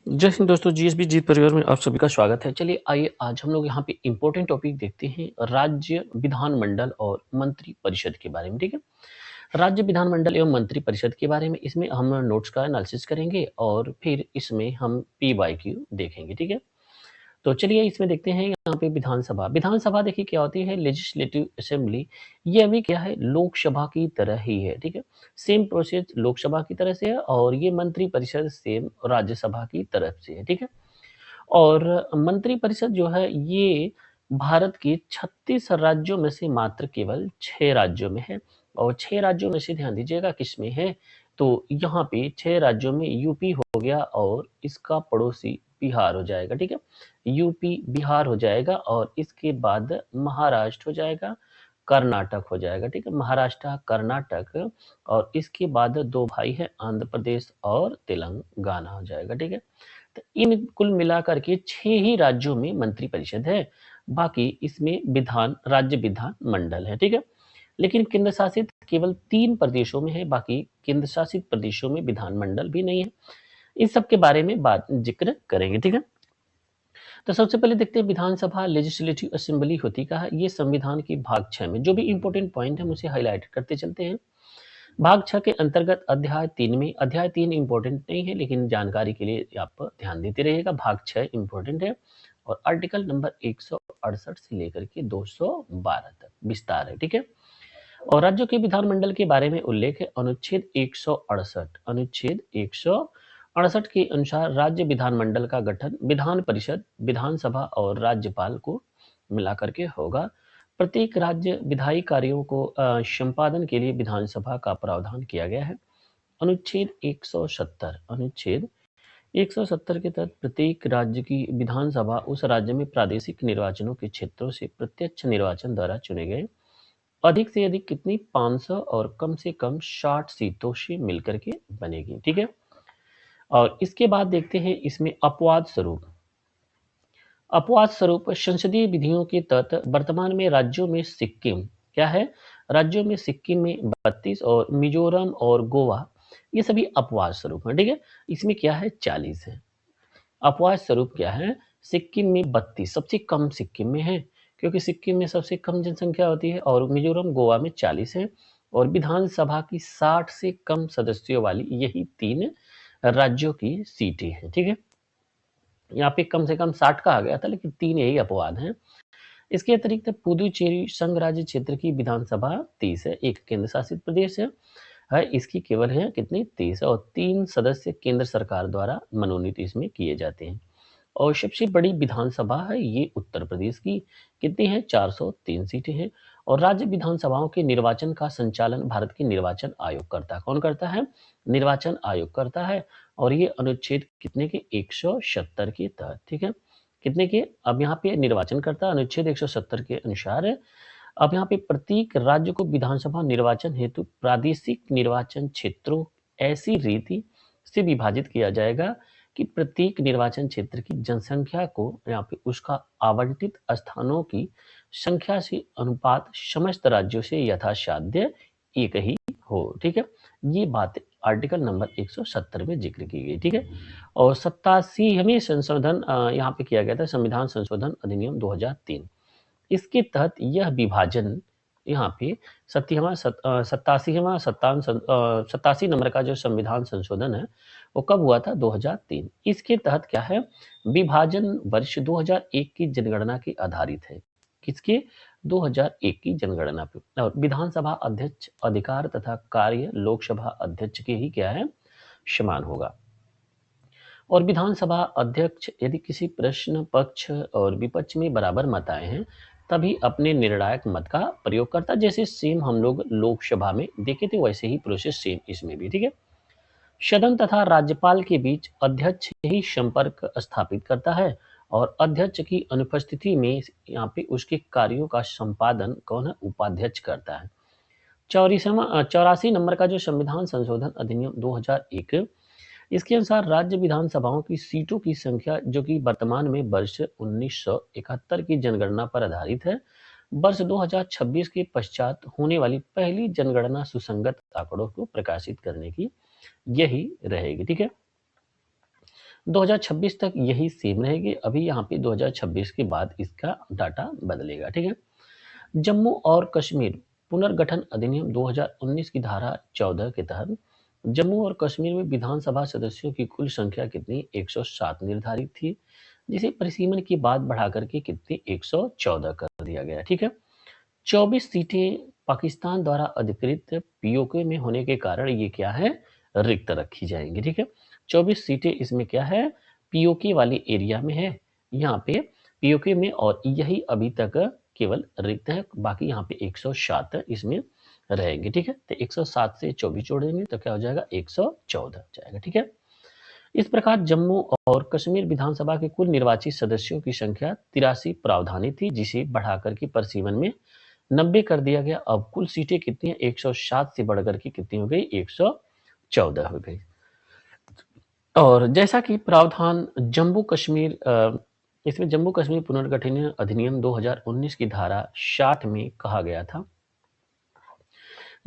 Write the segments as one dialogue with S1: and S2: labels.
S1: जय हिंद दोस्तों, जीएसबी जीत परिवार में आप सभी का स्वागत है। चलिए आइए आज हम लोग यहाँ पे इम्पोर्टेंट टॉपिक देखते हैं राज्य विधानमंडल और मंत्री परिषद के बारे में। ठीक है, राज्य विधानमंडल एवं मंत्री परिषद के बारे में इसमें हम नोट्स का एनालिसिस करेंगे और फिर इसमें हम PYQ देखेंगे। ठीक है, तो चलिए इसमें देखते हैं यहाँ पे विधानसभा। विधानसभा देखिए क्या होती है, लेजिस्लेटिव असेंबली। ये भी क्या है, लोकसभा की तरह ही है। ठीक है, सेम प्रोसेस लोकसभा की तरह से है और ये मंत्री परिषद सेम राज्यसभा की तरफ से है। ठीक है, और मंत्री परिषद जो है ये भारत के 36 राज्यों में से मात्र केवल 6 राज्यों में है। और 6 राज्यों में से ध्यान दीजिएगा किस में है, तो यहाँ पे 6 राज्यों में यूपी हो गया और इसका पड़ोसी बिहार हो जाएगा। ठीक है, यूपी बिहार हो जाएगा और इसके बाद महाराष्ट्र हो जाएगा, कर्नाटक हो जाएगा। ठीक है, महाराष्ट्र कर्नाटक, और इसके बाद दो भाई है आंध्र प्रदेश और तेलंगाना हो जाएगा। ठीक है, तो इन कुल मिलाकर के 6 ही राज्यों में मंत्री परिषद है, बाकी इसमें राज्य विधान मंडल है। ठीक है, लेकिन केंद्र शासित केवल 3 प्रदेशों में है, बाकी केंद्र शासित प्रदेशों में विधानमंडल भी नहीं है। इस सब के बारे में बात जिक्र करेंगे। ठीक है, तो सबसे पहले देखते हैं विधानसभा लेजिस्लेटिव असेंबली होती क्या है। ये संविधान के भाग 6 में जो भी इंपॉर्टेंट पॉइंट है उसे हाईलाइट करते चलते हैं। भाग 6 के अंतर्गत अध्याय 3 में, अध्याय 3 इंपॉर्टेंट नहीं है लेकिन जानकारी के लिए आप ध्यान देते रहिएगा। भाग 6 इंपॉर्टेंट है और आर्टिकल नंबर 168 से लेकर के 212 तक विस्तार है। ठीक है, और राज्यों के विधानमंडल के बारे में उल्लेख है अनुच्छेद 168। अनुच्छेद 168 के अनुसार राज्य विधानमंडल का गठन विधान परिषद, विधानसभा और राज्यपाल को मिलाकर के होगा। प्रत्येक राज्य विधायी कार्यों को संपादन के लिए विधानसभा का प्रावधान किया गया है। अनुच्छेद 170। अनुच्छेद 170 के तहत प्रत्येक राज्य की विधानसभा उस राज्य में प्रादेशिक निर्वाचनों के क्षेत्रों से प्रत्यक्ष निर्वाचन द्वारा चुने गए अधिक से अधिक कितनी 500 और कम से कम 60 सीटों से मिलकर के बनेगी। ठीक है, और इसके बाद देखते हैं इसमें अपवाद स्वरूप। अपवाद स्वरूप संसदीय विधियों के तहत वर्तमान में राज्यों में सिक्किम क्या है, राज्यों में सिक्किम में 32 और मिजोरम और गोवा ये सभी अपवाद स्वरूप है। ठीक है, इसमें क्या है 40 है। अपवाद स्वरूप क्या है, सिक्किम में 32 सबसे कम सिक्किम में है क्योंकि सिक्किम में सबसे कम जनसंख्या होती है, और मिजोरम गोवा में 40 है, और विधानसभा की 60 से कम सदस्यों वाली यही 3 राज्यों की सीटें हैं। ठीक है, यहाँ पे कम से कम 60 का आ गया था लेकिन 3 यही अपवाद हैं। इसके अतिरिक्त पुदुचेरी संघ राज्य क्षेत्र की विधानसभा 30 है, एक केंद्र शासित प्रदेश है, इसकी केवल है कितनी 30 और 3 सदस्य केंद्र सरकार द्वारा मनोनीत इसमें किए जाते हैं। और सबसे बड़ी विधानसभा है ये उत्तर प्रदेश की, कितनी है 403 सीटें हैं। और राज्य विधानसभाओं के निर्वाचन का संचालन भारत के निर्वाचन आयोग करता है। कौन करता है, निर्वाचन आयोग करता है, और ये अनुच्छेद कितने के 170 के तहत। ठीक है, कितने के, अब यहाँ पे निर्वाचन करता है अनुच्छेद 170 के अनुसार। अब यहाँ पे प्रत्येक राज्य को विधानसभा निर्वाचन हेतु प्रादेशिक निर्वाचन क्षेत्रों ऐसी रीति से विभाजित किया जाएगा कि प्रत्येक निर्वाचन क्षेत्र की जनसंख्या को यहाँ पे उसका आवंटित स्थानों की संख्या से अनुपात समस्त राज्यों से यथासाध्य एक ही हो। ठीक है, ये बात आर्टिकल नंबर 170 में जिक्र की गई। ठीक है, और 87वें संशोधन यहाँ पे किया गया था, संविधान संशोधन अधिनियम 2003। इसके तहत यह विभाजन यहाँ पे 87 नंबर का जो संविधान संशोधन है वो कब हुआ था, 2003। इसके तहत क्या है, विभाजन वर्ष 2001 की जनगणना के आधारित है। किसके, 2001 की जनगणना पे। और विधानसभा अध्यक्ष अधिकार तथा कार्य लोकसभा अध्यक्ष के ही क्या है, समान होगा। और विधानसभा अध्यक्ष यदि किसी प्रश्न पक्ष और विपक्ष में बराबर मत आए हैं तभी अपने निर्णायक मत का प्रयोग करता है। जैसे सेम हम लोग लोकसभा में देखे थे वैसे ही प्रोसेस सेम इसमें भी। ठीक है, सदन तथा राज्यपाल के बीच अध्यक्ष ही संपर्क स्थापित करता है, और अध्यक्ष की अनुपस्थिति में यहाँ पे उसके कार्यों का संपादन कौन है, उपाध्यक्ष करता है। 84 नंबर का जो संविधान संशोधन अधिनियम 2001, इसके अनुसार राज्य विधानसभाओं की सीटों की संख्या जो कि वर्तमान में वर्ष 1971 की जनगणना पर आधारित है, वर्ष 2026 के पश्चात होने वाली पहली जनगणना सुसंगत आंकड़ों को प्रकाशित करने की यही रहेगी। ठीक है, 2026 तक यही सेम रहेगी। अभी यहाँ पे 2026 के बाद इसका डाटा बदलेगा, ठीक है। जम्मू और कश्मीर पुनर्गठन अधिनियम 2019 की धारा 14 के तहत जम्मू और कश्मीर में विधानसभा सदस्यों की कुल संख्या कितनी 107 निर्धारित थी, जिसे परिसीमन की बात बढ़ा करके कितनी 114 कर दिया गया, ठीक है। 24 सीटें पाकिस्तान द्वारा अधिकृत पीओके में होने के कारण ये क्या है, रिक्त रखी जाएंगी, ठीक है। 24 सीटें इसमें क्या है, पीओके वाले एरिया में है यहाँ पे पीओके में, और यही अभी तक केवल रिक्त है। बाकी यहाँ पे 107 इसमें रहेंगे, ठीक है। तो 107 से 24 जोड़ेंगे तो क्या हो जाएगा, 114 हो जाएगा, ठीक है। इस प्रकार जम्मू और कश्मीर विधानसभा के कुल निर्वाचित सदस्यों की संख्या 83 प्रावधानित थी, जिसे बढ़ाकर के परिसीमन में 90 कर दिया गया। अब कुल सीटें कितनी है, 107 से बढ़कर के कितनी हो गई, 114 हो गई। और जैसा कि प्रावधान जम्मू कश्मीर इसमें जम्मू कश्मीर पुनर्गठन अधिनियम 2019 की धारा 60 में कहा गया था,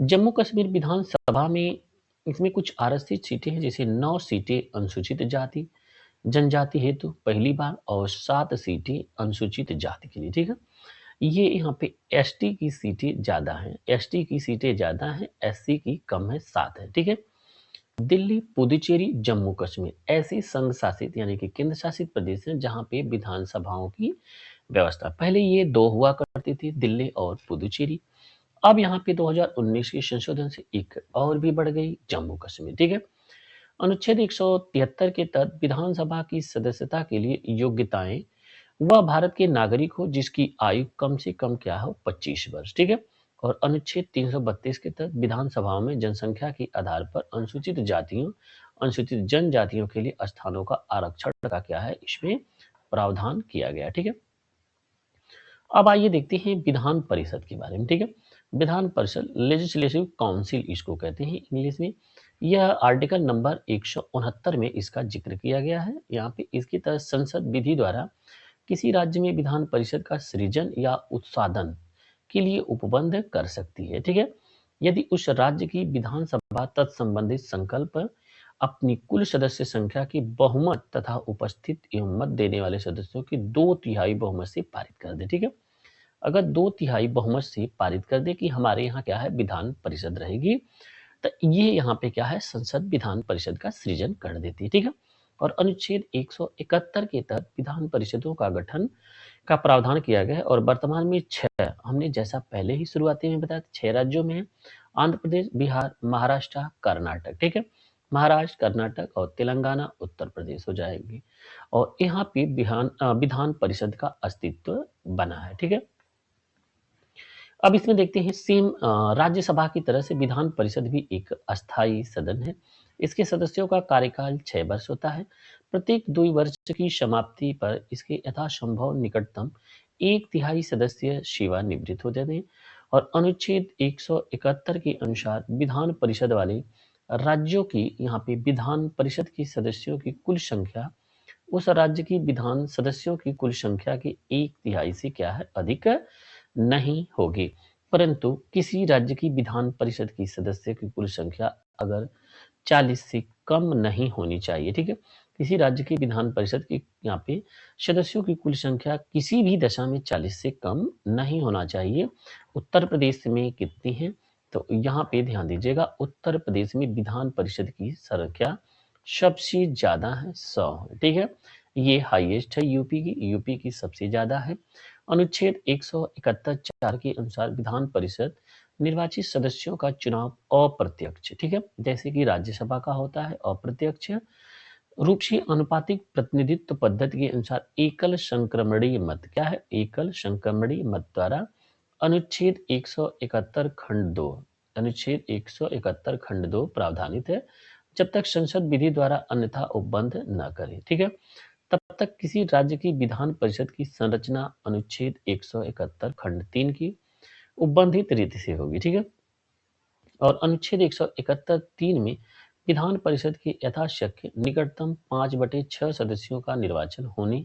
S1: जम्मू कश्मीर विधानसभा में इसमें कुछ आरक्षित सीटें हैं, जैसे 9 सीटें अनुसूचित जाति जनजाति हेतु पहली बार और 7 सीटें अनुसूचित जाति के लिए, ठीक है। ये यहाँ पे एसटी की सीटें ज्यादा हैं, एसटी की सीटें ज्यादा हैं, एससी की कम है, 7 है, ठीक है। दिल्ली, पुदुचेरी, जम्मू कश्मीर ऐसे संघ शासित यानी कि केंद्र शासित प्रदेश हैं जहां पे विधानसभाओं की व्यवस्था, पहले ये 2 हुआ करती थी, दिल्ली और पुदुचेरी। अब यहाँ पे 2019 के संशोधन से एक और भी बढ़ गई, जम्मू कश्मीर, ठीक है। अनुच्छेद 173 के तहत विधानसभा की सदस्यता के लिए योग्यताएं, वह भारत के नागरिक हो जिसकी आयु कम से कम क्या हो, 25 वर्ष, ठीक है। और अनुच्छेद 332 के तहत विधानसभाओं में जनसंख्या के आधार पर अनुसूचित जातियों अनुसूचित जनजातियों के लिए स्थानों का आरक्षण का क्या है, इसमें प्रावधान किया गया, ठीक है। अब आइए देखते हैं विधान परिषद के बारे में, ठीक है। विधान परिषद लेजिस्लेटिव काउंसिल इसको कहते हैं इंग्लिश में। यह आर्टिकल नंबर 169 में इसका जिक्र किया गया है। यहाँ पे इसकी तहत संसद विधि द्वारा किसी राज्य में विधान परिषद का सृजन या उत्साधन के लिए उपबंध कर सकती है, ठीक है। यदि उस राज्य की विधानसभा तत्संबंधित संकल्प अपनी कुल सदस्य संख्या की बहुमत तथा उपस्थित एवं मत देने वाले सदस्यों की 2/3 बहुमत से पारित कर दे, ठीक है। अगर 2/3 बहुमत से पारित कर दे कि हमारे यहाँ क्या है, विधान परिषद रहेगी, तो ये यहाँ पे क्या है, संसद विधान परिषद का सृजन कर देती है, ठीक है। और अनुच्छेद 171 के तहत विधान परिषदों का गठन का प्रावधान किया गया है, और वर्तमान में 6, हमने जैसा पहले ही शुरुआती में बताया 6 राज्यों में है, आंध्र प्रदेश, बिहार, महाराष्ट्र, कर्नाटक, ठीक है। महाराष्ट्र, कर्नाटक और तेलंगाना उत्तर प्रदेश हो जाएंगे, और यहाँ पे विधान परिषद का अस्तित्व बना है, ठीक है। अब इसमें देखते हैं सेम राज्यसभा की तरह से विधान परिषद भी एक अस्थायी सदन है। इसके सदस्यों का कार्यकाल 6 वर्ष होता है। प्रत्येक 2 वर्ष की समाप्ति पर इसके यथासंभव निकटतम 1/3 सदस्य सेवानिवृत्त हो जाते हैं, और अनुच्छेद 171 के अनुसार विधान परिषद वाले राज्यों की यहाँ पे विधान परिषद की सदस्यों की कुल संख्या उस राज्य की विधान सदस्यों की कुल संख्या के 1/3 से क्या है, अधिक नहीं होगी। परंतु किसी राज्य की विधान परिषद की सदस्य की कुल संख्या अगर 40 से कम नहीं होनी चाहिए, ठीक है। किसी राज्य की विधान परिषद की यहाँ पे सदस्यों की कुल संख्या किसी भी दशा में 40 से कम नहीं होना चाहिए। उत्तर प्रदेश में कितनी है, तो यहाँ पे ध्यान दीजिएगा, उत्तर प्रदेश में विधान परिषद की संख्या सबसे ज्यादा है, 100 है, ठीक है। ये हाईएस्ट है यूपी की सबसे ज्यादा है। अनुच्छेद 171(4) के अनुसार विधान परिषद निर्वाचित सदस्यों का चुनाव अप्रत्यक्ष, ठीक है, जैसे कि राज्यसभा का होता है, अप्रत्यक्ष रूप से अनुपातिक प्रतिनिधित्व पद्धति के अनुसार एकल संक्रमणीय मत, क्या है, एकल संक्रमणीय मत द्वारा अनुच्छेद 171 खंड 2 अनुच्छेद 171 खंड 2 प्रावधानित है, जब तक संसद विधि द्वारा अन्यथा उपबंध न करे, ठीक है। तब तक किसी राज्य की विधान परिषद की संरचना अनुच्छेद 171 खंड 3 की उपबंधित रीति से होगी, ठीक है। और अनुच्छेद 171(3) में विधान परिषद के यथाशक्य निकटतम 5/6 सदस्यों का निर्वाचन होने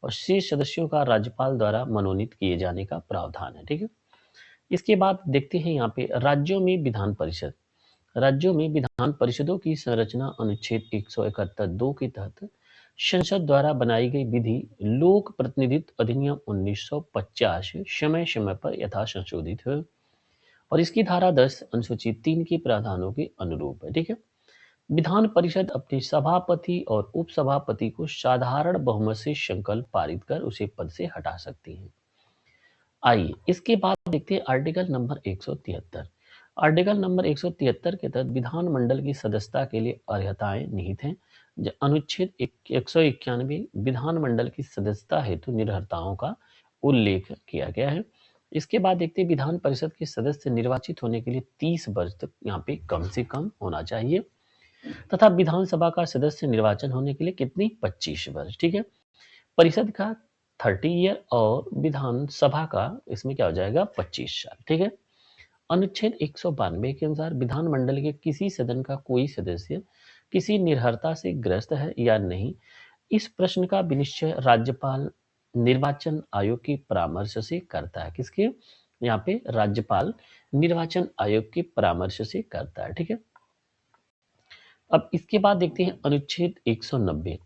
S1: और शेष सदस्यों का राज्यपाल द्वारा मनोनीत किए जाने का प्रावधान है, ठीक है। इसके बाद देखते हैं यहाँ पे राज्यों में विधान परिषद। राज्यों में विधान परिषदों की संरचना अनुच्छेद 171(2) के तहत संसद द्वारा बनाई गई विधि लोक प्रतिनिधित्व अधिनियम 1950 समय समय पर यथा संशोधित है और इसकी धारा 10 अनुसूची 3 के प्रावधानों के अनुरूप है। ठीक है। विधान परिषद अपने सभापति और उपसभापति को साधारण बहुमत से संकल्प पारित कर उसे पद से हटा सकती है। आइए इसके बाद देखते हैं आर्टिकल नंबर 173। आर्टिकल नंबर 173 के तहत विधानमंडल की सदस्यता के लिए अर्हताएं निहित हैं। अनुच्छेद 191 विधानमंडल की सदस्यता हेतु निर्हरताओं का उल्लेख किया गया है। इसके बाद देखते हैं विधान परिषद के सदस्य निर्वाचित होने के लिए 30 वर्ष तक यहाँ पे कम से कम होना चाहिए तथा विधानसभा का सदस्य निर्वाचन होने के लिए कितनी 25 वर्ष। ठीक है। परिषद का 30 ईयर और विधानसभा का इसमें क्या हो जाएगा 25 साल। ठीक है। अनुच्छेद 192 के अनुसार विधानमंडल के किसी सदन का कोई सदस्य किसी निर्हरता से ग्रस्त है या नहीं, इस प्रश्न का विनिश्चय राज्यपाल निर्वाचन आयोग के परामर्श से करता है। किसके? यहाँ पे राज्यपाल निर्वाचन आयोग के परामर्श से करता है। ठीक है। अब इसके बाद देखते हैं अनुच्छेद 190।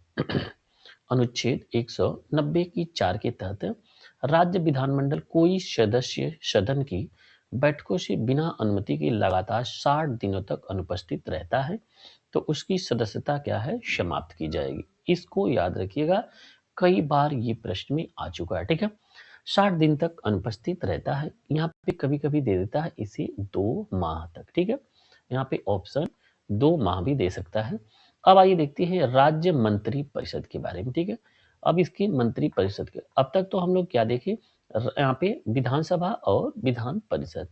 S1: अनुच्छेद 190 की 4 के तहत राज्य विधानमंडल कोई सदस्य सदन की बैठकों से बिना अनुमति के लगातार 60 दिनों तक अनुपस्थित रहता है तो उसकी सदस्यता क्या है समाप्त की जाएगी। इसको याद रखिएगा, कई बार ये प्रश्न में आ चुका है। ठीक है। 60 दिन तक अनुपस्थित रहता है, यहाँ पे कभी कभी दे देता है इसे 2 माह तक। ठीक है। यहाँ पे ऑप्शन 2 माह भी दे सकता है। अब आइए देखते हैं राज्य मंत्री परिषद के बारे में। ठीक है। अब इसकी मंत्री परिषद के अब तक तो हम लोग क्या देखें, यहाँ पे विधानसभा और विधान परिषद।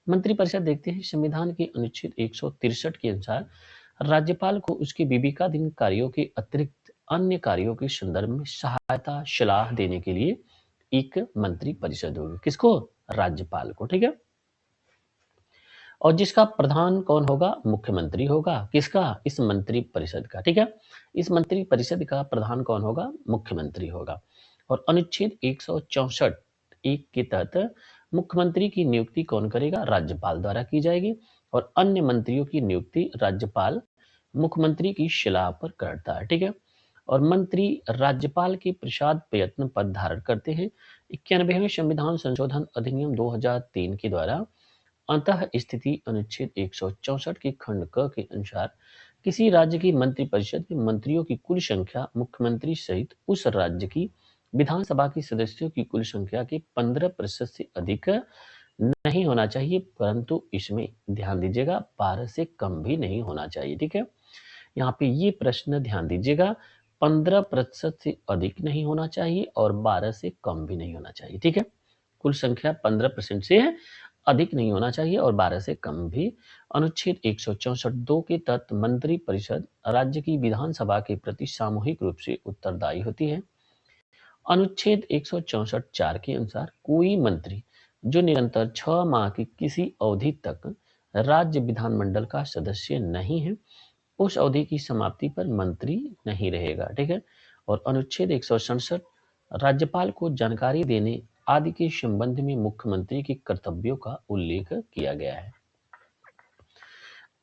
S1: मंत्री परिषद देखते हैं संविधान के अनुच्छेद 163 के अनुसार राज्यपाल को उसके विवेकाधीन कार्यों के अतिरिक्त अन्य कार्यों के संदर्भ में सहायता सलाह देने के लिए एक मंत्री परिषद होगी। किसको? राज्यपाल को। ठीक है। और जिसका प्रधान कौन होगा? मुख्यमंत्री होगा। किसका? इस मंत्री परिषद का। ठीक है। इस मंत्री परिषद का प्रधान कौन होगा? मुख्यमंत्री होगा। और अनुच्छेद 164 एक के तहत मुख्यमंत्री की नियुक्ति कौन करेगा? राज्यपाल द्वारा की जाएगी और अन्य मंत्रियों की नियुक्ति राज्यपाल मुख्यमंत्री की सलाह पर करता है। ठीक है। और मंत्री राज्यपाल के प्रसाद प्रयत्न पद धारण करते हैं। 91वें संविधान संशोधन अधिनियम 2003 के द्वारा अंतः स्थिति अनुच्छेद 164 के खंड क के अनुसार किसी राज्य की मंत्रिपरिषद के मंत्रियों की कुल संख्या मुख्यमंत्री सहित उस राज्य की विधानसभा की सदस्यों की कुल संख्या के 15% से अधिक नहीं होना चाहिए, परंतु इसमें ध्यान दीजिएगा 12 से कम भी नहीं होना चाहिए। ठीक है। यहाँ पे ये प्रश्न ध्यान दीजिएगा, 15% से अधिक नहीं होना चाहिए और 12 से कम भी नहीं होना चाहिए। ठीक है। कुल संख्या 15% से अधिक नहीं होना चाहिए और 12 से कम भी। अनुच्छेद 164(2) के तहत मंत्री परिषद राज्य की विधानसभा के प्रति सामूहिक रूप से उत्तरदायी होती है। अनुच्छेद 164(4) के अनुसार कोई मंत्री जो निरंतर 6 माह की किसी अवधि तक राज्य विधानमंडल का सदस्य नहीं है, उस अवधि की समाप्ति पर मंत्री नहीं रहेगा। ठीक है। और अनुच्छेद 167 राज्यपाल को जानकारी देने आदि के संबंध में मुख्यमंत्री के कर्तव्यों का उल्लेख किया गया है।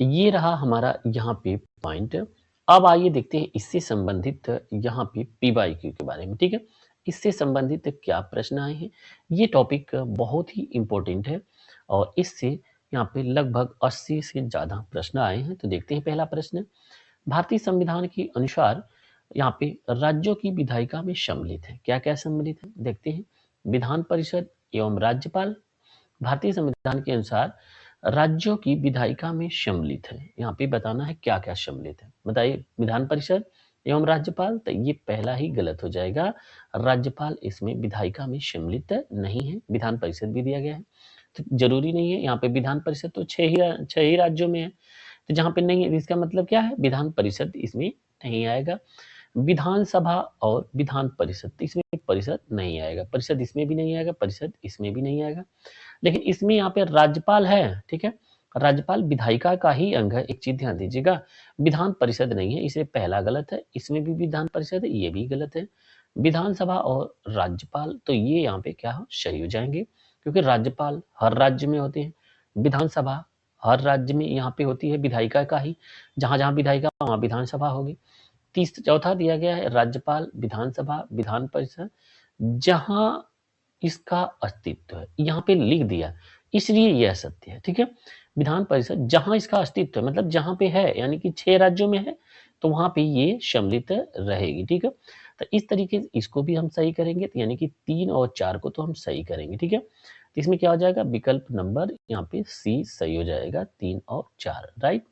S1: ये रहा हमारा यहाँ पे पॉइंट। अब आइए देखते हैं इससे संबंधित यहाँ पे PYQ के बारे में। ठीक है। इससे संबंधित क्या प्रश्न आए हैं। ये टॉपिक बहुत ही इंपॉर्टेंट है और इससे यहाँ पे लगभग 80 से ज्यादा प्रश्न आए हैं। तो देखते हैं पहला प्रश्न। भारतीय संविधान के अनुसार यहाँ पे राज्यों की विधायिका में सम्मिलित है। क्या क्या सम्मिलित है देखते हैं। विधान परिषद एवं राज्यपाल भारतीय संविधान के अनुसार राज्यों की विधायिका में सम्मिलित है। यहाँ पे बताना है क्या क्या सम्मिलित है। बताइए। विधान परिषद एवं राज्यपाल, तो ये पहला ही गलत हो जाएगा। राज्यपाल इसमें विधायिका में सम्मिलित नहीं है। विधान परिषद भी दिया गया है तो जरूरी नहीं है। यहाँ पे विधान परिषद तो छह ही राज्यों में है, तो जहाँ पे नहीं है इसका मतलब क्या है, विधान परिषद इसमें नहीं आएगा। विधानसभा और विधान परिषद, इसमें परिषद नहीं आएगा। परिषद इसमें भी नहीं आएगा, परिषद इसमें भी नहीं आएगा। लेकिन इसमें यहाँ पे राज्यपाल है। ठीक है। राज्यपाल विधायिका का ही अंग है। एक चीज ध्यान दीजिएगा, विधान परिषद नहीं है, इसलिए पहला गलत है। इसमें भी विधान परिषद है, ये भी गलत है। विधानसभा और राज्यपाल, तो ये यहाँ पे क्या सही हो जाएंगे, क्योंकि राज्यपाल हर राज्य में होते हैं, विधानसभा हर राज्य में यहाँ पे होती है विधायिका का ही। जहां जहां विधायिका वहां विधानसभा होगी। चौथा दिया गया है राज्यपाल, विधानसभा, विधान परिषद जहां इसका अस्तित्व है, यहाँ पे लिख दिया, इसलिए यह सत्य है। ठीक है, विधान परिषद जहां इसका अस्तित्व है, मतलब जहां पे है, यानी कि 6 राज्यों में है, तो वहां पे ये सम्मिलित रहेगी। ठीक है, तो इस तरीके से इसको भी हम सही करेंगे, तो यानी कि 3 और 4 को तो हम सही करेंगे। ठीक है, तो इसमें क्या हो जाएगा, विकल्प नंबर यहाँ पे सी सही हो जाएगा, 3 और 4, राइट।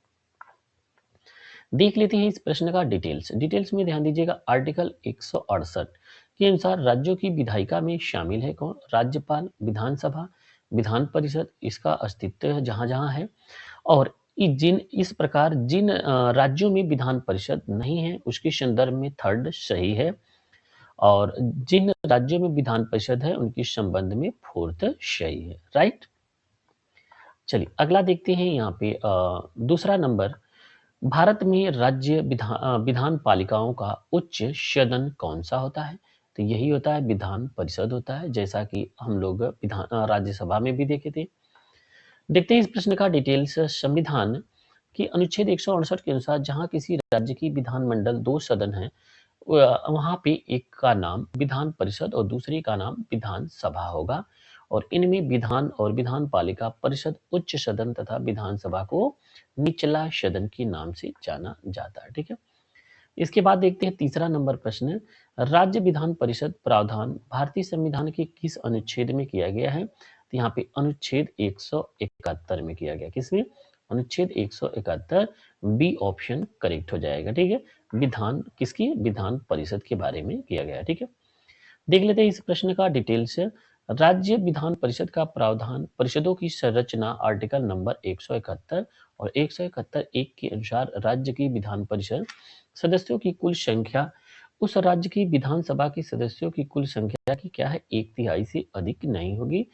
S1: देख लेते हैं इस प्रश्न का डिटेल्स में ध्यान दीजिएगा। आर्टिकल 168 के अनुसार राज्यों की विधायिका में शामिल है कौन, राज्यपाल, विधानसभा, विधान परिषद, इसका अस्तित्व है जहां जहां है। और इस प्रकार जिन राज्यों में विधान परिषद नहीं है उसके संदर्भ में थर्ड सही है, और जिन राज्यों में विधान परिषद है उनके संबंध में फोर्थ सही है, राइट। चलिए अगला देखते हैं यहाँ पे दूसरा नंबर, भारत में राज्य विधान पालिकाओं का उच्च सदन कौन सा होता है, तो यही होता है विधान परिषद होता है, जैसा कि हम लोग राज्यसभा में भी देखे थे। देखते हैं इस प्रश्न का डिटेल्स। संविधान की अनुच्छेद 168 के अनुसार जहां किसी राज्य की विधानमंडल 2 सदन है, वहां पे एक का नाम विधान परिषद और दूसरे का नाम विधान सभा होगा, और इनमें विधान और विधान पालिका परिषद उच्च सदन तथा विधानसभा को निचला सदन के नाम से जाना जाता है। ठीक है, इसके बाद देखते हैं तीसरा नंबर प्रश्न, राज्य विधान परिषद प्रावधान भारतीय संविधान के किस अनुच्छेद में किया गया है, तो यहाँ पे अनुच्छेद 171 में किया गया। किसमें, अनुच्छेद 171, बी ऑप्शन करेक्ट हो जाएगा। ठीक है, विधान किसकी, विधान परिषद के बारे में किया गया। ठीक है, देख लेते हैं इस प्रश्न का डिटेल्स। राज्य विधान परिषद का प्रावधान परिषदों की संरचना आर्टिकल नंबर 171 और 171 एक के अनुसार राज्य की विधान परिषद सदस्यों की कुल संख्या उस राज्य की विधानसभा के सदस्यों की कुल संख्या की क्या है, 1/3 से अधिक नहीं होगी,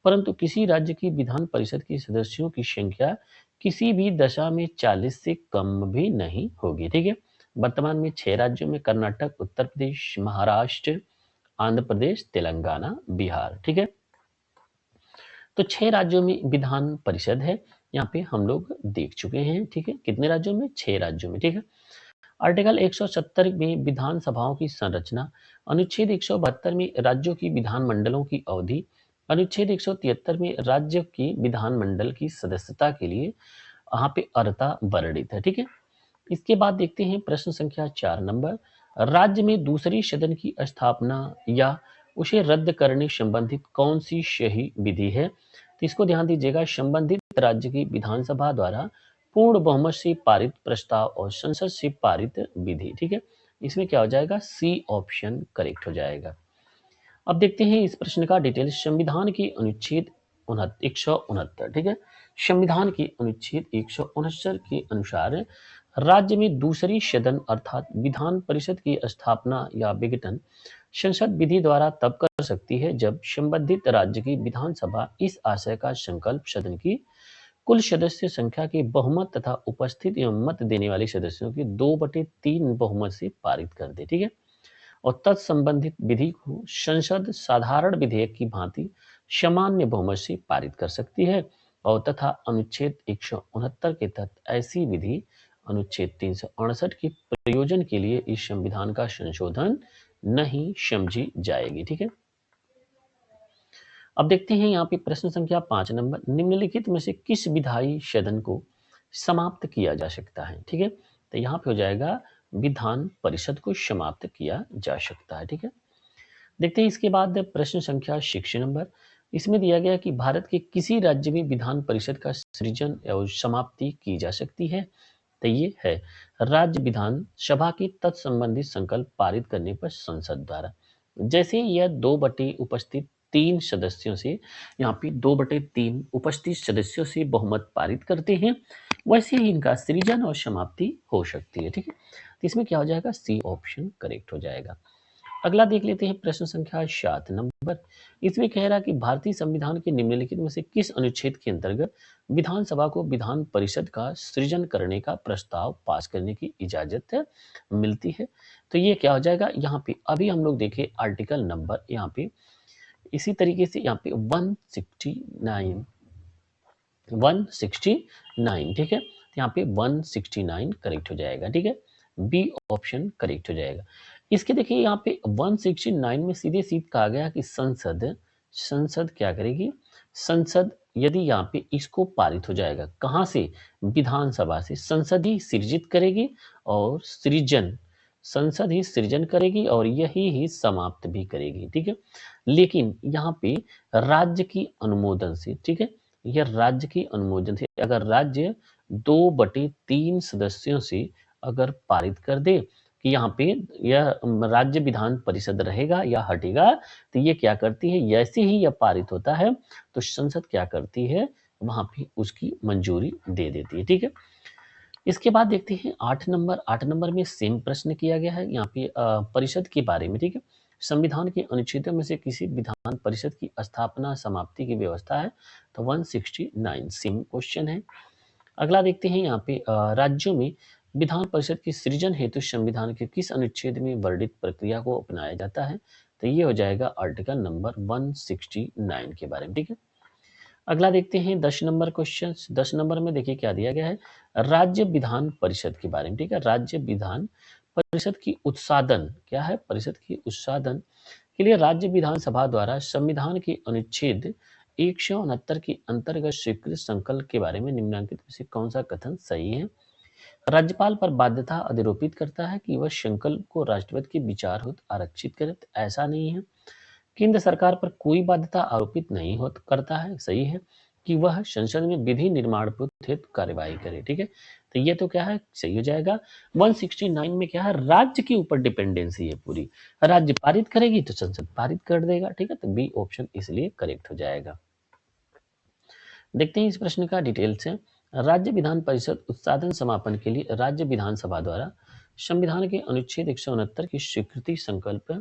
S1: परंतु किसी राज्य की विधान परिषद के सदस्यों की संख्या किसी भी दशा में 40 से कम भी नहीं होगी। ठीक है, वर्तमान में 6 राज्यों में कर्नाटक, उत्तर प्रदेश, महाराष्ट्र, आंध्र प्रदेश, तेलंगाना, बिहार। ठीक है, तो 6 राज्यों में विधान परिषद है, यहाँ पे हम लोग देख चुके हैं। ठीक है, कितने राज्यों में, 6 राज्यों में। ठीक है, आर्टिकल 170 में विधानसभाओं की संरचना, अनुच्छेद 172 में राज्यों की विधानमंडलों की अवधि, अनुच्छेद 173 में राज्य की विधानमंडल की सदस्यता के लिए यहाँ पे अर्हता वर्णित है। ठीक है, इसके बाद देखते हैं प्रश्न संख्या 4 नंबर, राज्य में दूसरी सदन की स्थापना या उसे रद्द करने संबंधित कौन सी सही विधि है, तो इसको ध्यान दीजिएगा। संबंधित राज्य की विधानसभा द्वारा पूर्ण बहुमत से पारित प्रस्ताव और संसद से पारित विधि। ठीक है, इसमें क्या हो जाएगा, सी ऑप्शन करेक्ट हो जाएगा। अब देखते हैं इस प्रश्न का डिटेल। संविधान के अनुच्छेद 169, ठीक है, संविधान के अनुच्छेद 169 के अनुसार राज्य में दूसरी सदन अर्थात विधान परिषद की स्थापना या विघटन संसद विधि द्वारा तब कर सकती है जब संबंधित राज्य की विधानसभा इस आशय का संकल्प सदन की कुल सदस्य संख्या के बहुमत तथा उपस्थित एवं मत देने वाले सदस्यों के 2/3 बहुमत से पारित कर दे। ठीक है, और तत्संबंधित विधि को संसद साधारण विधेयक की भांति सामान्य बहुमत से पारित कर सकती है, और तथा अनुच्छेद 169 के तहत ऐसी विधि अनुच्छेद 368 के प्रयोजन के लिए इस संविधान का संशोधन नहीं समझी जाएगी। ठीक है, अब देखते हैं यहाँ पे प्रश्न संख्या 5 नंबर, निम्नलिखित में से किस विधायी सदन को समाप्त किया जा सकता है। ठीक है, तो यहाँ पे हो जाएगा विधान परिषद को समाप्त किया जा सकता है। ठीक है, देखते हैं इसके बाद प्रश्न संख्या 6 नंबर, इसमें दिया गया कि भारत के किसी राज्य में विधान परिषद का सृजन और समाप्ति की जा सकती है, तो ये है राज्य विधान सभा के तत्संबंधित संकल्प पारित करने पर संसद द्वारा। जैसे यह 2/उपस्थित 3 सदस्यों से, यहाँ पे 2/3 उपस्थित सदस्यों से बहुमत पारित करते हैं, वैसे ही इनका सृजन और समाप्ति हो सकती है। ठीक है, तो इसमें क्या हो जाएगा, सी ऑप्शन करेक्ट हो जाएगा। अगला देख लेते हैं प्रश्न संख्या 7 नंबर, इसमें कह रहा है कि भारतीय संविधान के निम्नलिखित में से किस अनुच्छेद के अंतर्गत विधानसभा को विधान परिषद का सृजन करने का प्रस्ताव पास करने की इजाजत मिलती है, तो ये क्या हो जाएगा, यहाँ पे अभी हम लोग देखें आर्टिकल नंबर, यहाँ पे इसी तरीके से यहाँ पे 169, ठीक है, यहाँ पे 169 करेक्ट हो जाएगा। ठीक है, बी ऑप्शन करेक्ट हो जाएगा। इसके देखिए यहाँ पे 169 में सीधे सीध कहा गया कि संसद संसद क्या करेगी, संसद यदि यहाँ पे इसको पारित हो जाएगा, कहाँ से, विधानसभा से, संसद ही सृजित करेगी और सृजन, संसद ही सृजन करेगी और यही ही समाप्त भी करेगी, ठीक है। लेकिन यहाँ पे राज्य की अनुमोदन से, ठीक है, यह राज्य की अनुमोदन से अगर राज्य 2/3 सदस्यों से अगर पारित कर दे कि यहाँ पे यह राज्य विधान परिषद रहेगा या हटेगा, तो ये क्या करती है, जैसे ही यह पारित होता है तो संसद क्या करती है, वहां पे उसकी मंजूरी दे देती है, ठीक है। इसके बाद देखते हैं 8 नंबर में सेम प्रश्न किया गया है यहाँ पे परिषद के बारे में, ठीक है। संविधान के अनुच्छेदों में से किसी विधान परिषद की स्थापना समाप्ति की व्यवस्था है, तो 169 सेम क्वेश्चन है। अगला देखते हैं यहाँ पे राज्यों में विधान परिषद की सृजन हेतु संविधान के किस अनुच्छेद में वर्णित प्रक्रिया को अपनाया जाता है, तो ये हो जाएगा आर्टिकल नंबर 169 के बारे में, ठीक है। अगला देखते हैं 10 नंबर क्वेश्चन। 10 नंबर में देखिए क्या दिया गया है, राज्य विधान परिषद के बारे में, ठीक है। राज्य विधान परिषद की उत्सादन क्या है, परिषद की उत्सादन के लिए राज्य विधानसभा द्वारा संविधान के अनुच्छेद 169 के अंतर्गत स्वीकृत संकल्प के बारे में निम्नलिखित में से कौन सा कथन सही है। राज्यपाल पर बाध्यता अधिरोपित करता है कि वह संकल्प को राष्ट्रपति के विचार हेतु आरक्षित करे, तो ऐसा नहीं है। केंद्र सरकार पर कोई बाध्यता आरोपित नहीं हो करता है, सही है, कि वह संसद में विधि निर्माण हेतु कार्यवाही करे, ठीक है। तो ये तो क्या है, सही हो जाएगा। 169 में क्या है, राज्य के ऊपर डिपेंडेंसी है पूरी, राज्य पारित करेगी तो संसद पारित कर देगा, ठीक है। तो बी ऑप्शन इसलिए करेक्ट हो जाएगा। देखते हैं इस प्रश्न का डिटेल से। राज्य विधान परिषद उत्सादन समापन के लिए राज्य विधानसभा द्वारा संविधान के अनुच्छेद 169 की स्वीकृति संकल्प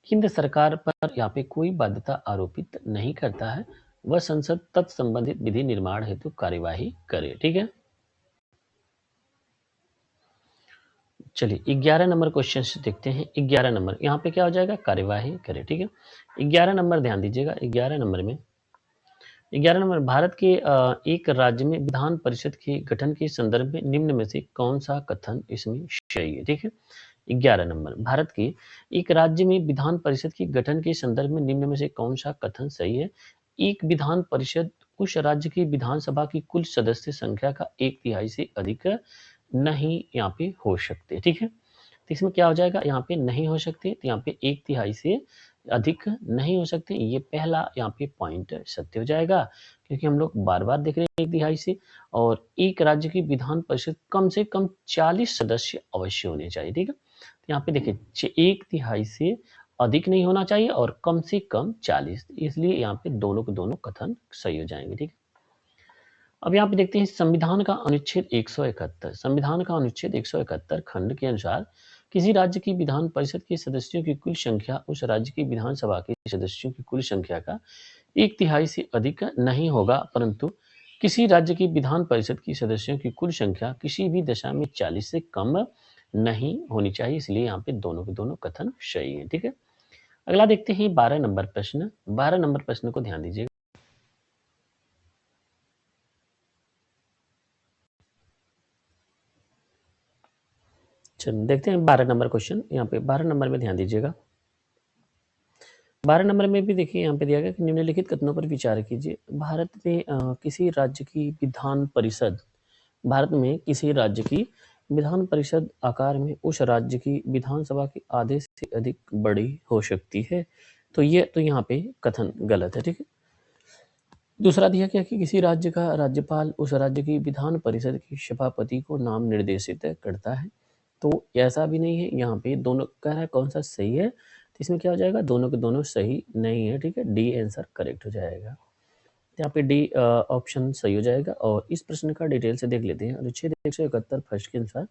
S1: केंद्र सरकार पर यहाँ पे कोई बाध्यता आरोपित नहीं करता है, वह संसद तत्संबंधित विधि निर्माण हेतु कार्यवाही करे, ठीक है। चलिए 11 नंबर क्वेश्चन से देखते हैं। 11 नंबर यहाँ पे क्या हो जाएगा, कार्यवाही करे, ठीक है। 11 नंबर ध्यान दीजिएगा। 11 नंबर में 11 नंबर भारत के एक राज्य में विधान परिषद के गठन के संदर्भ में निम्न में से कौन सा कथन इसमें सही है, ठीक है। 11 नंबर भारत के एक राज्य में विधान परिषद के गठन के संदर्भ में निम्न में से कौन सा कथन सही है। एक विधान परिषद उस राज्य की विधानसभा की कुल सदस्य संख्या का 1/3 से अधिक नहीं यहाँ पे हो सकते, ठीक है। तो इसमें क्या हो जाएगा, यहाँ पे नहीं हो सकते, तो यहाँ पे 1/3 से अधिक नहीं हो सकते, ये पहला यहाँ पे पॉइंट सत्य हो जाएगा, क्योंकि हम लोग बार बार देख रहे हैं 1/3 से। और एक राज्य की विधान परिषद कम से कम 40 सदस्य अवश्य होने चाहिए, ठीक है। तो यहाँ पे देखिए 1/3 से अधिक नहीं होना चाहिए और कम से कम 40, इसलिए यहाँ पे दोनों के दोनों कथन सही हो जाएंगे, ठीक है। अब यहाँ पे देखते हैं संविधान का अनुच्छेद 171। संविधान का अनुच्छेद 171 खंड के अनुसार किसी राज्य की विधान परिषद के सदस्यों की कुल संख्या उस राज्य की विधानसभा के सदस्यों की कुल संख्या का 1/3 से अधिक नहीं होगा, परंतु किसी राज्य की विधान परिषद की सदस्यों की कुल संख्या किसी भी दशा में 40 से कम नहीं होनी चाहिए, इसलिए यहाँ पे दोनों के दोनों कथन सही है, ठीक है। अगला देखते हैं 12 नंबर प्रश्न। 12 नंबर प्रश्न को ध्यान दीजिए। चलिए देखते हैं 12 नंबर क्वेश्चन। यहाँ पे 12 नंबर में ध्यान दीजिएगा। 12 नंबर में भी देखिए यहाँ पे दिया गया कि निम्नलिखित कथनों पर विचार कीजिए। किसी राज्य की विधान परिषद भारत में किसी राज्य की विधान परिषद आकार में उस राज्य की विधानसभा के आधे से अधिक बड़ी हो सकती है, तो ये तो यहाँ पे कथन गलत है, ठीक है। दूसरा दिया गया कि किसी राज्य का राज्यपाल उस राज्य की विधान परिषद के सभापति को नाम निर्देशित करता है, तो ऐसा भी नहीं है। यहाँ पे दोनों कह रहा है कौन सा सही है, तो इसमें क्या हो जाएगा, दोनों के दोनों सही नहीं है, ठीक है। डी आंसर करेक्ट हो जाएगा। तो यहाँ पे डी ऑप्शन सही हो जाएगा। और इस प्रश्न का डिटेल से देख लेते हैं। अनुच्छेद 171 फर्स्ट के अनुसार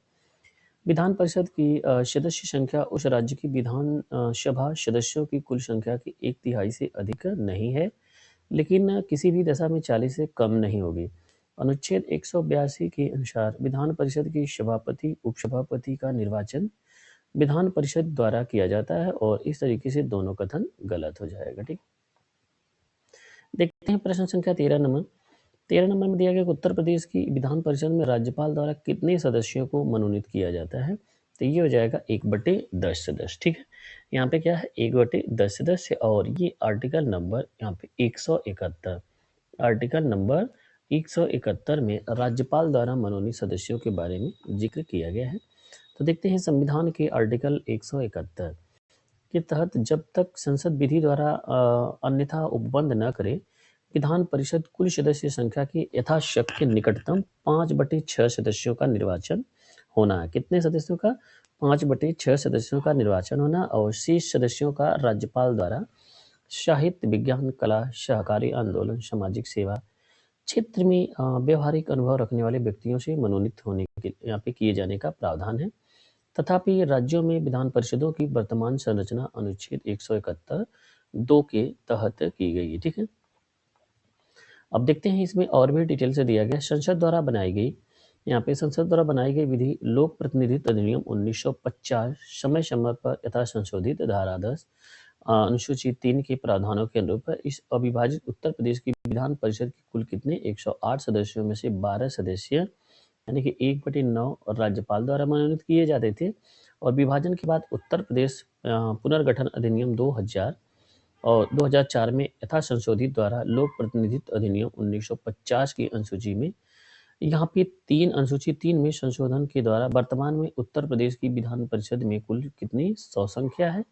S1: विधान परिषद की सदस्य संख्या उस राज्य की विधान सभा सदस्यों की कुल संख्या की 1/3 से अधिक नहीं है, लेकिन किसी भी दशा में 40 से कम नहीं होगी। अनुच्छेद 182 के अनुसार विधान परिषद के सभापति उपसभापति का निर्वाचन विधान परिषद द्वारा किया जाता है, और इस तरीके से दोनों कथन गलत हो जाएगा, ठीक। देखते हैं प्रश्न संख्या 13 नंबर। 13 नंबर में दिया गया कि उत्तर प्रदेश की विधान परिषद में राज्यपाल द्वारा कितने सदस्यों को मनोनीत किया जाता है? तो ये हो जाएगा 1/10 सदस्य, ठीक है। यहाँ पे क्या है 1/10 सदस्य और ये आर्टिकल नंबर यहाँ पे 171, आर्टिकल नंबर 171 में राज्यपाल द्वारा मनोनीत सदस्यों के बारे में जिक्र किया गया है। तो देखते हैं संविधान के आर्टिकल 171 के तहत जब तक संसद विधि द्वारा अन्यथा उपबंध न करे, विधान परिषद कुल सदस्य संख्या की यथाशक्ति निकटतम 5/6 सदस्यों का निर्वाचन होना है। कितने सदस्यों का? 5/6 सदस्यों का निर्वाचन होना और शेष सदस्यों का राज्यपाल द्वारा साहित्य, विज्ञान, कला, सहकारी आंदोलन, सामाजिक सेवा क्षेत्र में व्यवहारिक अनुभव रखने वाले व्यक्तियों से मनोनीत होने के यहाँ पे किए जाने का प्रावधान है। तथापि राज्यों में विधान परिषदों की वर्तमान संरचना अनुच्छेद 171 2 के तहत की गई है, ठीक है। अब देखते हैं इसमें और भी डिटेल से दिया गया संसद द्वारा बनाई गई, यहाँ पे संसद द्वारा बनाई गई विधि लोक प्रतिनिधित्व अधिनियम 1950 समय समय पर यथा संशोधित धारा 10 अनुसूची 3 के प्रावधानों के अनुरूप इस अविभाजित उत्तर प्रदेश की विधान परिषद की कुल कितने 108 सदस्यों में से 12 सदस्य यानी कि 1/9 और राज्यपाल द्वारा मनोनीत किए जाते थे। और विभाजन के बाद उत्तर प्रदेश पुनर्गठन अधिनियम 2000 और 2004 में यथा संशोधित द्वारा लोक प्रतिनिधित्व अधिनियम 1950 की अनुसूची में यहाँ पे 3 में संशोधन के द्वारा वर्तमान में उत्तर प्रदेश की विधान परिषद में कुल कितनी 100 संख्या है,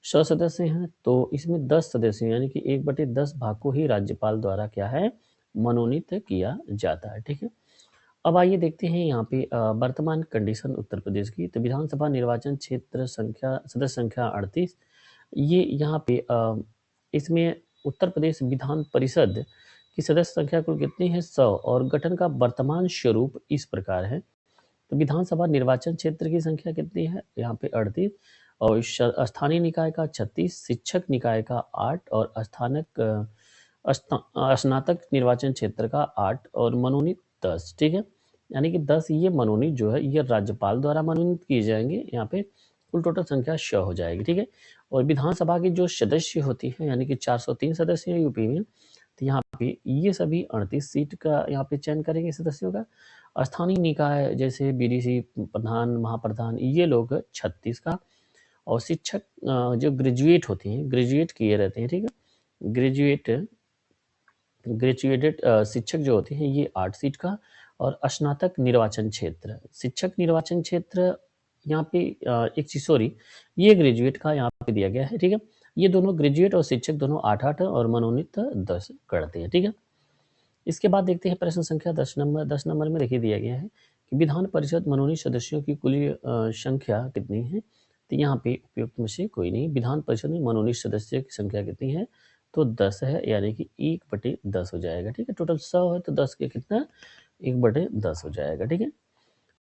S1: 100 सदस्य हैं। तो इसमें 10 सदस्य यानी कि 1/10 भाग को ही राज्यपाल द्वारा क्या है मनोनीत किया जाता है, ठीक है। अब आइए देखते हैं यहाँ पे वर्तमान कंडीशन उत्तर प्रदेश की। तो विधानसभा निर्वाचन क्षेत्र संख्या सदस्य संख्या 38, ये यहाँ पे इसमें उत्तर प्रदेश विधान परिषद की सदस्य संख्या कुल कितनी है 100 और गठन का वर्तमान स्वरूप इस प्रकार है। तो विधानसभा निर्वाचन क्षेत्र की संख्या कितनी है यहाँ पे 38 और स्थानीय निकाय का 36, शिक्षक निकाय का 8 और स्नातक निर्वाचन क्षेत्र का 8 और मनोनीत 10, ठीक है। यानी कि 10 ये मनोनीत जो है ये राज्यपाल द्वारा मनोनीत किए जाएंगे, यहाँ पे कुल टोटल संख्या 100 हो जाएगी, ठीक है। और विधानसभा की जो सदस्य होती है यानी कि 403 सदस्य हैं यूपी में, तो यहाँ पे ये सभी 38 सीट का यहाँ पे चयन करेंगे सदस्यों का। स्थानीय निकाय जैसे बीडीसी प्रधान, महाप्रधान ये लोग 36 का और शिक्षक जो ग्रेजुएट होते हैं, ग्रेजुएट किए रहते हैं, ठीक है। ग्रेजुएटेड शिक्षक जो होते हैं ये 8 सीट का और स्नातक निर्वाचन क्षेत्र, शिक्षक निर्वाचन क्षेत्र यहाँ पे एक चीज सॉरी ये ग्रेजुएट का यहाँ पे दिया गया है, ठीक है। ये दोनों ग्रेजुएट और शिक्षक दोनों 8-8 और मनोनीत 10 करते हैं, ठीक है। इसके बाद देखते हैं प्रश्न संख्या 10 नंबर में देखिए दिया गया है कि विधान परिषद मनोनीत सदस्यों की कुल संख्या कितनी है। तो यहाँ पे उपयुक्त में से कोई नहीं, विधान परिषद में मनोनीत सदस्य की संख्या कितनी है तो 10 है यानी कि 1/10 हो जाएगा, ठीक है। टोटल 100 है तो 10 के कितना 1/10 हो जाएगा, ठीक है।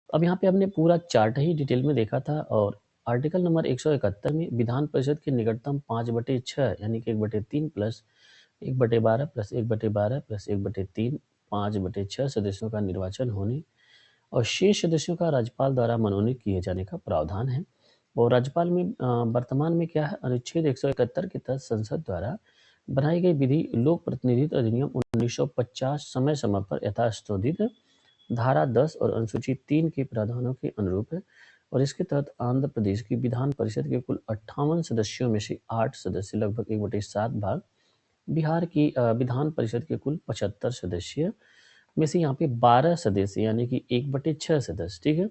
S1: अब यहाँ पे हमने पूरा चार्ट ही डिटेल में देखा था और आर्टिकल नंबर 171 में विधान परिषद के निकटतम 5/6 यानी कि 1/3 प्लस 1/12 प्लस 1/12 प्लस 1/3 5/6 सदस्यों का निर्वाचन होने और शेष सदस्यों का राज्यपाल द्वारा मनोनीत किए जाने का प्रावधान है। और राज्यपाल में वर्तमान में क्या है अनुच्छेद 171 के तहत संसद द्वारा बनाई गई विधि लोक प्रतिनिधित्व अधिनियम 1950 समय समय पर यथाशोधित धारा 10 और अनुसूची 3 के प्रावधानों के अनुरूप है। और इसके तहत आंध्र प्रदेश की विधान परिषद के कुल 58 सदस्यों में से 8 सदस्य लगभग 1/7 भाग, बिहार की विधान परिषद के कुल 75 सदस्य में से यहाँ पे 12 सदस्य यानी कि 1/6 सदस्य, ठीक है।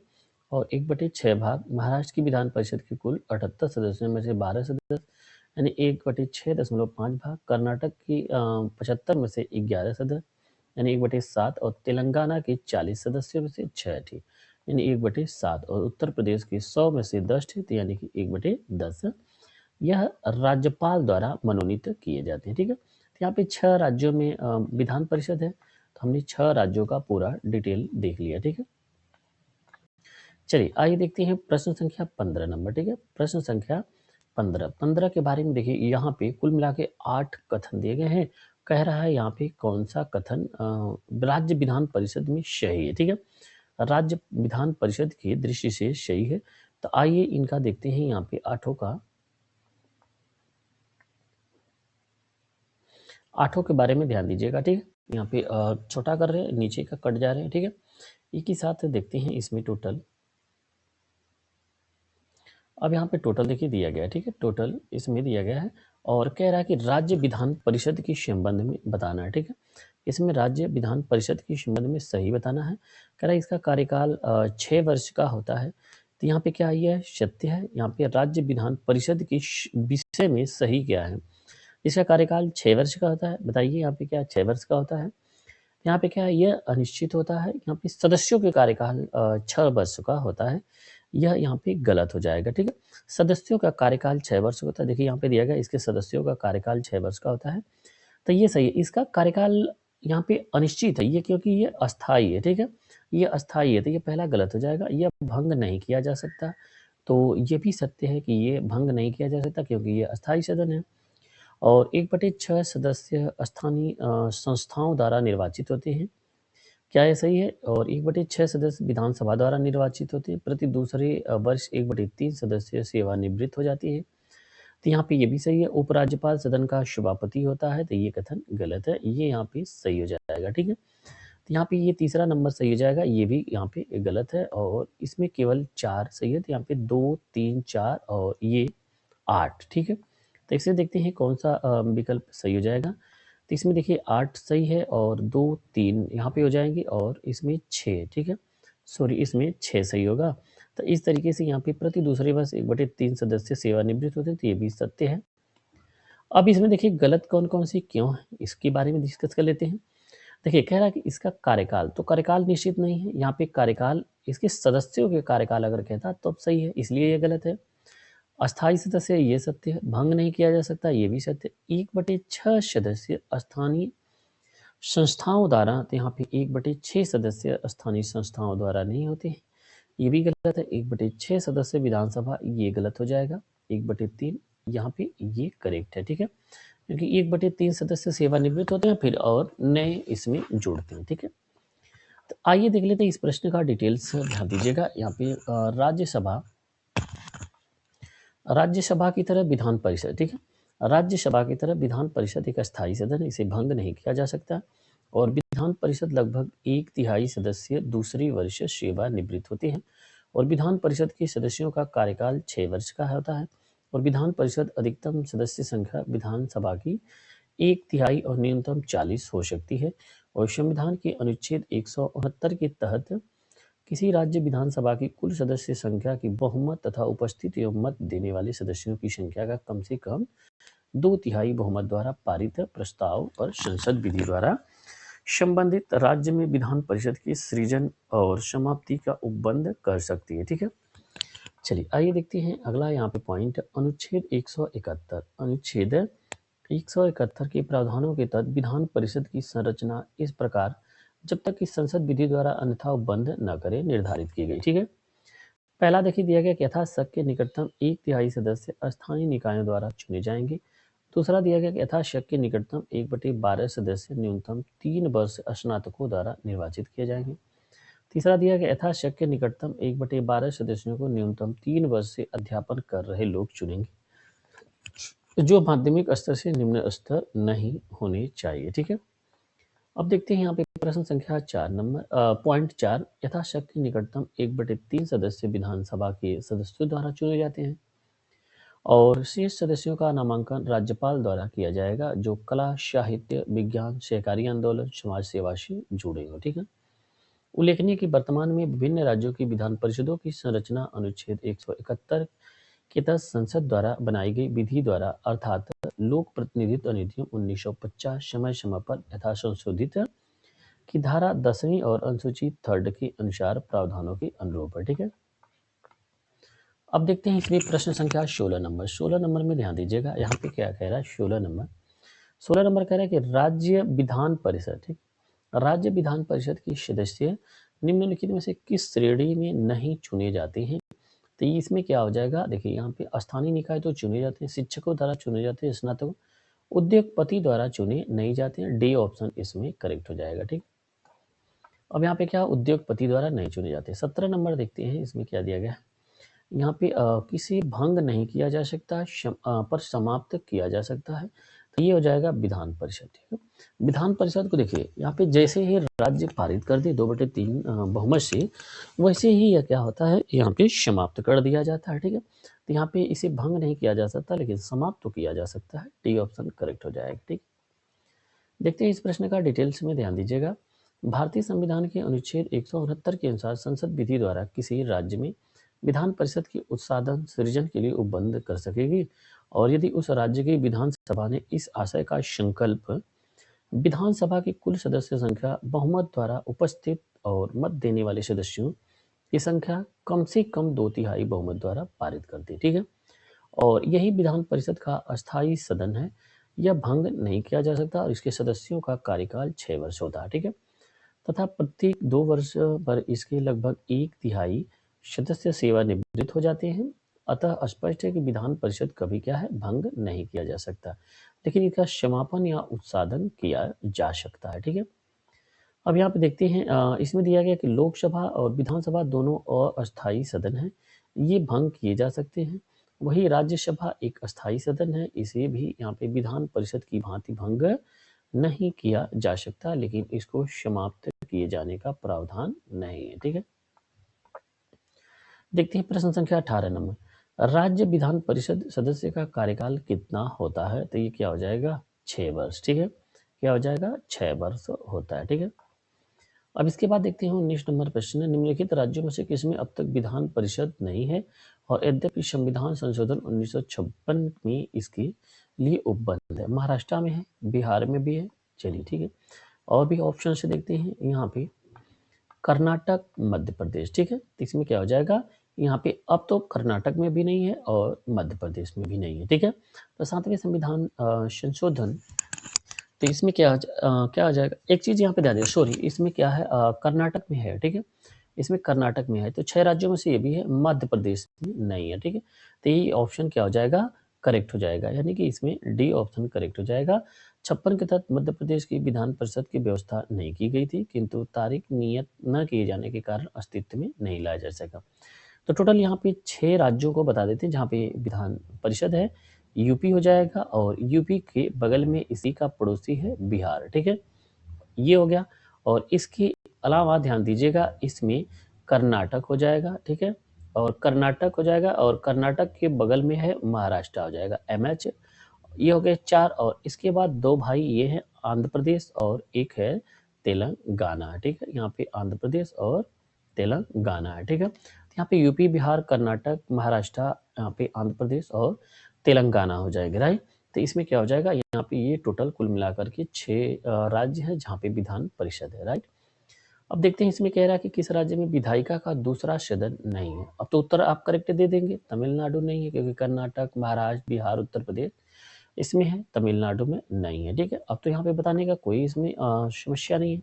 S1: और 1/6 भाग महाराष्ट्र की विधान परिषद के कुल 78 सदस्यों में से 12 सदस्य यानी 1/6.5 भाग, कर्नाटक की 75 में से 11 सदस्य यानी 1/7 और तेलंगाना के 40 सदस्यों में से 6 थी यानी 1/7 और उत्तर प्रदेश के 100 में से 10 थे यानी कि 1/10 यह राज्यपाल द्वारा मनोनीत किए जाते हैं, ठीक है। तो यहाँ पे 6 राज्यों में विधान परिषद है, तो हमने 6 राज्यों का पूरा डिटेल देख लिया, ठीक है। चलिए आइए देखते हैं प्रश्न संख्या 15 नंबर, ठीक है। प्रश्न संख्या 15 के बारे में देखिए, यहाँ पे कुल मिला के 8 कथन दिए गए हैं। कह रहा है यहाँ पे कौन सा कथन राज्य विधान परिषद में सही है, ठीक है। राज्य विधान परिषद की दृष्टि से सही है। तो आइए इनका देखते हैं यहाँ पे आठों के बारे में ध्यान दीजिएगा, ठीक है। यहाँ पे छोटा कर रहे हैं, नीचे का कट जा रहे हैं, ठीक है। एक ही साथ देखते हैं इसमें टोटल। अब यहाँ पे टोटल देखिए दिया गया है, ठीक है, टोटल इसमें दिया गया है और कह रहा है कि राज्य विधान परिषद के संबंध में बताना है, ठीक है। इसमें राज्य विधान परिषद के संबंध में सही बताना है। कह रहा है इसका कार्यकाल 6 वर्ष का होता है। तो यहाँ पे क्या ये सत्य है, यहाँ पे राज्य विधान परिषद के विषय में सही क्या है। इसका कार्यकाल 6 वर्ष का होता है, बताइए यहाँ पे क्या 6 वर्ष का होता है। यहाँ पे क्या है, यह अनिश्चित होता है। यहाँ पे सदस्यों के कार्यकाल 6 वर्ष का होता है, यह यहाँ पे गलत हो जाएगा, ठीक है। सदस्यों का कार्यकाल 6 वर्ष होता है, देखिए यहाँ पे दिया गया इसके सदस्यों का कार्यकाल 6 वर्ष का होता है, तो ये सही है। इसका कार्यकाल यहाँ पे अनिश्चित है, ये क्योंकि ये अस्थाई है, ठीक है, ये अस्थाई है, तो ये पहला गलत हो जाएगा। यह भंग नहीं किया जा सकता, तो ये भी सत्य है कि ये भंग नहीं किया जा सकता क्योंकि ये अस्थाई सदन है। और 1/6 सदस्य स्थानीय संस्थाओं द्वारा निर्वाचित होते हैं, क्या ये सही है। और 1/6 सदस्य विधानसभा द्वारा निर्वाचित होते हैं, प्रति दूसरे वर्ष 1/3 सदस्य सेवानिवृत्त हो जाती है, तो यहाँ पे ये भी सही है। उपराज्यपाल सदन का सभापति होता है, तो ये कथन गलत है, ये यहाँ पे सही हो जाएगा, ठीक है। तो यहाँ पे ये तीसरा नंबर सही हो जाएगा, ये भी यहाँ पे गलत है और इसमें केवल 4 सही है, तो यहाँ पे 2, 3, 4 और ये 8, ठीक है। तो इसे देखते हैं कौन सा विकल्प सही हो जाएगा। तो इसमें देखिए 8 सही है और 2, 3 यहाँ पे हो जाएंगे और इसमें 6, ठीक है, सॉरी इसमें 6 सही होगा। तो इस तरीके से यहाँ पे प्रति दूसरे वर्ष 1/3 सदस्य सेवानिवृत्त होते हैं, तो ये भी सत्य है। अब इसमें देखिए गलत कौन कौन सी क्यों है, इसके बारे में डिस्कस कर लेते हैं। देखिए कह रहा है कि इसका कार्यकाल, तो कार्यकाल निश्चित नहीं है, यहाँ पे कार्यकाल इसके सदस्यों के कार्यकाल अगर कहता तो अब सही है, इसलिए ये गलत है। अस्थायी सदस्य ये सत्य है, भंग नहीं किया जा सकता ये भी सत्य। 1/6 सदस्य स्थानीय संस्थाओं द्वारा, तो यहाँ पे 1/6 सदस्य स्थानीय संस्थाओं द्वारा नहीं होते हैं, ये भी गलत है। 1/6 सदस्य विधानसभा, ये गलत हो जाएगा। 1/3 यहाँ पे ये करेक्ट है, ठीक है, क्योंकि 1/3 सदस्य सेवानिवृत्त होते हैं फिर और नए इसमें जोड़ते हैं, ठीक है। तो आइए देख लेते हैं इस प्रश्न का डिटेल्स, ध्यान दीजिएगा। यहाँ पे राज्यसभा की तरह विधान परिषद, ठीक है, राज्यसभा की तरह विधान परिषद एक अस्थायी सदन है, इसे भंग नहीं किया जा सकता। और विधान परिषद लगभग 1/3 सदस्य दूसरे वर्ष सेवानिवृत्त होते हैं और विधान परिषद के सदस्यों का कार्यकाल 6 वर्ष का होता है। और विधान परिषद अधिकतम सदस्य संख्या विधानसभा की 1/3 और न्यूनतम 40 हो सकती है। और संविधान के अनुच्छेद 169 के तहत किसी राज्य विधानसभा की कुल सदस्य संख्या की बहुमत तथा उपस्थित एवं मत देने वाले सदस्यों की संख्या का कम से कम 2/3 बहुमत द्वारा पारित प्रस्ताव और संसद विधि द्वारा संबंधित राज्य में विधान परिषद की सृजन और समाप्ति का उपबंध कर सकती है, ठीक है। चलिए आइए देखते हैं अगला यहाँ पे पॉइंट, अनुच्छेद 171। अनुच्छेद 171 के प्रावधानों के तहत विधान परिषद की संरचना इस प्रकार जब तक कि संसद विधि द्वारा अन्यथा उपबंध न करे निर्धारित की गई, ठीक है। पहला देखिए दिया गया कि यथाशक्य के निकटतम 1/3 सदस्य स्थानीय निकायों द्वारा चुने जाएंगे। दूसरा दिया गया कि यथाशक्य के निकटतम 1/12 सदस्य न्यूनतम 3 वर्ष स्नातकों द्वारा निर्वाचित किए जाएंगे। तीसरा दिया गया यथाशक्य के निकटतम 1/12 सदस्यों को न्यूनतम 3 वर्ष से अध्यापन कर रहे लोग चुनेंगे जो माध्यमिक स्तर से निम्न स्तर नहीं होने चाहिए, ठीक है। अब देखते हैं यहाँ पे प्रश्न संख्या 4 नंबर पॉइंट 4, यथाशक्ति निकटतम 1/3 सदस्य विधानसभा के सदस्यों द्वारा चुने जाते हैं और शेष सदस्यों का नामांकन राज्यपाल द्वारा किया जाएगा जो कला, साहित्य, विज्ञान, सहकारी आंदोलन, समाज सेवा से जुड़े हो, ठीक है। उल्लेखनीय कि वर्तमान में विभिन्न राज्यों की विधान परिषदों की संरचना अनुच्छेद 171 के तहत संसद द्वारा बनाई गई विधि द्वारा अर्थात लोक प्रतिनिधित्व अधिनियम 1950 समय समय पर यथा संशोधित की धारा 10वीं और अनुसूची 3 के अनुसार प्रावधानों के अनुरूप है, ठीक है। अब देखते हैं इसमें प्रश्न संख्या 16 नंबर। 16 नंबर में ध्यान दीजिएगा, यहाँ पे क्या कह रहा है 16 नंबर कह रहा है कि राज्य विधान परिषद, ठीक, राज्य विधान परिषद के सदस्य निम्नलिखित में से किस श्रेणी में नहीं चुने जाते हैं। तो इसमें क्या हो जाएगा, देखिए यहाँ पे स्थानीय निकाय तो चुने जाते हैं, शिक्षकों द्वारा चुने जाते हैं, स्नातक उद्योगपति द्वारा चुने नहीं जाते हैं, डी ऑप्शन इसमें करेक्ट हो जाएगा, ठीक। अब यहाँ पे क्या उद्योगपति द्वारा नहीं चुने जाते। 17 नंबर देखते हैं इसमें क्या दिया गया है। यहाँ पे किसी भंग नहीं किया जा सकता पर समाप्त किया जा सकता है। ये हो जाएगा विधान परिषद। ठीक है, विधान परिषद को देखिए यहाँ पे जैसे ही राज्य पारित कर दे 2/3 बहुमत से, वैसे ही यह क्या होता है यहाँ पे समाप्त कर दिया जाता है। ठीक है, तो यहाँ पे इसे भंग नहीं किया जा सकता, लेकिन समाप्त तो किया जा सकता है। डी ऑप्शन करेक्ट हो जाएगा। ठीक, देखते हैं इस प्रश्न का डिटेल्स में ध्यान दीजिएगा। भारतीय संविधान के अनुच्छेद 169 के अनुसार संसद विधि द्वारा किसी राज्य में विधान परिषद की उत्साधन सृजन के लिए उपबंध कर सकेगी, और यदि उस राज्य की विधानसभा ने इस आशय का संकल्प विधानसभा की कुल सदस्य संख्या बहुमत द्वारा उपस्थित और मत देने वाले सदस्यों की संख्या कम से कम 2/3 बहुमत द्वारा पारित कर दी। ठीक है, और यही विधान परिषद का अस्थायी सदन है। यह भंग नहीं किया जा सकता और इसके सदस्यों का कार्यकाल 6 वर्ष होता है। ठीक है, तथा प्रत्येक 2 वर्ष पर इसके लगभग 1/3 सदस्य सेवानिवृत्त हो जाते हैं। अतः स्पष्ट है कि विधान परिषद कभी क्या है, भंग नहीं किया जा सकता, लेकिन इसका समापन या उत्साधन किया जा सकता है। ठीक है, अब यहाँ पे देखते हैं इसमें दिया गया कि लोकसभा और विधानसभा दोनों अस्थायी सदन हैं, ये भंग किए जा सकते हैं। वही राज्यसभा एक अस्थायी सदन है, इसे भी यहाँ पे विधान परिषद की भांति भंग नहीं किया जा सकता, लेकिन इसको समाप्त किए जाने का प्रावधान नहीं है। ठीक है, देखते हैं प्रश्न संख्या 18 नंबर। राज्य विधान परिषद सदस्य का कार्यकाल कितना होता है? तो ये क्या हो जाएगा, 6 वर्ष। ठीक है, क्या हो जाएगा, 6 वर्ष होता है। ठीक है, अब इसके बाद देखते हैं 19 नंबर प्रश्न। निम्नलिखित राज्यों में से किसमें अब तक विधान परिषद नहीं है, और यद्यपि संविधान संशोधन 1956 में इसके लिए उपबंध है? महाराष्ट्र में है, बिहार में भी है। चलिए ठीक है, और भी ऑप्शन से देखते हैं। यहाँ पे कर्नाटक, मध्य प्रदेश। ठीक है, तो इसमें क्या हो जाएगा, यहाँ पे अब तो कर्नाटक में भी नहीं है और मध्य प्रदेश में भी नहीं है। ठीक है, तो 7वें संविधान संशोधन, तो इसमें क्या आ जाएगा, एक चीज़ यहाँ पे ध्यान दें, सॉरी, इसमें क्या है, कर्नाटक में है। ठीक है, इसमें कर्नाटक में है, तो 6 राज्यों में से ये भी है, मध्य प्रदेश में नहीं है। ठीक है, तो ये ऑप्शन क्या हो जाएगा, करेक्ट हो जाएगा, यानी कि इसमें डी ऑप्शन करेक्ट हो जाएगा। 56 के तहत मध्य प्रदेश की विधान परिषद की व्यवस्था नहीं की गई थी, किंतु तारीख नियत न किए जाने के कारण अस्तित्व में नहीं लाया जा सका। तो टोटल यहाँ पे 6 राज्यों को बता देते हैं जहाँ पे विधान परिषद है। यूपी हो जाएगा, और यूपी के बगल में इसी का पड़ोसी है बिहार। ठीक है, ये हो गया, और इसके अलावा ध्यान दीजिएगा इसमें कर्नाटक हो जाएगा। ठीक है, और कर्नाटक हो जाएगा, और कर्नाटक के बगल में है महाराष्ट्र हो जाएगा, MH। ये हो गए 4, और इसके बाद 2 भाई ये है आंध्र प्रदेश और एक है तेलंगाना। ठीक है, यहाँ पे आंध्र प्रदेश और तेलंगाना है। ठीक है, तो यहाँ पे यूपी, बिहार, कर्नाटक, महाराष्ट्र, यहाँ पे आंध्र प्रदेश और तेलंगाना हो जाएगा। राइट, तो इसमें क्या हो जाएगा, यहाँ पे ये टोटल कुल मिलाकर के 6 राज्य हैं जहाँ पे विधान परिषद है। राइट, अब देखते हैं इसमें कह रहा है कि किस राज्य में विधायिका का दूसरा सदन नहीं है। अब तो उत्तर आप करेक्ट दे देंगे, तमिलनाडु नहीं है, क्योंकि कर्नाटक, महाराष्ट्र, बिहार, उत्तर प्रदेश इसमें है, तमिलनाडु में नहीं है। ठीक है, अब तो यहाँ पे बताने का कोई इसमें समस्या नहीं है।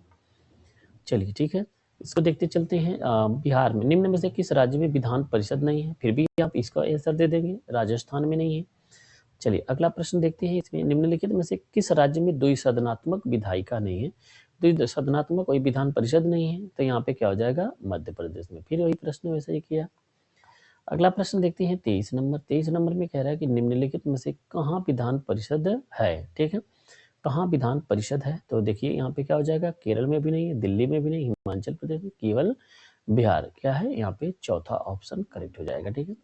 S1: चलिए ठीक है, इसको देखते चलते हैं। बिहार में निम्न में से किस राज्य में विधान परिषद नहीं है? फिर भी आप इसका आंसर दे देंगे, राजस्थान में नहीं है। चलिए अगला प्रश्न देखते हैं। इसमें निम्नलिखित में से किस राज्य में द्विसदनात्मक विधायिका नहीं है? द्विसदनात्मक कोई विधान परिषद नहीं है, तो यहाँ पे क्या हो जाएगा, मध्य प्रदेश में। फिर वही प्रश्न वैसे ही किया। अगला प्रश्न देखते हैं 23 नंबर। 23 नंबर में कह रहा है कि निम्नलिखित में से कहाँ विधान परिषद है? ठीक है, कहाँ विधान परिषद है? तो देखिए यहाँ पे क्या हो जाएगा, केरल में भी नहीं है, दिल्ली में भी नहीं, हिमाचल प्रदेश में, केवल बिहार। क्या है यहाँ पे, चौथा ऑप्शन करेक्ट हो जाएगा। ठीक है,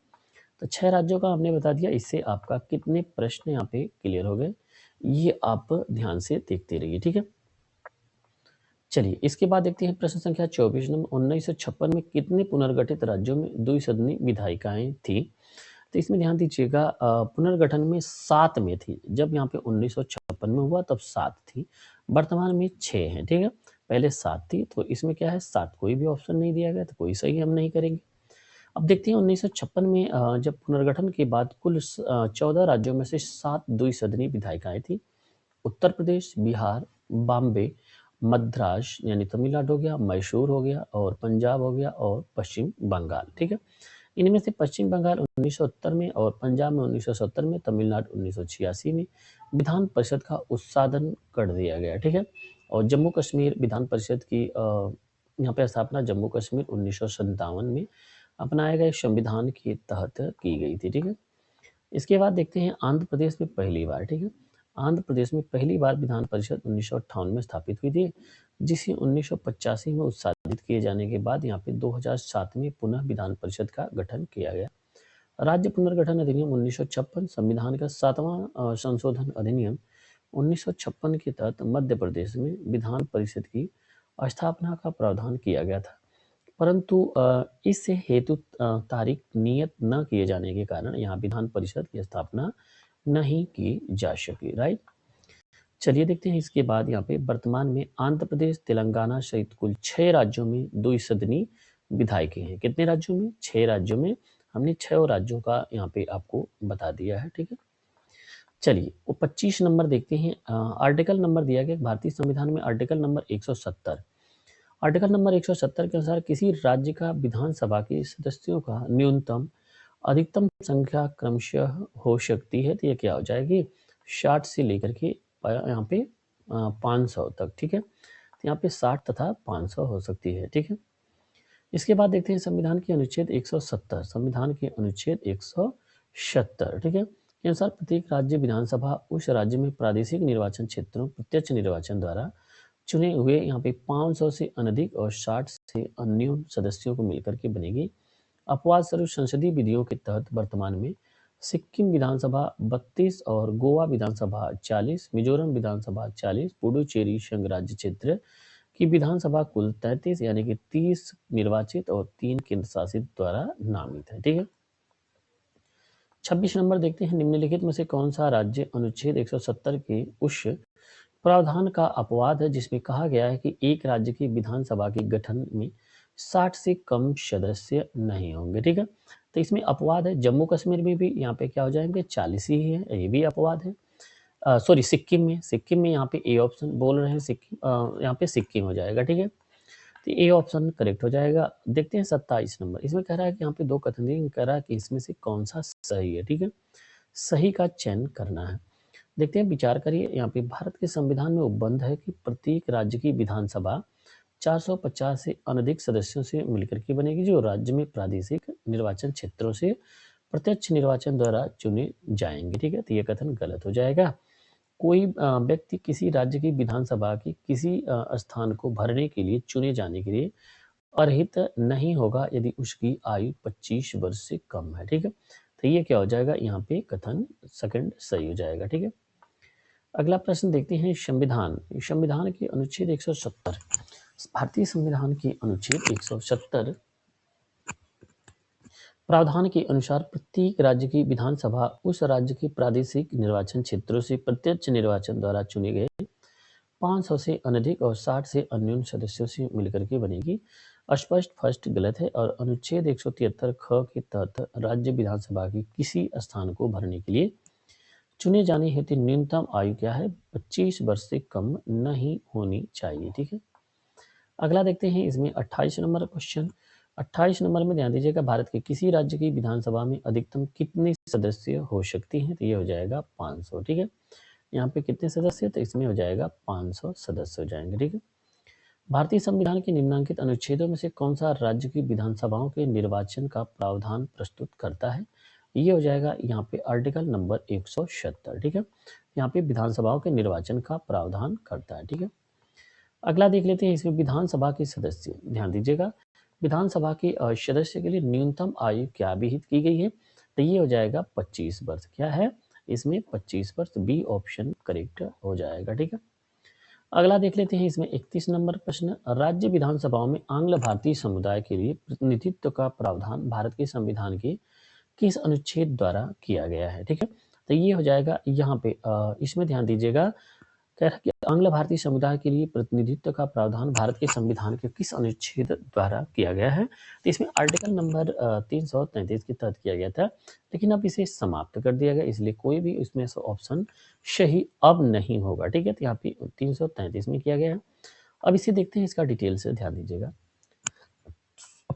S1: तो 6 राज्यों का हमने बता दिया। इससे आपका कितने प्रश्न यहाँ पे क्लियर हो गए, ये आप ध्यान से देखते रहिए। ठीक है, चलिए इसके बाद देखते हैं प्रश्न संख्या 24 नंबर। 1956 में कितने पुनर्गठित राज्यों में द्विसदनी विधायिकाएं थी? तो इसमें ध्यान दीजिएगा, पुनर्गठन में 7 में थी। जब यहाँ पे 1956 में हुआ तब 7 थी, वर्तमान में 6 हैं। ठीक है, पहले 7 थी, तो इसमें क्या है, 7 कोई भी ऑप्शन नहीं दिया गया, तो कोई सही हम नहीं करेंगे। अब देखते हैं 1956 में जब पुनर्गठन के बाद कुल 14 राज्यों में से 7 द्विसदनी विधायिकाएं थी। उत्तर प्रदेश, बिहार, बॉम्बे, मद्रास यानी तमिलनाडु हो गया, मैसूर हो गया, और पंजाब हो गया, और पश्चिम बंगाल। ठीक है, इनमें से पश्चिम बंगाल 1970 में, और पंजाब में 1970 में, तमिलनाडु 1986 में विधान परिषद का उत्साधन कर दिया गया। ठीक है, और जम्मू कश्मीर विधान परिषद की यहाँ पे स्थापना जम्मू कश्मीर 1957 में अपनाए गए संविधान के तहत की गई थी। ठीक है, इसके बाद देखते हैं आंध्र प्रदेश में पहली बार। ठीक है, आंध्र प्रदेश में पहली बार विधान परिषद 1958 में स्थापित हुई थी, जिसे 1985 में उत्साहित किए जाने के बाद यहाँ पे 2007 में पुनः विधान परिषद का गठन किया गया। राज्य पुनर्गठन अधिनियम 1956 संविधान का 7वां संशोधन अधिनियम 1956 के तहत मध्य प्रदेश में विधान परिषद की स्थापना का प्रावधान किया गया था, परंतु इस हेतु तारीख नियत न किए जाने के कारण यहाँ विधान परिषद की स्थापना नहीं की जा सकी। राइट, चलिए देखते हैं इसके बाद यहाँ पे वर्तमान में आंध्र प्रदेश, तेलंगाना सहित कुल 6 राज्यों में द्विसदनीय विधायिका हैं। कितने राज्यों में? 6 राज्यों में। हमने 6 राज्यों का यहाँ पे आपको बता दिया है। ठीक है, चलिए वो 25 नंबर देखते हैं। आर्टिकल नंबर दिया गया भारतीय संविधान में आर्टिकल नंबर 170। आर्टिकल नंबर 170 के अनुसार किसी राज्य का विधानसभा के सदस्यों का न्यूनतम अधिकतम संख्या क्रमशः हो सकती है, तो ये क्या हो जाएगी? 60 से लेकर के यहाँ पे 500 तक। ठीक है, तो यहाँ पे 60 तथा 500 हो सकती है। ठीक है, इसके बाद देखते हैं संविधान के अनुच्छेद 170। संविधान के अनुच्छेद 170 ठीक है, के अनुसार प्रत्येक राज्य विधानसभा उस राज्य में प्रादेशिक निर्वाचन क्षेत्रों प्रत्यक्ष निर्वाचन द्वारा चुने हुए यहाँ पे 500 से अनधिक और 60 से अन्यून सदस्यों को मिलकर के बनेगी। अपवाद स्वरूप संसदीय विधियों के तहत वर्तमान में सिक्किम विधानसभा 32 और गोवा विधानसभा 40, मिजोरम विधानसभा 40, पुडुचेरी संघ राज्य क्षेत्र की विधानसभा कुल 33 यानी कि 30 निर्वाचित और 3 केंद्र शासित द्वारा नामित है। ठीक है, 26 नंबर देखते हैं, निम्नलिखित में से कौन सा राज्य अनुच्छेद 170 के उस प्रावधान का अपवाद है जिसमें कहा गया है कि एक राज्य की विधानसभा के गठन में 60 से कम सदस्य नहीं होंगे। ठीक है, तो इसमें अपवाद है। जम्मू कश्मीर में भी यहाँ पे क्या हो जाएंगे? 40 ही है, ये भी अपवाद है। सॉरी, सिक्किम में यहाँ पे ए ऑप्शन बोल रहे हैं, सिक्किम यहाँ पे सिक्किम हो जाएगा। ठीक है, तो ए ऑप्शन करेक्ट हो जाएगा। देखते हैं 27 नंबर, इसमें कह रहा है कि यहाँ पे 2 कथन दिए, कह रहा है कि इसमें से कौन सा सही है। ठीक है, सही का चयन करना है। देखते हैं, विचार करिए। यहाँ पे भारत के संविधान में उपबंध है कि प्रत्येक राज्य की विधानसभा 450 से अनधिक सदस्यों से मिलकर के बनेगी, जो राज्य में प्रादेशिक निर्वाचन क्षेत्रों से प्रत्यक्ष निर्वाचन द्वारा चुने जाएंगे। ठीक है, तो ये कथन गलत हो जाएगा। कोई व्यक्ति किसी राज्य की विधानसभा की किसी स्थान को भरने के लिए चुने जाने के लिए अर्हित नहीं होगा यदि उसकी आयु 25 वर्ष से कम है। ठीक है, तो ये क्या हो जाएगा? यहाँ पे कथन सेकंड सही हो जाएगा। ठीक है, अगला प्रश्न देखते हैं, संविधान के अनुच्छेद 170। भारतीय संविधान के अनुच्छेद 170 प्रावधान के अनुसार प्रत्येक राज्य की विधानसभा उस राज्य के प्रादेशिक निर्वाचन क्षेत्रों से प्रत्यक्ष निर्वाचन द्वारा चुने गए 500 से अनधिक और 60 से अन्यून सदस्यों से मिलकर के बनेगी। स्पष्ट फर्स्ट गलत है। और अनुच्छेद 173 ख के तहत राज्य विधानसभा की किसी स्थान को भरने के लिए चुने जाने हेतु न्यूनतम आयु क्या है? 25 वर्ष से कम नहीं होनी चाहिए। ठीक है, अगला देखते हैं, इसमें 28 नंबर क्वेश्चन। 28 नंबर में ध्यान दीजिएगा, भारत के किसी राज्य की विधानसभा में अधिकतम कितने सदस्य हो सकते हैं? तो ये हो जाएगा 500। ठीक है, यहाँ पे कितने सदस्य? तो इसमें हो जाएगा 500 सदस्य हो जाएंगे। ठीक है, भारतीय संविधान के निम्नलिखित अनुच्छेदों में से कौन सा राज्य की विधानसभाओं के निर्वाचन का प्रावधान प्रस्तुत करता है? ये हो जाएगा यहाँ पे आर्टिकल नंबर 170। ठीक है, यहाँ पे विधानसभाओं के निर्वाचन का प्रावधान करता है। ठीक है, अगला देख लेते हैं, इसमें विधानसभा के सदस्य। ध्यान दीजिएगा, विधानसभा के सदस्य के लिए न्यूनतम आयु क्या विहित की गई है? तो ये हो जाएगा 25 वर्ष। क्या है इसमें? 25 वर्ष। बी ऑप्शन करेक्ट हो जाएगा। ठीक है, अगला देख लेते हैं, इसमें 31 नंबर प्रश्न। राज्य विधानसभाओं में आंग्ल भारतीय समुदाय के लिए प्रतिनिधित्व का प्रावधान भारत के संविधान के किस अनुच्छेद द्वारा किया गया है? ठीक है, तो ये हो जाएगा यहाँ पे इसमें ध्यान दीजिएगा, कह रहा है कि आंग्ल भारतीय समुदाय के लिए प्रतिनिधित्व का प्रावधान भारत के संविधान के किस अनुच्छेद द्वारा किया गया है? तो इसमें आर्टिकल नंबर 333 के तहत किया गया था, लेकिन अब इसे समाप्त कर दिया गया, इसलिए कोई भी इसमें से ऑप्शन सही अब नहीं होगा। ठीक है, तो यहाँ पे 333 में किया गया है। अब इसे देखते हैं, इसका डिटेल से ध्यान दीजिएगा।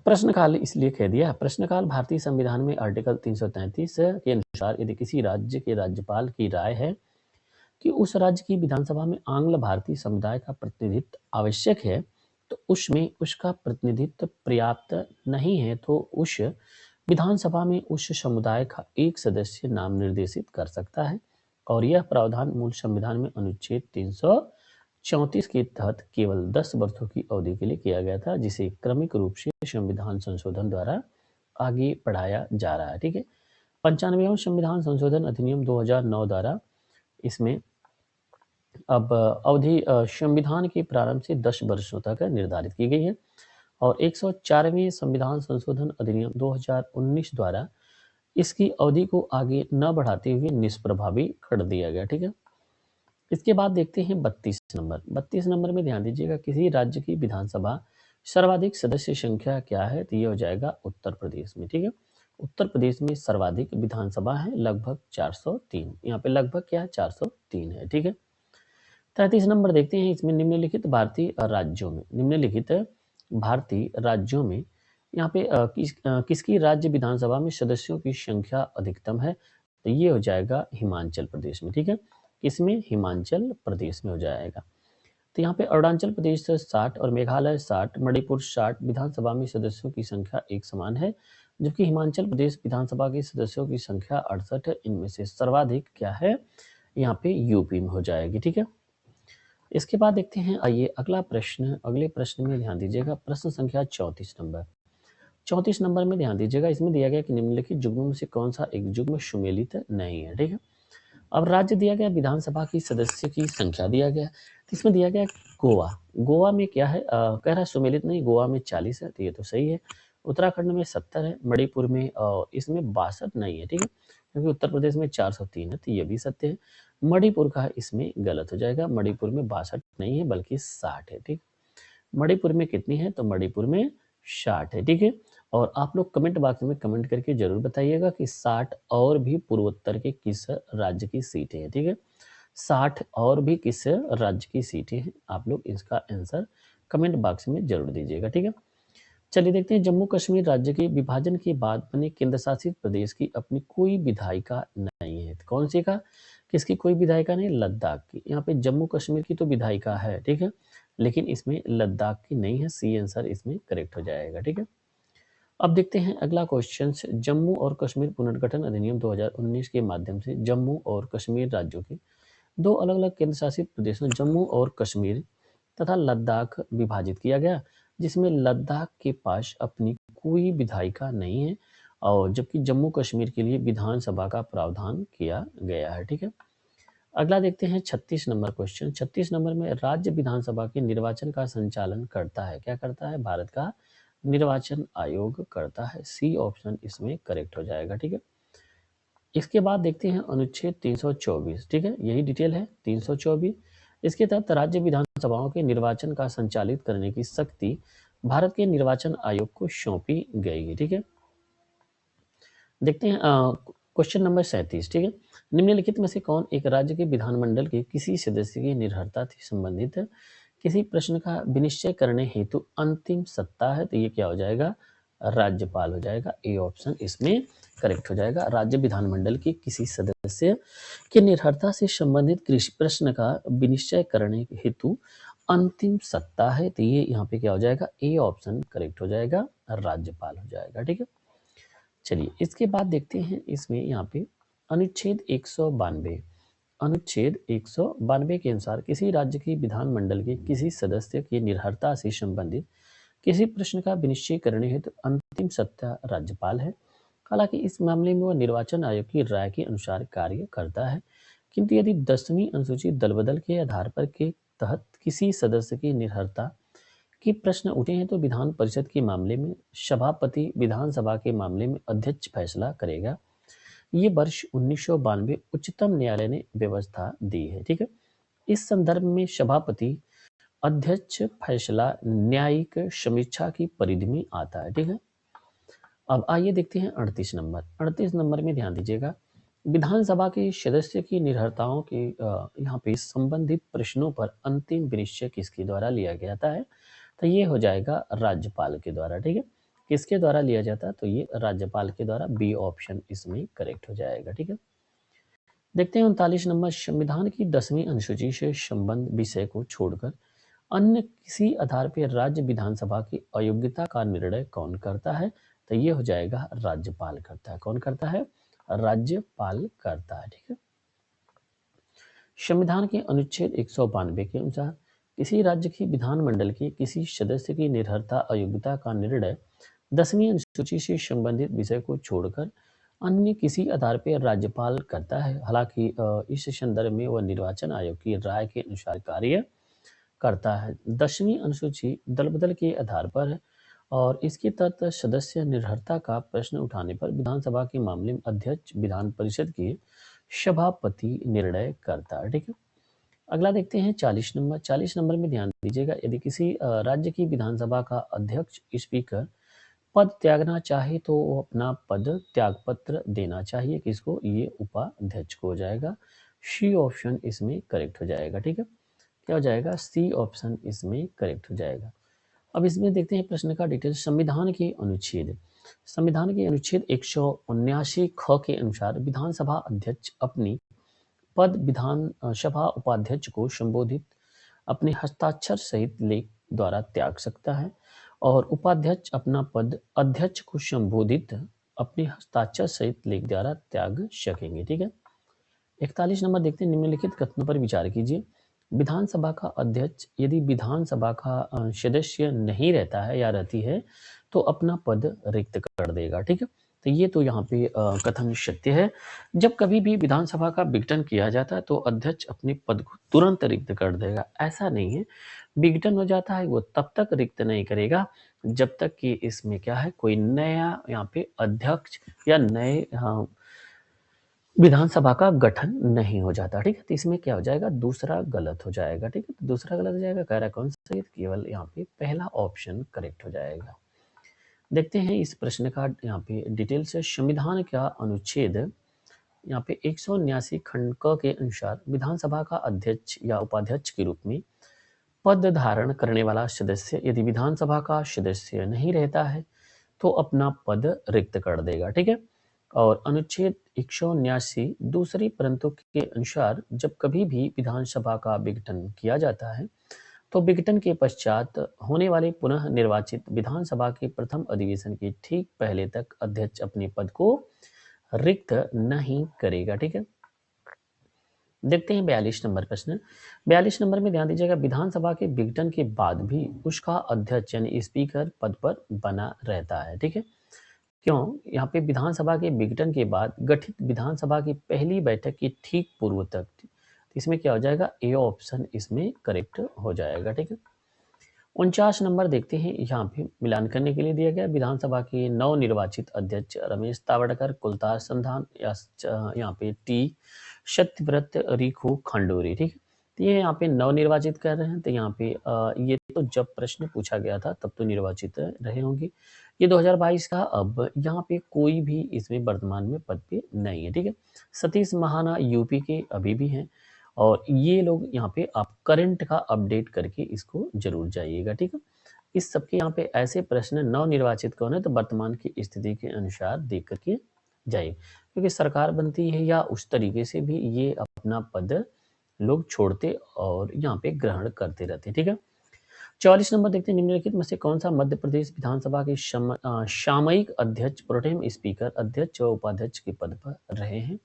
S1: प्रश्नकाल इसलिए कह दिया, प्रश्नकाल भारतीय संविधान में आर्टिकल 333 के अनुसार यदि किसी राज्य के राज्यपाल की राय है कि उस राज्य की विधानसभा में आंग्ल भारतीय समुदाय का प्रतिनिधित्व आवश्यक है, तो उसमें उसका प्रतिनिधित्व पर्याप्त नहीं है, तो उस विधानसभा में उस समुदाय का एक सदस्य नाम निर्देशित कर सकता है। और यह प्रावधान मूल संविधान में अनुच्छेद 334 के तहत केवल 10 वर्षों की अवधि के लिए किया गया था, जिसे क्रमिक रूप से संविधान संशोधन द्वारा आगे बढ़ाया जा रहा है। ठीक है, 95वां संविधान संशोधन अधिनियम 2009 द्वारा इसमें अब अवधि संविधान के प्रारंभ से 10 वर्षों तक निर्धारित की गई है और 104वें संविधान संशोधन अधिनियम 2019 द्वारा इसकी अवधि को आगे न बढ़ाते हुए निष्प्रभावी कर दिया गया। ठीक है, इसके बाद देखते हैं 32 नंबर। 32 नंबर में ध्यान दीजिएगा, किसी राज्य की विधानसभा सर्वाधिक सदस्य संख्या क्या है, तो ये हो जाएगा उत्तर प्रदेश में। ठीक है, उत्तर प्रदेश में सर्वाधिक विधानसभा है, लगभग 403। यहाँ पे लगभग क्या है, 403 है। ठीक है, 33 नंबर देखते हैं, इसमें निम्नलिखित भारतीय राज्यों में, निम्नलिखित भारतीय राज्यों में यहाँ पे किसकी राज्य विधानसभा में सदस्यों की संख्या अधिकतम है, तो ये हो जाएगा हिमाचल प्रदेश में। ठीक है, किसमें, हिमाचल प्रदेश में हो जाएगा। तो यहाँ पे अरुणाचल प्रदेश 60 और मेघालय 60, मणिपुर 60 विधानसभा में सदस्यों की संख्या एक समान है, जबकि हिमाचल प्रदेश विधानसभा के सदस्यों की संख्या 68 है। इनमें से सर्वाधिक क्या है, यहाँ पे यूपी में हो जाएगी। ठीक है, इसके बाद देखते हैं, आइए अगला प्रश्न, अगले प्रश्न में ध्यान दीजिएगा, प्रश्न संख्या 34 नंबर। 34 नंबर में ध्यान दीजिएगा, इसमें दिया गया कि निम्नलिखित जुग्मों में से कौन सा एक जुग्म सुमेलित नहीं है। ठीक है, अब राज्य दिया गया, विधानसभा की सदस्य की संख्या दिया गया, तो इसमें दिया गया गोवा। गोवा में क्या है, कह रहा है सुमेलित नहीं, गोवा में 40 है, तो ये तो सही है। उत्तराखंड में 70 है, मणिपुर में इसमें 62 नहीं है। ठीक है, क्योंकि उत्तर प्रदेश में 403 है, तो ये भी सत्य है। मणिपुर का इसमें गलत हो जाएगा, मणिपुर में 62 नहीं है बल्कि 60 है। ठीक, मणिपुर में कितनी है, तो मणिपुर में 60 है। ठीक है, और आप लोग कमेंट बॉक्स में कमेंट करके जरूर बताइएगा कि 60 और भी पूर्वोत्तर के किस राज्य की सीटें हैं। ठीक है, 60 और भी किस राज्य की सीटें हैं, आप लोग इसका आंसर कमेंट बॉक्स में जरूर दीजिएगा। ठीक है, चलिए देखते हैं, जम्मू कश्मीर राज्य के विभाजन के बाद बने केंद्र शासित प्रदेश की अपनी कोई विधायिका नहीं है। तो कौन सी का, किसकी कोई विधायिका नहीं, लद्दाख की। यहाँ पे जम्मू कश्मीर की तो विधायिका है, ठीक है, लेकिन इसमें लद्दाख की नहीं है। सी आंसर इसमें करेक्ट हो जाएगा। ठीक है, अब देखते हैं अगला क्वेश्चन, जम्मू और कश्मीर पुनर्गठन अधिनियम 2019 के माध्यम से जम्मू और कश्मीर राज्यों के दो अलग अलग केंद्र शासित प्रदेशों जम्मू और कश्मीर तथा लद्दाख विभाजित किया गया, जिसमें लद्दाख के पास अपनी कोई विधायिका नहीं है और जबकि जम्मू कश्मीर के लिए विधानसभा का प्रावधान किया गया है। ठीक है, अगला देखते हैं 36 नंबर क्वेश्चन। 36 नंबर में राज्य विधानसभा के निर्वाचन का संचालन करता है, क्या करता है, भारत का निर्वाचन आयोग करता है। सी ऑप्शन इसमें करेक्ट हो जाएगा। ठीक है, इसके बाद देखते हैं अनुच्छेद 324। ठीक है, यही डिटेल है 324। इसके तहत राज्य विधानसभाओं के निर्वाचन का संचालित करने की शक्ति भारत के निर्वाचन आयोग को सौंपी गई है। ठीक है, देखते हैं क्वेश्चन नंबर 37। ठीक है, निम्नलिखित में से कौन एक राज्य के विधानमंडल के किसी सदस्य की निर्भरता से संबंधित किसी प्रश्न का विनिश्चय करने हेतु अंतिम सत्ता है, तो ये क्या हो जाएगा, राज्यपाल हो जाएगा। ए ऑप्शन इसमें करेक्ट हो जाएगा। राज्य विधानमंडल के किसी सदस्य के निर्भरता से संबंधित कृषि प्रश्न का विनिश्चय करने हेतु अंतिम सत्ता है, तो ये यहाँ पे क्या हो जाएगा, ए ऑप्शन करेक्ट हो जाएगा, राज्यपाल हो जाएगा। ठीक है, चलिए इसके बाद देखते हैं, इसमें यहाँ पे अनुच्छेद 192, अनुच्छेद 192 के अनुसार किसी राज्य की विधानमंडल के किसी सदस्य की निर्भरता से संबंधित किसी प्रश्न का विनिश्चय करने हेतु अंतिम सत्ता राज्यपाल है। हालांकि इस मामले में वह निर्वाचन आयोग की राय के अनुसार कार्य करता है, किंतु यदि 10वीं अनुसूची दलबदल के आधार पर के तहत किसी सदस्य की निर्भरता के प्रश्न उठे हैं तो विधान परिषद के मामले में सभापति, विधानसभा के मामले में अध्यक्ष फैसला करेगा। ये वर्ष 1992 उच्चतम न्यायालय ने व्यवस्था दी है। ठीक है, इस संदर्भ में सभापति अध्यक्ष फैसला न्यायिक समीक्षा की परिधि में आता है। ठीक है, अब आइए देखते हैं 38 नंबर। 38 नंबर में ध्यान दीजिएगा, विधानसभा के सदस्य की निर्भरताओं के यहाँ पे संबंधित प्रश्नों पर अंतिम विनिश्चय किसके द्वारा लिया जाता है, तो ये हो जाएगा राज्यपाल के द्वारा। ठीक है, किसके द्वारा लिया जाता है, तो ये राज्यपाल के द्वारा। बी ऑप्शन इसमें करेक्ट हो जाएगा। ठीक है, देखते हैं 39 नंबर, संविधान की 10वीं अनुसूची से संबंध विषय को छोड़कर अन्य किसी आधार पर राज्य विधानसभा की अयोग्यता का निर्णय कौन करता है, तो ये हो जाएगा राज्यपाल करता है। कौन करता है, राज्यपाल करता है। ठीक है, संविधान के अनुच्छेद 192 के अनुसार किसी राज्य की विधानमंडल के किसी सदस्य की निर्भरता अयोग्यता का निर्णय 10वीं अनुसूची से संबंधित विषय को छोड़कर अन्य किसी आधार पर राज्यपाल करता है। हालांकि इस संदर्भ में वह निर्वाचन आयोग की राय के अनुसार कार्य करता है। 10वीं अनुसूची दल बदल के आधार पर है और इसके तहत सदस्य निर्भरता का प्रश्न उठाने पर विधानसभा के मामले में अध्यक्ष विधान परिषद के सभापति निर्णय करता है। ठीक है, अगला देखते हैं 40 नंबर में ध्यान दीजिएगा। यदि किसी राज्य की विधानसभा का अध्यक्ष स्पीकर पद त्यागना चाहे तो वो अपना पद त्याग पत्र देना चाहिए किसको, ये उपाध्यक्ष को हो जाएगा। सी ऑप्शन इसमें करेक्ट हो जाएगा। ठीक है, क्या हो जाएगा, सी ऑप्शन इसमें करेक्ट हो जाएगा। अब इसमें देखते हैं प्रश्न का डिटेल। संविधान के अनुच्छेद 179 ख के अनुसार विधानसभा अध्यक्ष अपनी पद विधानसभा उपाध्यक्ष को संबोधित अपने हस्ताक्षर सहित लेख द्वारा त्याग सकता है और उपाध्यक्ष अपना पद अध्यक्ष को संबोधित अपने हस्ताक्षर सहित लेख द्वारा त्याग सकेंगे। ठीक है, 41 नंबर देखते हैं। निम्नलिखित कथनों पर विचार कीजिए। विधानसभा का अध्यक्ष यदि विधानसभा का सदस्य नहीं रहता है या रहती है तो अपना पद रिक्त कर देगा। ठीक है, तो ये तो यहाँ पे कथन सत्य है। जब कभी भी विधानसभा का विघटन किया जाता है तो अध्यक्ष अपने पद को तुरंत रिक्त कर देगा, ऐसा नहीं है। विघटन हो जाता है वो तब तक रिक्त नहीं करेगा जब तक कि इसमें क्या है, कोई नया यहाँ पे अध्यक्ष या नए विधानसभा का गठन नहीं हो जाता। ठीक है, तो इसमें क्या हो जाएगा, दूसरा गलत हो जाएगा। ठीक है, तो दूसरा गलत हो जाएगा, कह रहा है कौन सा, केवल यहाँ पे पहला ऑप्शन करेक्ट हो जाएगा। देखते हैं इस प्रश्न का यहाँ पे डिटेल से। संविधान का अनुच्छेद यहाँ पे 179 खंड क के अनुसार विधानसभा का अध्यक्ष या उपाध्यक्ष के रूप में पद धारण करने वाला सदस्य यदि विधानसभा का सदस्य नहीं रहता है तो अपना पद रिक्त कर देगा। ठीक है, और अनुच्छेद 179 दूसरी परंतु के अनुसार जब कभी भी विधानसभा का विघटन किया जाता है तो विघटन के पश्चात होने वाले पुनः निर्वाचित विधानसभा के प्रथम अधिवेशन के ठीक पहले तक अध्यक्ष अपने पद को रिक्त नहीं करेगा। ठीक है, देखते हैं 42 नंबर प्रश्न। 42 नंबर में ध्यान दीजिएगा। विधानसभा के विघटन के बाद भी उसका अध्यक्ष यानी स्पीकर पद पर बना रहता है। ठीक है, क्यों, यहाँ पे विधानसभा के विघटन के बाद गठित विधानसभा की पहली बैठक की ठीक पूर्व तक, इसमें क्या हो जाएगा, ए ऑप्शन इसमें करेक्ट हो जाएगा। ठीक है, 49 नंबर देखते हैं। यहाँ पे मिलान करने के लिए दिया गया विधानसभा के नवनिर्वाचित अध्यक्ष रमेश तावड़कर, कुलतार संधान या यहाँ पे टी सत्यव्रत रिखू खंडूरी। ठीक है, तो ये यहाँ पे नवनिर्वाचित कर रहे हैं, तो यहाँ पे ये तो जब प्रश्न पूछा गया था तब तो निर्वाचित रहे होंगे। ये 2022 का, अब यहाँ पे कोई भी इसमें वर्तमान में पद पे नहीं है। ठीक है, सतीश महाना यूपी के अभी भी हैं और ये लोग यहाँ पे आप करंट का अपडेट करके इसको जरूर जाइएगा। ठीक है, इस सबके यहाँ पे ऐसे प्रश्न नवनिर्वाचित कौन है तो वर्तमान की स्थिति के अनुसार देख करके जाइए, क्योंकि सरकार बनती है या उस तरीके से भी ये अपना पद लोग छोड़ते और यहाँ पे ग्रहण करते रहते। ठीक है, 44 नंबर देखते हैं। निम्नलिखित में से कौन सा मध्य प्रदेश विधानसभा के सामयिक अध्यक्ष प्रोटेम स्पीकर अध्यक्ष व उपाध्यक्ष के पद पर रहे हैं,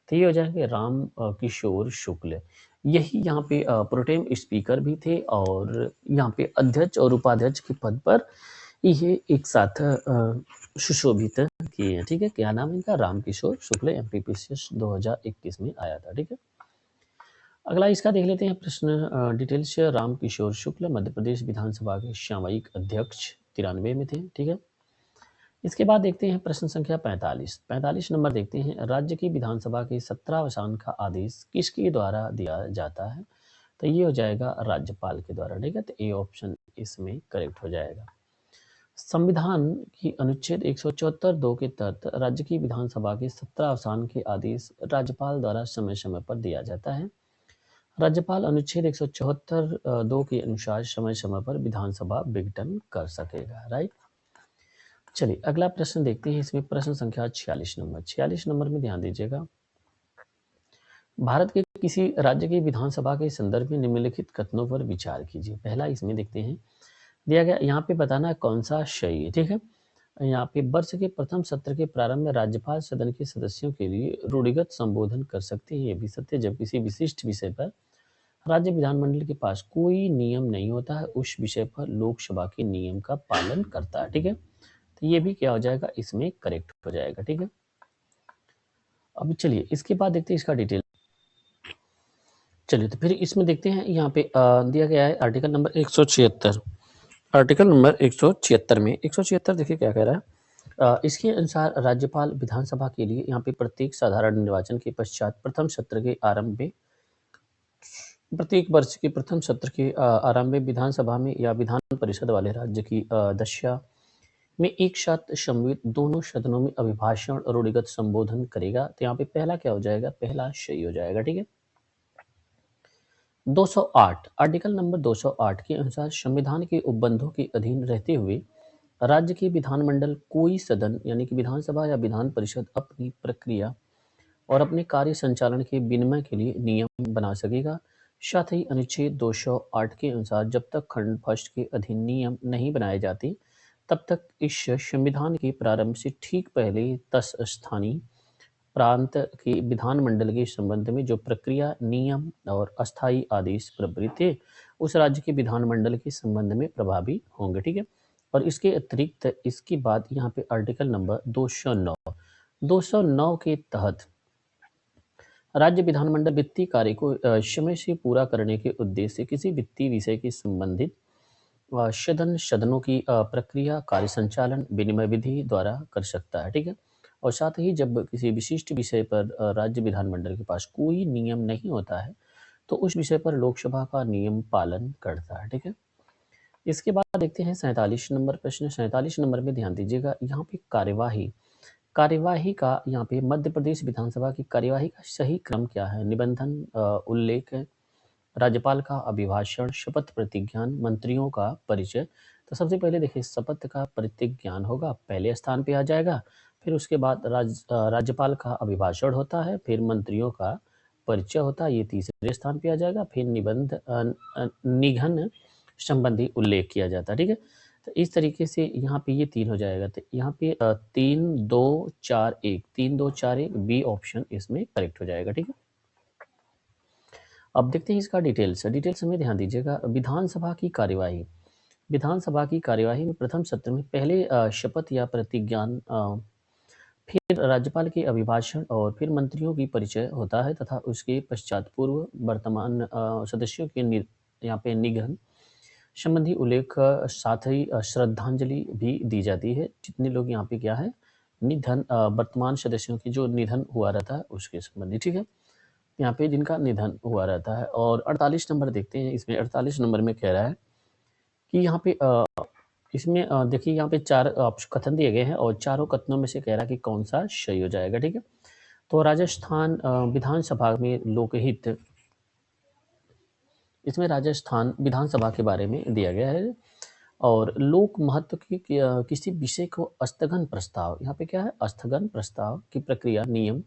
S1: तो ये हो जाएंगे राम किशोर शुक्ल। यही यहाँ पे प्रोटेम स्पीकर भी थे और यहाँ पे अध्यक्ष और उपाध्यक्ष के पद पर ये एक साथ सुशोभित किए हैं। ठीक है, क्या नाम है इनका, राम किशोर शुक्ल, एमपीपीसीएस 2021 में आया था। ठीक है, अगला इसका देख लेते हैं प्रश्न डिटेल से। राम किशोर शुक्ल मध्य प्रदेश विधानसभा के सामयिक अध्यक्ष 93 में थे। ठीक है, इसके बाद देखते हैं प्रश्न संख्या 45 नंबर देखते हैं। राज्य की विधानसभा के 17 का आदेश किसके द्वारा दिया जाता है, तो ये हो जाएगा राज्यपाल के द्वारा। ठीक है, तो ए ऑप्शन इसमें करेक्ट हो जाएगा। संविधान की अनुच्छेद 174(2) के तहत राज्य की विधानसभा के 17 के आदेश राज्यपाल द्वारा समय समय पर दिया जाता है। राज्यपाल अनुच्छेद 174(2) के अनुसार समय समय पर विधानसभा विघटन कर सकेगा। राइट, चलिए अगला प्रश्न देखते हैं। इसमें प्रश्न संख्या 46 नंबर में ध्यान दीजिएगा। भारत के किसी राज्य की विधानसभा के संदर्भ में निम्नलिखित कथनों पर विचार कीजिए। पहला इसमें देखते हैं, दिया गया यहाँ पे बताना है कौन सा सही है। ठीक है, यहाँ पे वर्ष के प्रथम सत्र के प्रारंभ में राज्यपाल सदन के सदस्यों के लिए रूढ़िगत संबोधन कर सकते हैं। ये भी सत्य। जब किसी विशिष्ट विषय पर राज्य विधानमंडल के पास कोई नियम नहीं होता है, उस विषय पर लोकसभा के नियम का पालन करता है। ठीक है, तो ये भी क्या हो जाएगा, इसमें करेक्ट हो जाएगा। ठीक है, अब चलिए इसके बाद देखते हैं इसका डिटेल। चलिए तो फिर इसमें देखते हैं, यहाँ पे दिया गया है आर्टिकल नंबर 176। आर्टिकल नंबर 176 में 176 देखिए क्या कह रहा है। इसके अनुसार राज्यपाल विधानसभा के लिए यहाँ पे प्रत्येक साधारण निर्वाचन के पश्चात प्रथम सत्र के आरंभ में, प्रत्येक वर्ष के प्रथम सत्र के आरंभ में विधानसभा में या विधान परिषद वाले राज्य की दशा में एक साथ सम्मिलित दोनों सदनों में अभिभाषण रूढ़िगत संबोधन करेगा। तो यहाँ पे पहला क्या हो जाएगा, पहला सही हो जाएगा। ठीक है, 208 आर्टिकल नंबर 208 के अनुसार संविधान के उपबंधों के अधीन रहते हुए राज्य के विधानमंडल कोई सदन यानी कि विधानसभा या विधान परिषद अपनी प्रक्रिया और अपने कार्य संचालन के विनिमय के लिए नियम बना सकेगा। साथ ही अनुच्छेद 208 के अनुसार जब तक खंड फर्स्ट के अधीन नियम नहीं बनाए जाते तब तक इस संविधान के प्रारंभ से ठीक पहले तत्स्थानीय प्रांत के विधानमंडल के संबंध में जो प्रक्रिया, नियम और अस्थायी आदेश प्रवृत्त थे उस राज्य के विधानमंडल के संबंध में प्रभावी होंगे। ठीक है, और इसके अतिरिक्त इसके बाद यहाँ पे आर्टिकल नंबर 209 के तहत राज्य विधानमंडल वित्तीय कार्य को समय से पूरा करने के उद्देश्य से किसी वित्तीय विषय के संबंधित सदनों की प्रक्रिया, कार्य संचालन विनिमय विधि द्वारा कर सकता है। ठीक है, और साथ ही जब किसी विशिष्ट विषय पर राज्य विधानमंडल के पास कोई नियम नहीं होता है तो उस विषय पर लोकसभा का नियम पालन करता है। ठीक है, इसके बाद देखते हैं 47 नंबर प्रश्न। 47 नंबर में ध्यान दीजिएगा, यहाँ पे कार्यवाही कार्यवाही का यहाँ पे मध्य प्रदेश विधानसभा की कार्यवाही का सही क्रम क्या है। निबंधन, उल्लेख, राज्यपाल का अभिभाषण, शपथ प्रतिज्ञान, मंत्रियों का परिचय। तो सबसे पहले देखिए शपथ का प्रतिज्ञान होगा, पहले स्थान पे आ जाएगा। फिर उसके बाद राज्यपाल का अभिभाषण होता है, फिर मंत्रियों का परिचय होता है, ये तीसरे स्थान पे आ जाएगा। फिर निघन संबंधी उल्लेख किया जाता है। ठीक है, तो इस तरीके से यहाँ पे ये 3 हो जाएगा। तो यहाँ पे 3 2 4 1 3 2 4 1 बी ऑप्शन इसमें करेक्ट हो जाएगा। ठीक है, अब देखते हैं इसका डिटेल्स में ध्यान दीजिएगा। विधानसभा की कार्यवाही, विधानसभा की कार्यवाही में प्रथम सत्र में पहले शपथ या प्रतिज्ञान, फिर राज्यपाल के अभिभाषण और फिर मंत्रियों की परिचय होता है तथा उसके पश्चात पूर्व वर्तमान सदस्यों के यहाँ पे निगहन संबंधी उल्लेख, साथ ही श्रद्धांजलि भी दी जाती है। जितने लोग यहाँ पे क्या है, निधन, वर्तमान सदस्यों की जो निधन हुआ रहता है उसके संबंधी। ठीक है, यहाँ पे जिनका निधन हुआ रहता है। और 48 नंबर देखते हैं, इसमें 48 नंबर में कह रहा है कि यहाँ पे इसमें देखिए यहाँ पे 4 कथन दिए गए हैं और चारों कथनों में से कह रहा है कि कौन सा सही हो जाएगा। ठीक है, तो राजस्थान विधानसभा में लोकहित, इसमें राजस्थान विधानसभा के बारे में दिया गया है। और लोक महत्व की किसी विषय को स्थगन प्रस्ताव, यहाँ पे क्या है, स्थगन प्रस्ताव की प्रक्रिया, नियम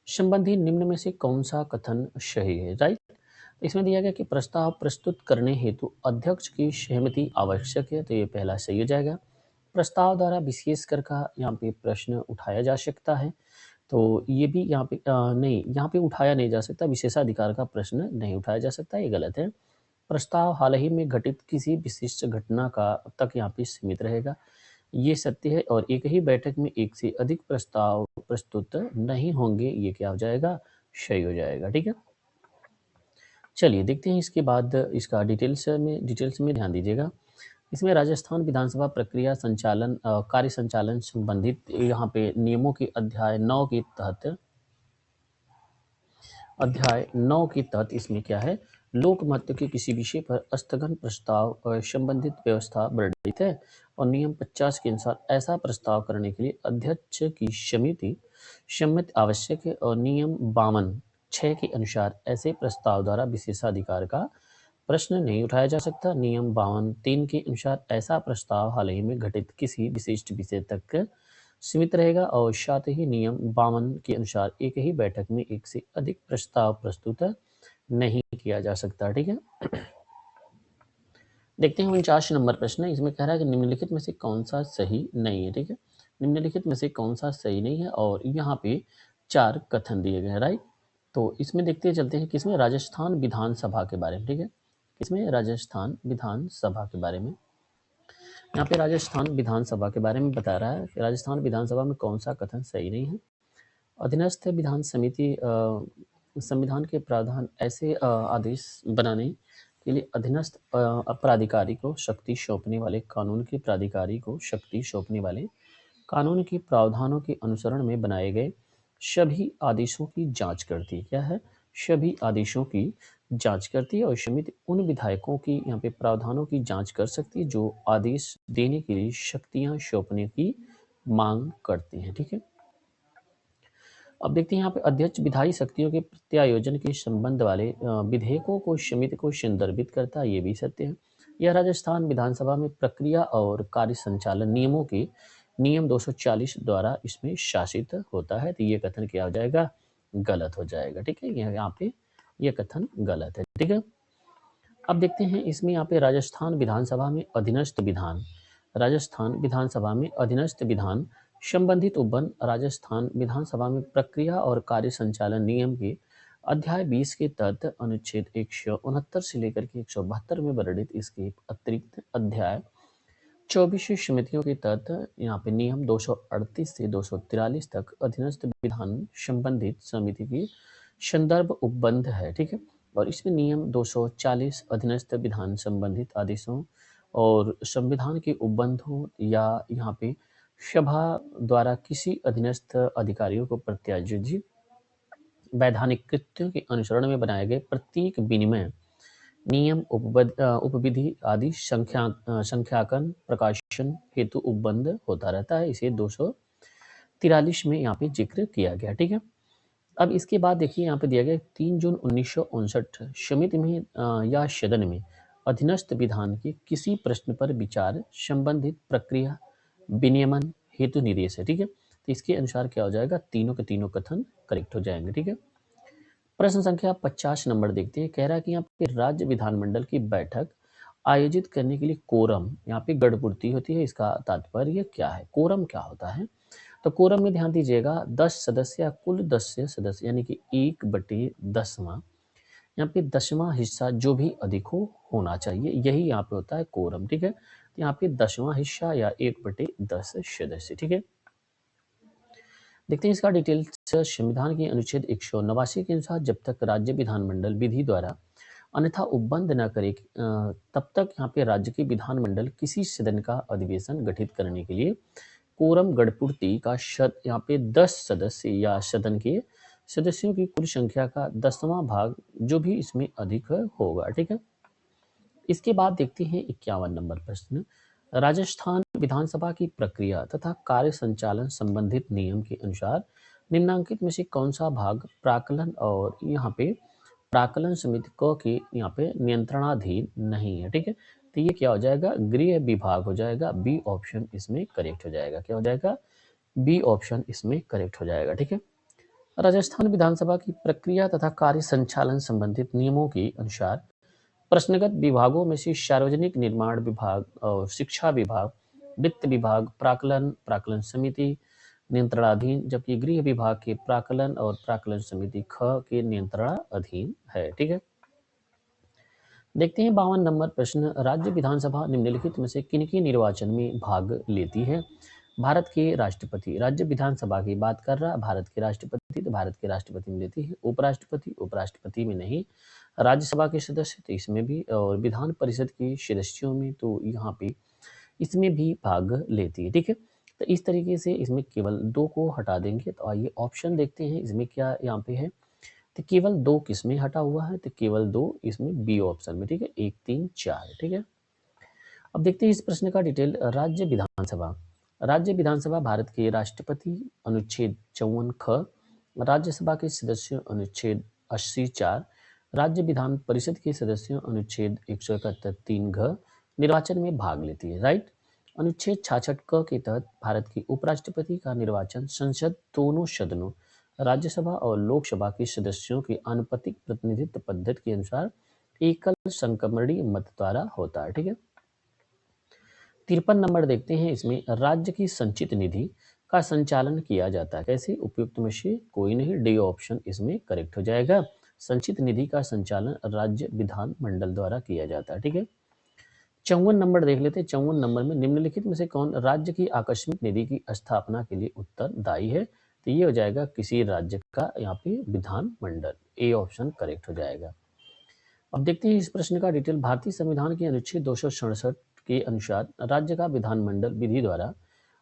S1: संबंधी निम्न में से कौन सा कथन सही है। राइट, इसमें दिया गया कि प्रस्ताव प्रस्तुत करने हेतु अध्यक्ष की सहमति आवश्यक है, तो ये पहला सही हो जाएगा। प्रस्ताव द्वारा विशेष कर का यहाँ पे प्रश्न उठाया जा सकता है, तो ये भी यहाँ पे नहीं, यहाँ पे उठाया नहीं जा सकता, विशेषाधिकार का प्रश्न नहीं उठाया जा सकता, ये गलत है। प्रस्ताव हाल ही में घटित किसी विशिष्ट घटना का तक यहाँ पे सीमित रहेगा, ये सत्य है। और एक ही बैठक में एक से अधिक प्रस्ताव प्रस्तुत नहीं होंगे, ये क्या हो जाएगा, सही हो जाएगा। ठीक है, चलिए देखते हैं इसके बाद इसका डिटेल्स में ध्यान दीजिएगा। इसमें राजस्थान विधानसभा प्रक्रिया संचालन, कार्य संचालन संबंधित यहाँ पे नियमों के अध्याय 9 के तहत इसमें क्या है, लोकमत के किसी विषय पर स्थगन प्रस्ताव संबंधित व्यवस्था वर्णित है। और नियम 50 के अनुसार ऐसा प्रस्ताव करने के लिए अध्यक्ष की सम्मति आवश्यक है। और नियम 52 6 के अनुसार ऐसे प्रस्ताव द्वारा विशेषाधिकार का प्रश्न नहीं उठाया जा सकता। नियम 52 3 के अनुसार ऐसा प्रस्ताव हाल ही में घटित किसी विशिष्ट विषय तक सीमित रहेगा। और साथ ही नियम 52 के अनुसार एक ही बैठक में एक से अधिक प्रस्ताव प्रस्तुत नहीं किया जा सकता। ठीक है, देखते हैं 49 नंबर प्रश्न है, इसमें कह रहा है कि निम्नलिखित में से कौन सा सही नहीं है, ठीक है। निम्नलिखित में से कौन सा सही नहीं है, और यहाँ पे 4 कथन दिए गए हैं, राइट। तो इसमें देखते चलते हैं किसमें, राजस्थान विधानसभा के बारे में, ठीक है। किसमें, राजस्थान विधानसभा के बारे में। यहाँ पे राजस्थान विधानसभा के बारे में बता रहा है कि राजस्थान विधानसभा में कौन सा कथन सही नहीं है। अधीनस्थ विधान समिति संविधान के प्रावधान ऐसे आदेश बनाने के लिए अधीनस्थ प्राधिकारी को शक्ति सौंपने वाले कानून के प्राधिकारी को शक्ति सौंपने वाले कानून के प्रावधानों के अनुसरण में बनाए गए सभी आदेशों की जांच करती है। क्या है, सभी आदेशों की जांच करती है, और समिति उन विधायकों की यहाँ पे प्रावधानों की जांच कर सकती है जो आदेश देने के लिए शक्तियां सौंपने की मांग करते हैं, ठीक है। अब देखते हैं यहाँ पे अध्यक्ष विधायी शक्तियों के प्रत्यायोजन के संबंध वाले विधेयकों को समिति को संदर्भित करता है, ये भी सत्य है। यह राजस्थान विधानसभा में प्रक्रिया और कार्य संचालन नियमों के नियम 240 द्वारा इसमें शासित होता है, तो ये कथन क्या हो जाएगा, गलत हो जाएगा, ठीक है। यहाँ पे ये कथन गलत है, ठीक है। अब देखते हैं इसमें यहाँ पे राजस्थान विधानसभा में अधीनस्थ विधान, राजस्थान विधानसभा में अधीनस्थ विधान संबंधित उपबंध राजस्थान विधानसभा में प्रक्रिया और कार्य संचालन नियम के अध्याय 20 के तहत अनुच्छेद 169 से लेकर के 172 में वर्णित इसके अतिरिक्त अध्याय 24 समितियों के तहत यहाँ पे नियम 238 से 243 तक अधीनस्थ विधान संबंधित समिति की संदर्भ उपबंध है, ठीक है। और इसमें नियम 240 अधीनस्थ विधान संबंधित आदेशों और संविधान के उपबंधों या यहाँ पे सभा द्वारा किसी अधीनस्थ अधिकारियों को प्रत्यायोजित वैधानिक कृत्यों के अनुसरण में बनाए गए प्रत्येक विनिमय नियम उपविधि आदि संख्याकन प्रकाशन हेतु उपबंध होता रहता है। इसे 243 में यहाँ पे जिक्र किया गया, ठीक है। अब इसके बाद देखिए यहाँ पे दिया गया 3 जून 1959 समिति में या सदन में अधीनस्थ विधान के किसी प्रश्न पर विचार संबंधित प्रक्रिया विनियमन हेतु निर्देश है, ठीक है। तो इसके अनुसार क्या हो जाएगा, तीनों के तीनों कथन करेक्ट हो जाएंगे, ठीक है। प्रश्न संख्या 50 नंबर देखते हैं, कह रहा है कि यहाँ पे राज्य विधानमंडल की बैठक आयोजित करने के लिए कोरम यहाँ पे गढ़पूर्ति होती है, इसका तात्पर्य क्या है, कोरम क्या होता है। तो कोरम में ध्यान दीजिएगा 10 सदस्य या कुल 10 सदस्य यानी कि 1/10वां, यहाँ पे 10वां हिस्सा जो भी अधिक हो होना चाहिए, यही यहाँ पे होता है कोरम, ठीक है। तो यहाँ पे 10वां हिस्सा या 1/10 सदस्य, ठीक है। देखते हैं इसका डिटेल्स। संविधान के अनुच्छेद 189 के अनुसार जब तक राज्य विधानमंडल विधि द्वारा अन्यथा उपबंध न करे तब तक यहाँ पे राज्य के विधानमंडल किसी सदन का अधिवेशन गठित करने के लिए कोरम गढ़पूर्ति का यहाँ पे 10 सदस्य या सदन के सदस्यों की कुल संख्या का 10वां भाग जो भी इसमें अधिक होगा, ठीक है। इसके बाद देखते हैं 51 नंबर प्रश्न, राजस्थान विधानसभा की प्रक्रिया तथा कार्य संचालन संबंधित नियम के अनुसार निम्नांकित में से कौन सा भाग प्राकलन और यहाँ पे प्राकलन समिति क के यहाँ पे नियंत्रणाधीन नहीं है, ठीक है। तो ये क्या हो जाएगा, गृह विभाग हो जाएगा, बी ऑप्शन इसमें करेक्ट हो जाएगा, क्या हो जाएगा, बी ऑप्शन इसमें करेक्ट हो जाएगा, ठीक है। राजस्थान विधानसभा की प्रक्रिया तथा कार्य संचालन संबंधित नियमों के अनुसार प्रश्नगत विभागों में से सार्वजनिक निर्माण विभाग और शिक्षा विभाग, वित्त विभाग प्राकलन प्राकलन समिति नियंत्रणाधीन, जबकि गृह विभाग के प्राकलन और प्राकलन समिति ख के नियंत्रणाधीन है, ठीक है। देखते हैं 52 नंबर प्रश्न, राज्य विधानसभा निम्नलिखित में से किनके निर्वाचन में भाग लेती है। भारत के राष्ट्रपति, राज्य विधानसभा की बात कर रहा है, भारत के राष्ट्रपति, तो भारत के राष्ट्रपति में लेती है। उपराष्ट्रपति, उपराष्ट्रपति में नहीं। राज्यसभा के सदस्य, तो इसमें भी, और विधान परिषद के सदस्यों में, तो यहाँ पे इसमें भी भाग लेती है, ठीक है। तो इस तरीके से इसमें केवल 2 को हटा देंगे। तो आइए ऑप्शन देखते हैं इसमें क्या यहाँ पे है। तो केवल 2 किसमें हटा हुआ है, तो केवल 2 इसमें बी ऑप्शन में, ठीक है, 1 3 4, ठीक है। अब देखते हैं इस प्रश्न का डिटेल। राज्य विधानसभा, राज्य विधानसभा भारत के राष्ट्रपति अनुच्छेद 54 ख, राज्यसभा के सदस्यों अनुच्छेद 80 4, राज्य विधान परिषद के सदस्यों अनुच्छेद 171 3 घ निर्वाचन में भाग लेती है, राइट। अनुच्छेद 66 क के तहत भारत के उपराष्ट्रपति का निर्वाचन संसद दोनों सदनों राज्यसभा और लोकसभा के सदस्यों के आनुपातिक प्रतिनिधित्व पद्धति के अनुसार एकल संक्रमणीय मत द्वारा होता है। ठीक है, 53 नंबर देखते हैं। इसमें राज्य की संचित निधि का संचालन किया जाता है कैसे? उपयुक्त में से कोई नहीं, डी ऑप्शन इसमें करेक्ट हो जाएगा। संचित निधि का संचालन राज्य विधान मंडल द्वारा किया जाता है। ठीक है, 54 नंबर देख लेते हैं। 54 नंबर में निम्नलिखित में से कौन राज्य की आकस्मिक निधि की स्थापना के लिए उत्तरदायी है? तो ये हो जाएगा किसी राज्य का यहाँ पे विधान मंडल, ए ऑप्शन करेक्ट हो जाएगा। अब देखते हैं इस प्रश्न का डिटेल। भारतीय संविधान के अनुच्छेद 267 के अनुसार राज्य का विधानमंडल विधि द्वारा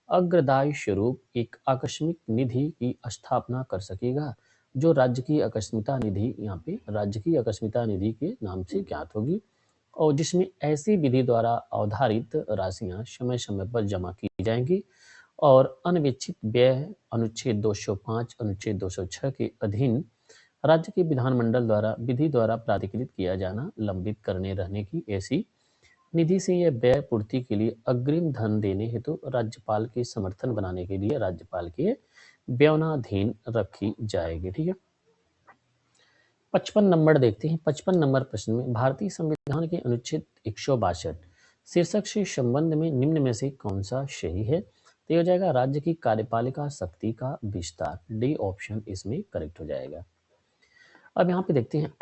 S1: अग्रदायी स्वरूप एक आकस्मिक निधि की स्थापना कर सकेगा जो राज्य की आकस्मिकता निधि, यहाँ पे राज्य की आकस्मिकता निधि के नाम से ज्ञात होगी, और जिसमें ऐसी विधि द्वारा अवधारित राशियां समय समय पर जमा की जाएंगी और अनवेक्षित व्यय अनुच्छेद 205 अनुच्छेद 206 के अधीन राज्य के विधानमंडल द्वारा विधि द्वारा प्राधिकृत किया जाना लंबित करने रहने की ऐसी निधि से यह व्यय पूर्ति के लिए अग्रिम धन देने हेतु राज्यपाल के समर्थन बनाने के लिए राज्यपाल के व्यवनाधीन रखी जाएगी। ठीक है, 55 नंबर देखते हैं। 55 नंबर प्रश्न में भारतीय संविधान के अनुच्छेद 162 शीर्षक से संबंध में निम्न में से कौन सा सही है? तो ये हो जाएगा राज्य की कार्यपालिका शक्ति का विस्तार, डी ऑप्शन इसमें करेक्ट हो जाएगा। अब यहाँ पे देखते हैं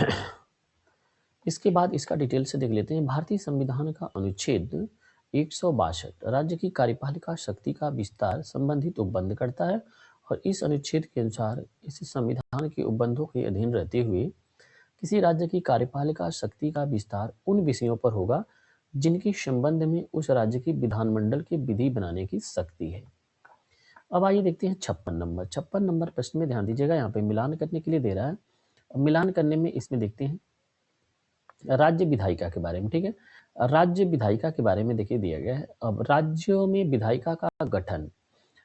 S1: इसके बाद इसका डिटेल से देख लेते हैं। भारतीय संविधान का अनुच्छेद 162 राज्य की कार्यपालिका शक्ति का विस्तार संबंधित उपबंध करता है और इस अनुच्छेद के अनुसार इस संविधान के उपबंधों के अधीन रहते हुए किसी राज्य की कार्यपालिका शक्ति का विस्तार उन विषयों पर होगा जिनके संबंध में उस राज्य की विधानमंडल की विधि बनाने की शक्ति है। अब आइए देखते हैं 56 नंबर प्रश्न में ध्यान दीजिएगा। यहाँ पे मिलान करने के लिए दे रहा है। मिलान करने में इसमें देखते हैं राज्य विधायिका के बारे में। ठीक है, राज्य विधायिका के बारे में देखिए दिया गया है। अब राज्यों में विधायिका का गठन,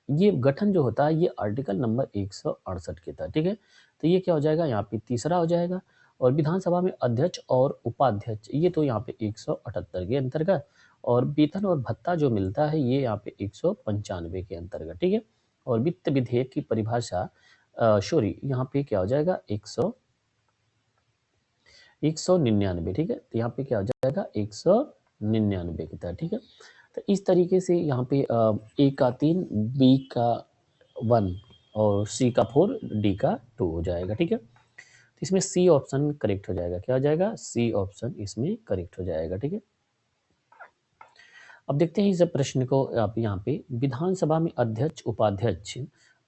S1: ये गठन जो होता है ये आर्टिकल नंबर 168 के था। ठीक है, तो ये क्या हो जाएगा? यहाँ पे तीसरा हो जाएगा। और विधानसभा में अध्यक्ष और उपाध्यक्ष, ये तो यहाँ पे 178 के अंतर्गत, और वेतन और भत्ता जो मिलता है ये यहाँ पे 195 के अंतर्गत। ठीक है, और वित्त विधेयक की परिभाषा सॉरी यहाँ पे क्या हो जाएगा? 199। ठीक है, तो यहाँ पे क्या हो जाएगा? 199 की तरह। ठीक है, तो इस तरीके से यहाँ पे ए का 3, बी का 1 और सी का 4, डी का 2 हो जाएगा। ठीक है, तो इसमें सी ऑप्शन करेक्ट हो जाएगा। क्या हो जाएगा? सी ऑप्शन इसमें करेक्ट हो जाएगा। ठीक है, अब देखते हैं इस प्रश्न को। आप यहाँ पे विधानसभा में अध्यक्ष उपाध्यक्ष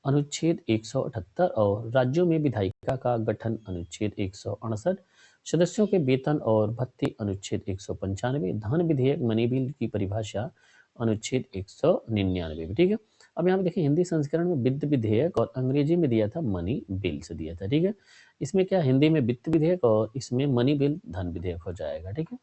S1: अनुच्छेद 178 और राज्यों में विधायिका का गठन अनुच्छेद 168, सदस्यों के वेतन और भत्ते अनुच्छेद 195, धन विधेयक मनी बिल की परिभाषा अनुच्छेद 199। ठीक है, अब यहाँ पे देखिए हिंदी संस्करण में वित्त विधेयक और अंग्रेजी में दिया था मनी बिल से दिया था। ठीक है, इसमें क्या हिंदी में वित्त विधेयक और इसमें मनी बिल धन विधेयक हो जाएगा। ठीक है,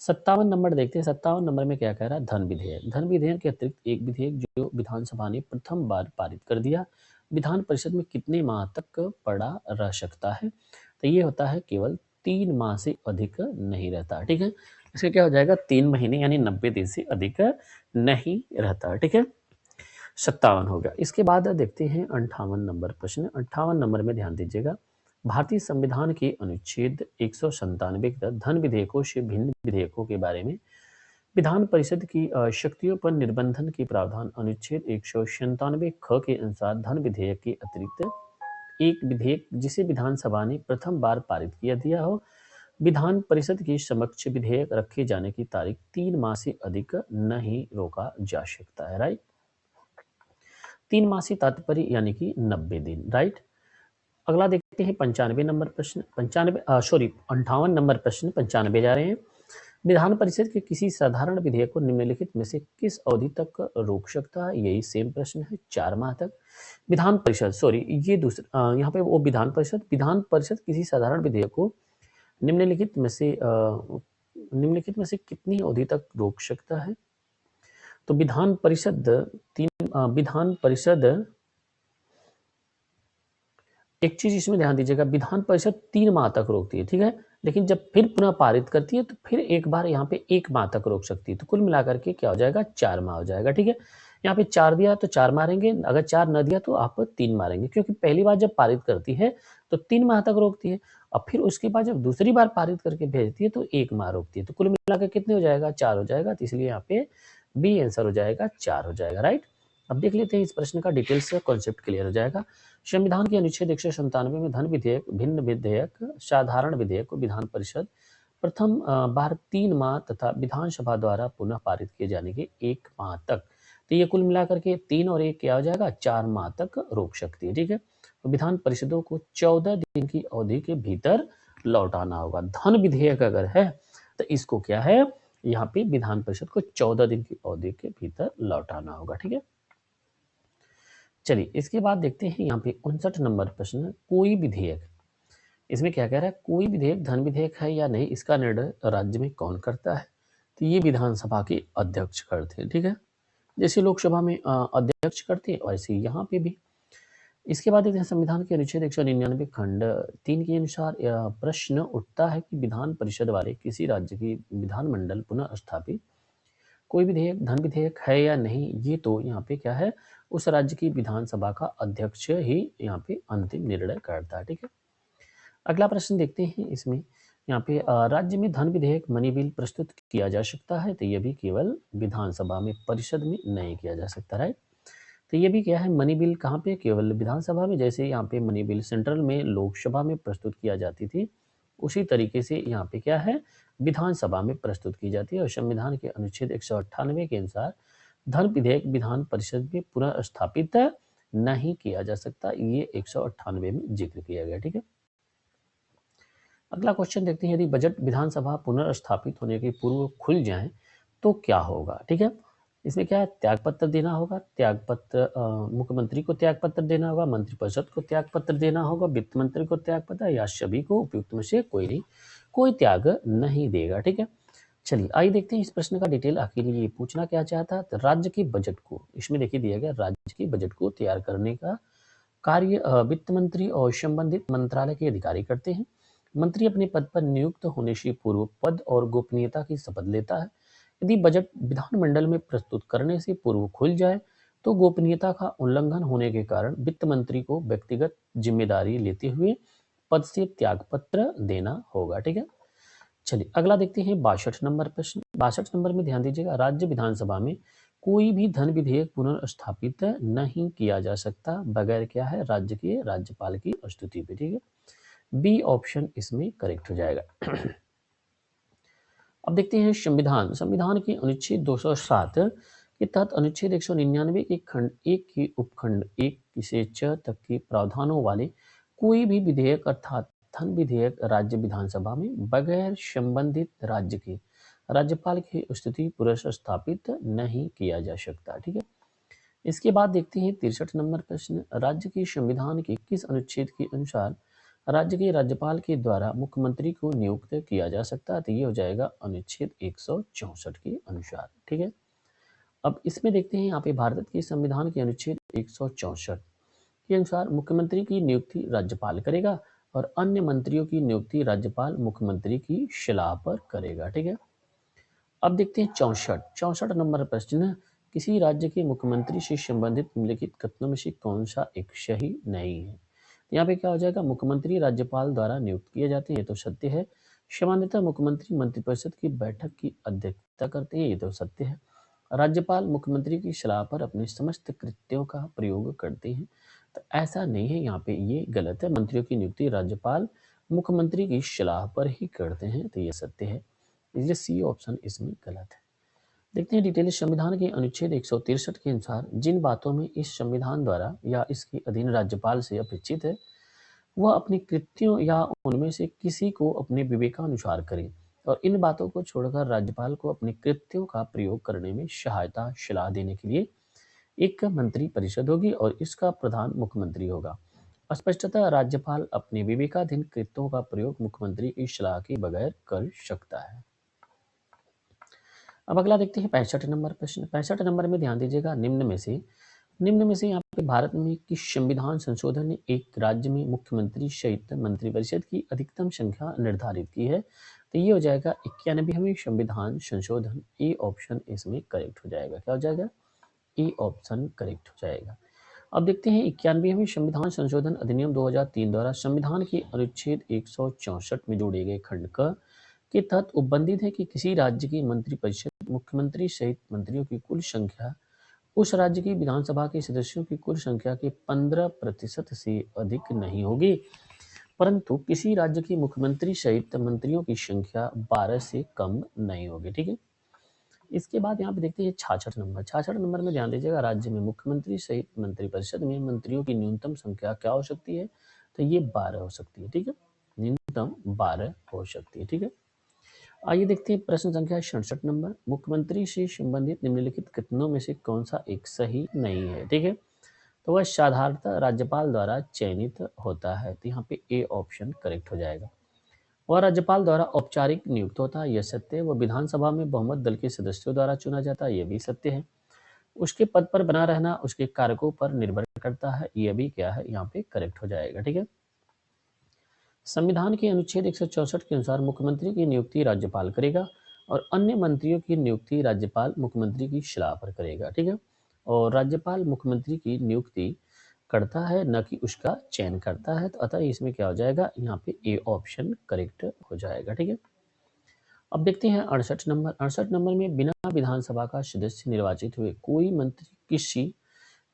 S1: 57 नंबर देखते हैं। 57 नंबर में क्या कह रहा है? धन विधेयक। धन विधेयक के अतिरिक्त एक विधेयक जो विधानसभा ने प्रथम बार पारित कर दिया विधान परिषद में कितने माह तक पड़ा रह सकता है? तो ये होता है केवल 3 माह से अधिक नहीं रहता। ठीक है, इसका क्या हो जाएगा? 3 महीने यानी 90 दिन से अधिक नहीं रहता। ठीक है, 57 हो गया। इसके बाद देखते हैं 58 नंबर प्रश्न। 58 नंबर में ध्यान दीजिएगा। भारतीय संविधान के अनुच्छेद 197 के तहत धन विधेयकों से भिन्न विधेयकों के बारे में विधान परिषद की शक्तियों पर निर्बंधन के प्रावधान अनुच्छेद 197 ख के अनुसार धन विधेयक के अतिरिक्त एक विधेयक जिसे विधानसभा ने प्रथम बार पारित किया दिया हो विधान परिषद के समक्ष विधेयक रखे जाने की तारीख 3 माह से अधिक नहीं रोका जा सकता है। राइट, 3 माह से तात्पर्य यानी कि 90 दिन। राइट, अगला देखते हैं 95 नंबर प्रश्न। 58 नंबर प्रश्न 95 जा रहे हैं। विधान परिषद के किसी साधारण विधेयक को निम्नलिखित में से किस अवधि तक रोक सकता है? यही सेम प्रश्न है, 4 माह तक। विधान परिषद ये दूसरा यहाँ पे वो विधान परिषद किसी साधारण विधेयक को निम्नलिखित में से कितनी अवधि तक रोक सकता है? तो विधान परिषद एक चीज इसमें ध्यान दीजिएगा, विधान परिषद 3 माह तक रोकती है। ठीक है, लेकिन जब फिर पुनः पारित करती है तो फिर एक बार यहाँ पे 1 माह तक रोक सकती है। तो कुल मिलाकर के क्या हो जाएगा? 4 माह हो जाएगा। ठीक है, यहाँ पे 4 दिया तो 4 मारेंगे, अगर 4 न दिया तो आप 3 मारेंगे, क्योंकि पहली बार जब पारित करती है तो 3 माह तक रोकती है अब फिर उसके बाद जब दूसरी बार पारित करके भेजती है तो 1 माह रोकती है। तो कुल मिलाकर कितने हो जाएगा? 4 हो जाएगा। तो इसलिए यहाँ पे बी आंसर हो जाएगा, 4 हो जाएगा, राइट। अब देख लेते हैं इस प्रश्न का डिटेल से, कॉन्सेप्ट क्लियर हो जाएगा। संविधान के अनुच्छेद 197 में धन विधेयक, भिन्न विधेयक, साधारण विधेयक को विधान परिषद प्रथम बार 3 माह तथा विधानसभा द्वारा पुनः पारित किए जाने के 1 माह तक, तो ये कुल मिलाकर के 3 और 1 क्या हो जाएगा? 4 माह तक रोक सकती है, ठीक है। तो विधान परिषदों को 14 दिन की अवधि के भीतर लौटाना होगा। धन विधेयक अगर है तो इसको क्या है, यहाँ पे विधान परिषद को 14 दिन की अवधि के भीतर लौटाना होगा, ठीक है। चलिए इसके बाद देखते हैं यहाँ पे 59 नंबर प्रश्न, कोई विधेयक, इसमें क्या कह रहा है? कोई विधेयक धन विधेयक है या नहीं, इसका निर्णय राज्य में कौन करता है? तो ये विधानसभा के अध्यक्ष करते हैं, ठीक है। जैसे लोकसभा में अध्यक्ष करते हैं वैसे ही यहाँ पे भी। इसके बाद देखते हैं संविधान के अनुच्छेद 199 खंड 3 के अनुसार प्रश्न उठता है कि विधान परिषद वाले किसी राज्य की विधानमंडल पुनः स्थापित कोई विधेयक धन विधेयक है या नहीं, ये तो यहाँ पे क्या है, उस राज्य की विधानसभा का अध्यक्ष ही यहाँ पे अंतिम निर्णय करता है, ठीक है। अगला प्रश्न देखते हैं इसमें, यहाँ पे राज्य में धन विधेयक मनी बिल प्रस्तुत किया जा सकता है, तो ये भी केवल विधानसभा में, परिषद में नहीं किया जा सकता, राइट। तो ये भी क्या है, मनी बिल कहाँ पे? केवल विधानसभा में। जैसे यहाँ पे मनी बिल सेंट्रल में लोकसभा में प्रस्तुत किया जाती थी, उसी तरीके से यहाँ पे क्या है, विधानसभा में प्रस्तुत की जाती है। और संविधान के अनुच्छेद 198 के अनुसार धन विधेयक विधान परिषद में पुनः स्थापित नहीं किया जा सकता, ये 198 में जिक्र किया गया, ठीक है। अगला क्वेश्चन देखते हैं, यदि बजट विधानसभा पुनर्स्थापित होने के पूर्व खुल जाए तो क्या होगा, ठीक है। इसमें क्या है, त्यागपत्र देना होगा, त्यागपत्र मुख्यमंत्री को त्यागपत्र देना होगा, मंत्रिपरिषद को त्यागपत्र देना होगा, वित्त मंत्री को त्यागपत्र, या सभी को, उपयुक्त में से कोई नहीं, कोई त्याग नहीं देगा, ठीक है। चलिए आइए देखते हैं इस प्रश्न का डिटेल। आखिर ये पूछना क्या चाहता है, तो राज्य के बजट को, इसमें देखिए दिया गया, राज्य के बजट को तैयार करने का कार्य वित्त मंत्री और संबंधित मंत्रालय के अधिकारी करते हैं। मंत्री अपने पद पर नियुक्त होने से पूर्व पद और गोपनीयता की शपथ लेता है। यदि बजट विधानमंडल में प्रस्तुत करने से पूर्व खुल जाए तो गोपनीयता का उल्लंघन होने के कारण वित्त मंत्री को व्यक्तिगत जिम्मेदारी लेते हुए पद से त्यागपत्र देना होगा, ठीक है। चलिए अगला देखते हैं 62 नंबर प्रश्न। 62 नंबर में ध्यान दीजिएगा, राज्य विधानसभा में कोई भी धन विधेयक पुनर्स्थापित नहीं किया जा सकता बगैर क्या है, राज्य के राज्यपाल की स्तुति पे, ठीक है। बी ऑप्शन इसमें करेक्ट हो जाएगा। अब देखते हैं संविधान, संविधान के अनुच्छेद 207 के तहत अनुच्छेद 199 के खंड 1 की उपखंड 1 से 6 तक के प्रावधानों वाले कोई भी विधेयक अर्थात धन विधेयक राज्य विधानसभा में बगैर संबंधित राज्य के राज्यपाल की स्तुति पुनर्स्थापित नहीं किया जा सकता, ठीक है। इसके बाद देखते हैं 63 नंबर प्रश्न, राज्य के संविधान के किस अनुच्छेद के अनुसार राज्य के राज्यपाल के द्वारा मुख्यमंत्री को नियुक्त किया जा सकता है, तो ये हो जाएगा अनुच्छेद 164 के अनुसार, ठीक है। अब इसमें देखते हैं यहाँ पे भारत के संविधान के अनुच्छेद 164 के अनुसार मुख्यमंत्री की नियुक्ति राज्यपाल करेगा और अन्य मंत्रियों की नियुक्ति राज्यपाल मुख्यमंत्री की सलाह पर करेगा, ठीक है। अब देखते हैं 64 नंबर प्रश्न, किसी राज्य के मुख्यमंत्री से संबंधित निम्नलिखित कथनों में से कौन सा एक सही नहीं है। यहाँ पे क्या हो जाएगा, मुख्यमंत्री राज्यपाल द्वारा नियुक्त किए जाते हैं, ये तो सत्य है। सामान्यतः मुख्यमंत्री मंत्रिपरिषद की बैठक की अध्यक्षता करते हैं, ये तो सत्य है। राज्यपाल मुख्यमंत्री की सलाह पर अपने समस्त कृत्यों का प्रयोग करते हैं, तो ऐसा नहीं है, यहाँ पे ये गलत है। मंत्रियों की नियुक्ति राज्यपाल मुख्यमंत्री की सलाह पर ही करते हैं, तो ये सत्य है, इसलिए सी ऑप्शन इसमें गलत है। देखते हैं डिटेल, संविधान के अनुच्छेद 163 के अनुसार जिन बातों में इस संविधान द्वारा या इसके अधीन राज्यपाल से अपेक्षित है वह अपने कृत्यों या उनमें से किसी को अपने विवेकानुसार करे और इन बातों को छोड़कर राज्यपाल को अपने कृत्यों का प्रयोग करने में सहायता सलाह देने के लिए एक मंत्री परिषद होगी और इसका प्रधान मुख्यमंत्री होगा। स्पष्टतः राज्यपाल अपने विवेकाधीन कृत्यों का प्रयोग मुख्यमंत्री की सलाह के बगैर कर सकता है। अब अगला देखते हैं 65 नंबर प्रश्न। 65 नंबर में ध्यान दीजिएगा, निम्न में से यहाँ पे भारत में किस संविधान संशोधन ने एक राज्य में मुख्यमंत्री सहित मंत्रिपरिषद की अधिकतम संख्या निर्धारित की है, तो ये हो जाएगा 91वें संविधान संशोधन। ए ऑप्शन इसमें करेक्ट हो जाएगा, क्या हो जाएगा, ए ऑप्शन करेक्ट हो जाएगा। अब देखते हैं 91वें संविधान संशोधन अधिनियम 2003 द्वारा संविधान के अनुच्छेद 164 में जोड़े गए खंड क के तहत उपबंधित है कि किसी राज्य की मंत्रिपरिषद मुख्यमंत्री सहित मंत्रियों की कुल संख्या उस राज्य की विधानसभा के सदस्यों की कुल संख्या के 15% से अधिक नहीं होगी, परंतु किसी राज्य की मुख्यमंत्री सहित मंत्रियों की संख्या 12 से कम नहीं होगी। ठीक है। इसके बाद यहाँ पे देखते हैं 66 नंबर में ध्यान दीजिएगा, राज्य में मुख्यमंत्री सहित मंत्रिपरिषद में मंत्रियों की न्यूनतम संख्या क्या हो सकती है, तो ये 12 हो सकती है। ठीक है, न्यूनतम 12 हो सकती है। ठीक है, आइए देखते हैं प्रश्न संख्या 67 नंबर, मुख्यमंत्री से संबंधित निम्नलिखित कथनों में से कौन सा एक सही नहीं है। ठीक है, तो वह साधारणतः राज्यपाल द्वारा चयनित होता है, तो यहाँ पे ए ऑप्शन करेक्ट हो जाएगा। वह राज्यपाल द्वारा औपचारिक नियुक्त होता है, यह सत्य है। वह विधानसभा में बहुमत दल के सदस्यों द्वारा चुना जाता है, यह भी सत्य है। उसके पद पर बना रहना उसके कारकों पर निर्भर करता है, यह भी क्या है, यहाँ पे करेक्ट हो जाएगा। ठीक है, संविधान के अनुच्छेद 164 के अनुसार मुख्यमंत्री की नियुक्ति राज्यपाल करेगा और अन्य मंत्रियों की नियुक्ति राज्यपाल मुख्यमंत्री की सलाह पर करेगा। ठीक है, और राज्यपाल मुख्यमंत्री की नियुक्ति करता है, न कि उसका चयन करता है, तो अतः इसमें क्या हो जाएगा, यहाँ पे ए ऑप्शन करेक्ट हो जाएगा। ठीक है, अब देखते हैं 68 नंबर में बिना विधानसभा का सदस्य निर्वाचित हुए कोई मंत्री किसी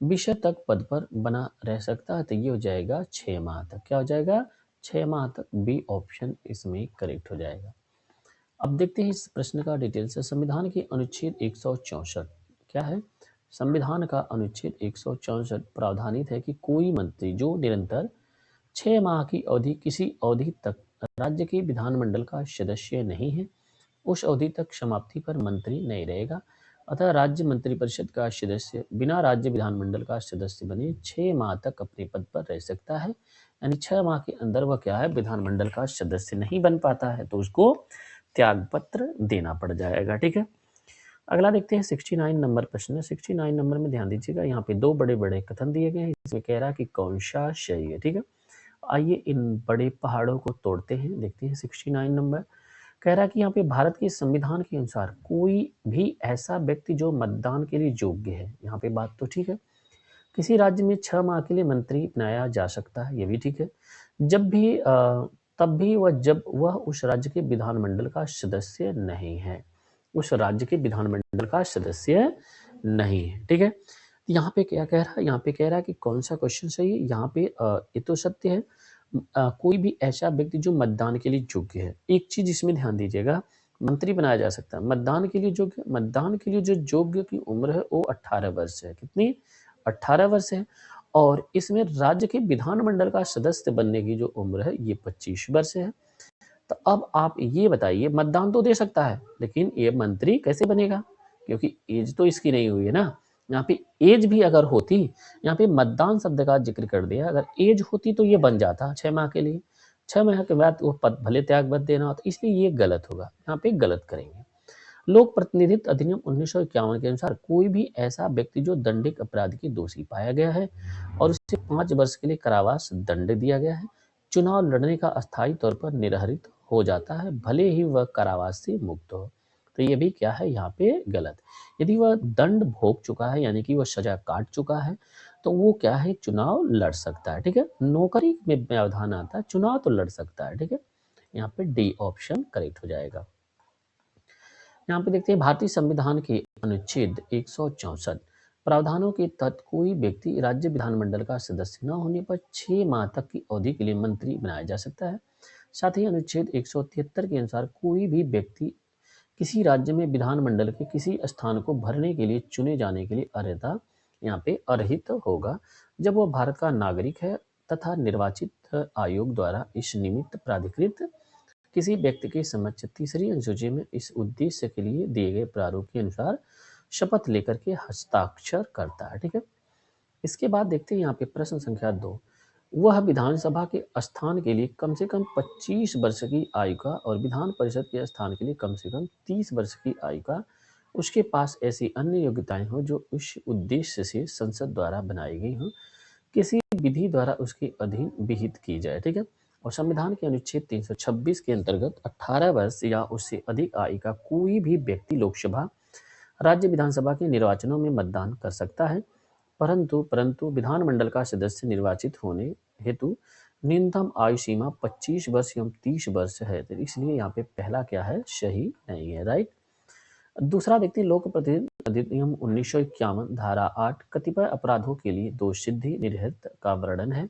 S1: विषय तक पद पर बना रह सकता है, तो ये हो जाएगा 6 माह तक। क्या हो जाएगा, 6 माह तक, बी ऑप्शन इसमें करेक्ट हो जाएगा। अब देखते हैं इस प्रश्न का डिटेल से। संविधान के अनुच्छेद 164 क्या है, संविधान का अनुच्छेद 164 प्रावधानित है कि कोई मंत्री जो निरंतर 6 माह की अवधि किसी अवधि तक राज्य के विधानमंडल का सदस्य नहीं है, उस अवधि तक समाप्ति पर मंत्री नहीं रहेगा। अतः राज्य मंत्रिपरिषद का सदस्य बिना राज्य विधानमंडल का सदस्य बने 6 माह तक अपने पद पर रह सकता है, यानी 6 माह के अंदर वह क्या है, विधानमंडल का सदस्य नहीं बन पाता है, तो उसको त्याग पत्र देना पड़ जाएगा। ठीक है, अगला देखते हैं 69 नंबर प्रश्न। 69 नंबर में ध्यान दीजिएगा, यहाँ पे दो बड़े बड़े कथन दिए गए हैं, इसमें कह रहा है कि कौन सा सही है। ठीक है, आइए इन बड़े पहाड़ों को तोड़ते हैं, देखते हैं 69 नंबर। कह रहा है कि यहाँ पे भारत के संविधान के अनुसार कोई भी ऐसा व्यक्ति जो मतदान के लिए योग्य है, यहाँ पे बात तो ठीक है, किसी राज्य में 6 माह के लिए मंत्री बनाया जा सकता है, ये भी ठीक है, जब भी तब भी वह जब वह उस राज्य के विधानमंडल का सदस्य नहीं है, उस राज्य के विधानमंडल का सदस्य नहीं है। ठीक है, यहाँ पे क्या कह रहा है, यहाँ पे कह रहा है कि कौन सा क्वेश्चन सही है, यहाँ पे ये तो सत्य है, कोई भी ऐसा व्यक्ति जो मतदान के लिए योग्य है। एक चीज इसमें ध्यान दीजिएगा, मंत्री बनाया जा सकता है मतदान के लिए योग्य, मतदान के लिए जो योग्य की उम्र है वो 18 वर्ष है। कितनी, 18 वर्ष है। और इसमें राज्य के विधानमंडल का सदस्य बनने की जो उम्र है ये 25 वर्ष है। तो अब आप ये बताइए, मतदान तो दे सकता है लेकिन ये मंत्री कैसे बनेगा, क्योंकि एज तो इसकी नहीं हुई है ना। यहाँ पे एज भी अगर होती, यहाँ पे मतदान शब्द का जिक्र कर दिया, अगर एज होती तो ये बन जाता 6 माह के लिए, 6 माह के बाद वो पद भले त्याग पत्र देना होता, इसलिए ये गलत होगा, यहाँ पे गलत करेंगे। लोक प्रतिनिधित्व अधिनियम 1951 के अनुसार कोई भी ऐसा व्यक्ति जो दंडिक अपराध की दोषी पाया गया है और उसे 5 वर्ष के लिए कारावास दंड दिया गया है, चुनाव लड़ने का अस्थायी तौर पर निरहरित हो जाता है, भले ही वह कारावास से मुक्त हो। तो ये भी क्या है, यहाँ पे गलत। यदि वह दंड भोग चुका है, यानी कि वह सजा काट चुका है, तो वो क्या है, चुनाव लड़ सकता है। ठीक है, नौकरी में व्यवधान आता है, चुनाव तो लड़ सकता है। ठीक है, यहाँ पे डी ऑप्शन करेक्ट हो जाएगा। यहाँ पे देखते हैं भारतीय संविधान के अनुच्छेद 164 प्रावधानों के तहत कोई व्यक्ति राज्य विधानमंडल का सदस्य न होने पर 6 माह तक की अवधि के लिए मंत्री बनाया जा सकता है। साथ ही अनुच्छेद 173 के अनुसार कोई भी व्यक्ति किसी राज्य में विधानमंडल के किसी स्थान को भरने के लिए चुने जाने के लिए अर्हता, यहाँ पे अर्हित होगा जब वह भारत का नागरिक है तथा निर्वाचित आयोग द्वारा इस निमित्त प्राधिकृत किसी व्यक्ति के समक्ष तीसरी अनुसूची में इस उद्देश्य के लिए दिए गए प्रारूप के अनुसार शपथ लेकर के हस्ताक्षर करता है। ठीक है, इसके बाद देखते हैं यहाँ पे प्रश्न संख्या 2, वह विधानसभा के स्थान के लिए कम से कम 25 वर्ष की आयु का और विधान परिषद के स्थान के लिए कम से कम 30 वर्ष की आयु का उसके पास ऐसी अन्य योग्यताएं हो जो उस उद्देश्य से संसद द्वारा बनाई गई हो, किसी विधि द्वारा उसके अधीन विहित की जाए। ठीक है, और संविधान के अनुच्छेद 326 के अंतर्गत 18 वर्ष या उससे अधिक आयु का कोई भी व्यक्ति लोकसभा राज्य विधानसभा के निर्वाचनों में मतदान कर सकता है। परंतु परंतु विधानमंडल का सदस्य निर्वाचित होने हेतु न्यूनतम आयु सीमा 25 वर्ष एवं 30 वर्ष है, तो इसलिए यहाँ पे पहला क्या है, सही नहीं है, राइट। दूसरा देखते हैं, लोक प्रतिनिधि अधिनियम 1951 धारा 8 कतिपय अपराधों के लिए दोष सिद्धि निर्हित का वर्णन है।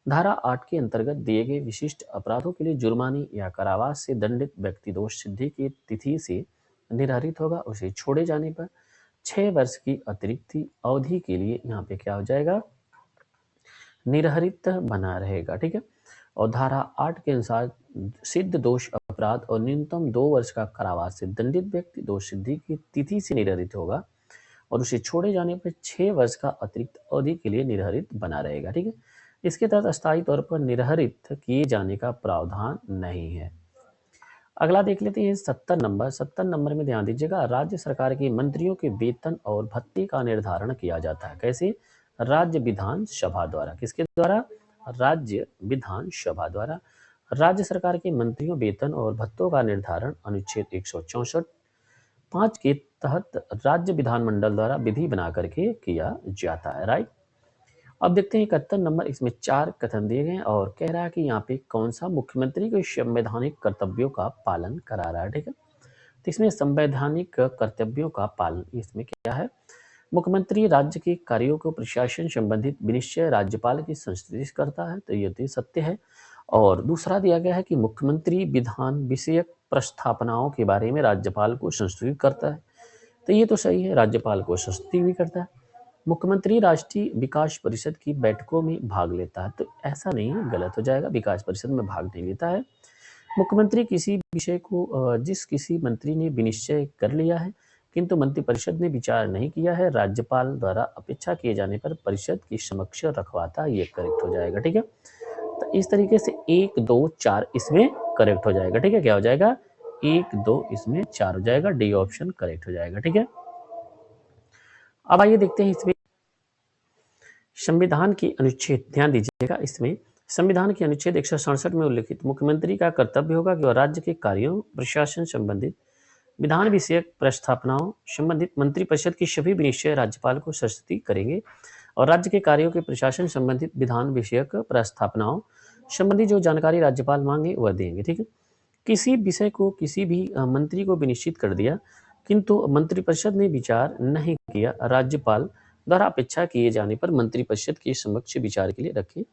S1: धारा 8 के अंतर्गत दिए गए विशिष्ट अपराधों के लिए जुर्माने या कारावास से दंडित व्यक्ति दोष सिद्धि की तिथि से निर्धारित होगा। उसे छोड़े जाने पर 6 वर्ष की अतिरिक्त अवधि के लिए यहाँ पे क्या हो जाएगा, निर्हरित बना रहेगा, ठीक है। और धारा 8 के अनुसार सिद्ध दोष अपराध और न्यूनतम 2 वर्ष का कारावास से दंडित व्यक्ति दोष सिद्धि की तिथि से निर्हरित होगा और उसे छोड़े जाने पर 6 वर्ष का अतिरिक्त अवधि के लिए निर्हरित बना रहेगा, ठीक है। इसके तहत अस्थायी तौर पर निर्हरित किए जाने का प्रावधान नहीं है। अगला देख लेते हैं 70 नंबर में ध्यान दीजिएगा, राज्य सरकार के मंत्रियों के वेतन और भत्ते का निर्धारण किया जाता है। कैसे, राज्य विधानसभा द्वारा। किसके द्वारा, राज्य विधानसभा द्वारा। राज्य सरकार के मंत्रियों वेतन और भत्तों का निर्धारण अनुच्छेद 164(5) के तहत राज्य विधानमंडल द्वारा विधि बना करके किया जाता है, राइट। अब देखते हैं 71 नंबर, इसमें 4 कथन दिए गए हैं और कह रहा है कि यहाँ पे कौन सा मुख्यमंत्री के संवैधानिक कर्तव्यों का पालन करा रहा है, ठीक है। तो इसमें संवैधानिक कर्तव्यों का पालन, इसमें क्या है, मुख्यमंत्री राज्य के कार्यों को प्रशासन संबंधित विनिश्चय राज्यपाल की संस्तुति करता है, तो ये तो सत्य है। और दूसरा दिया गया है कि मुख्यमंत्री विधान विषयक प्रस्तावनाओं के बारे में राज्यपाल को संस्तुति करता है, तो ये तो सही है, राज्यपाल को संस्तुति भी करता है। मुख्यमंत्री राष्ट्रीय विकास परिषद की बैठकों में भाग लेता है, तो ऐसा नहीं, गलत हो जाएगा, विकास परिषद में भाग नहीं लेता है। मुख्यमंत्री किसी विषय को जिस किसी मंत्री ने विनिश्चय कर लिया है किंतु मंत्रिपरिषद ने विचार नहीं किया है, राज्यपाल द्वारा अपेक्षा किए जाने पर परिषद की समक्ष रखवाता, ये करेक्ट हो जाएगा, ठीक है। तो इस तरीके से 1, 2, 4 इसमें करेक्ट हो जाएगा, ठीक है। क्या हो जाएगा, 1, 2 इसमें 4 हो जाएगा, डी ऑप्शन करेक्ट हो जाएगा, ठीक है। अब आइए देखते हैं इसमें संविधान की अनुच्छेद, ध्यान दीजिएगा, इसमें संविधान के अनुच्छेद 167 में उल्लिखित मुख्यमंत्री का कर्तव्य होगा कि वह राज्य के कार्यों प्रशासन संबंधित विधान विषयक प्रस्तावनाओं संबंधित मंत्रिपरिषद की सभी विनिश्चय राज्यपाल को संस्तुति करेंगे और राज्य के कार्यों के प्रशासन संबंधित विधान विषयक प्रस्तावनाओं संबंधी जो जानकारी राज्यपाल मांगे वह देंगे, ठीक है। किसी विषय को किसी भी मंत्री को विनिश्चित कर दिया किंतु मंत्रिपरिषद ने विचार नहीं किया, राज्यपाल द्वारा अपेक्षा किए जाने पर मंत्रिपरिषद के समक्ष विचार के लिए रखें।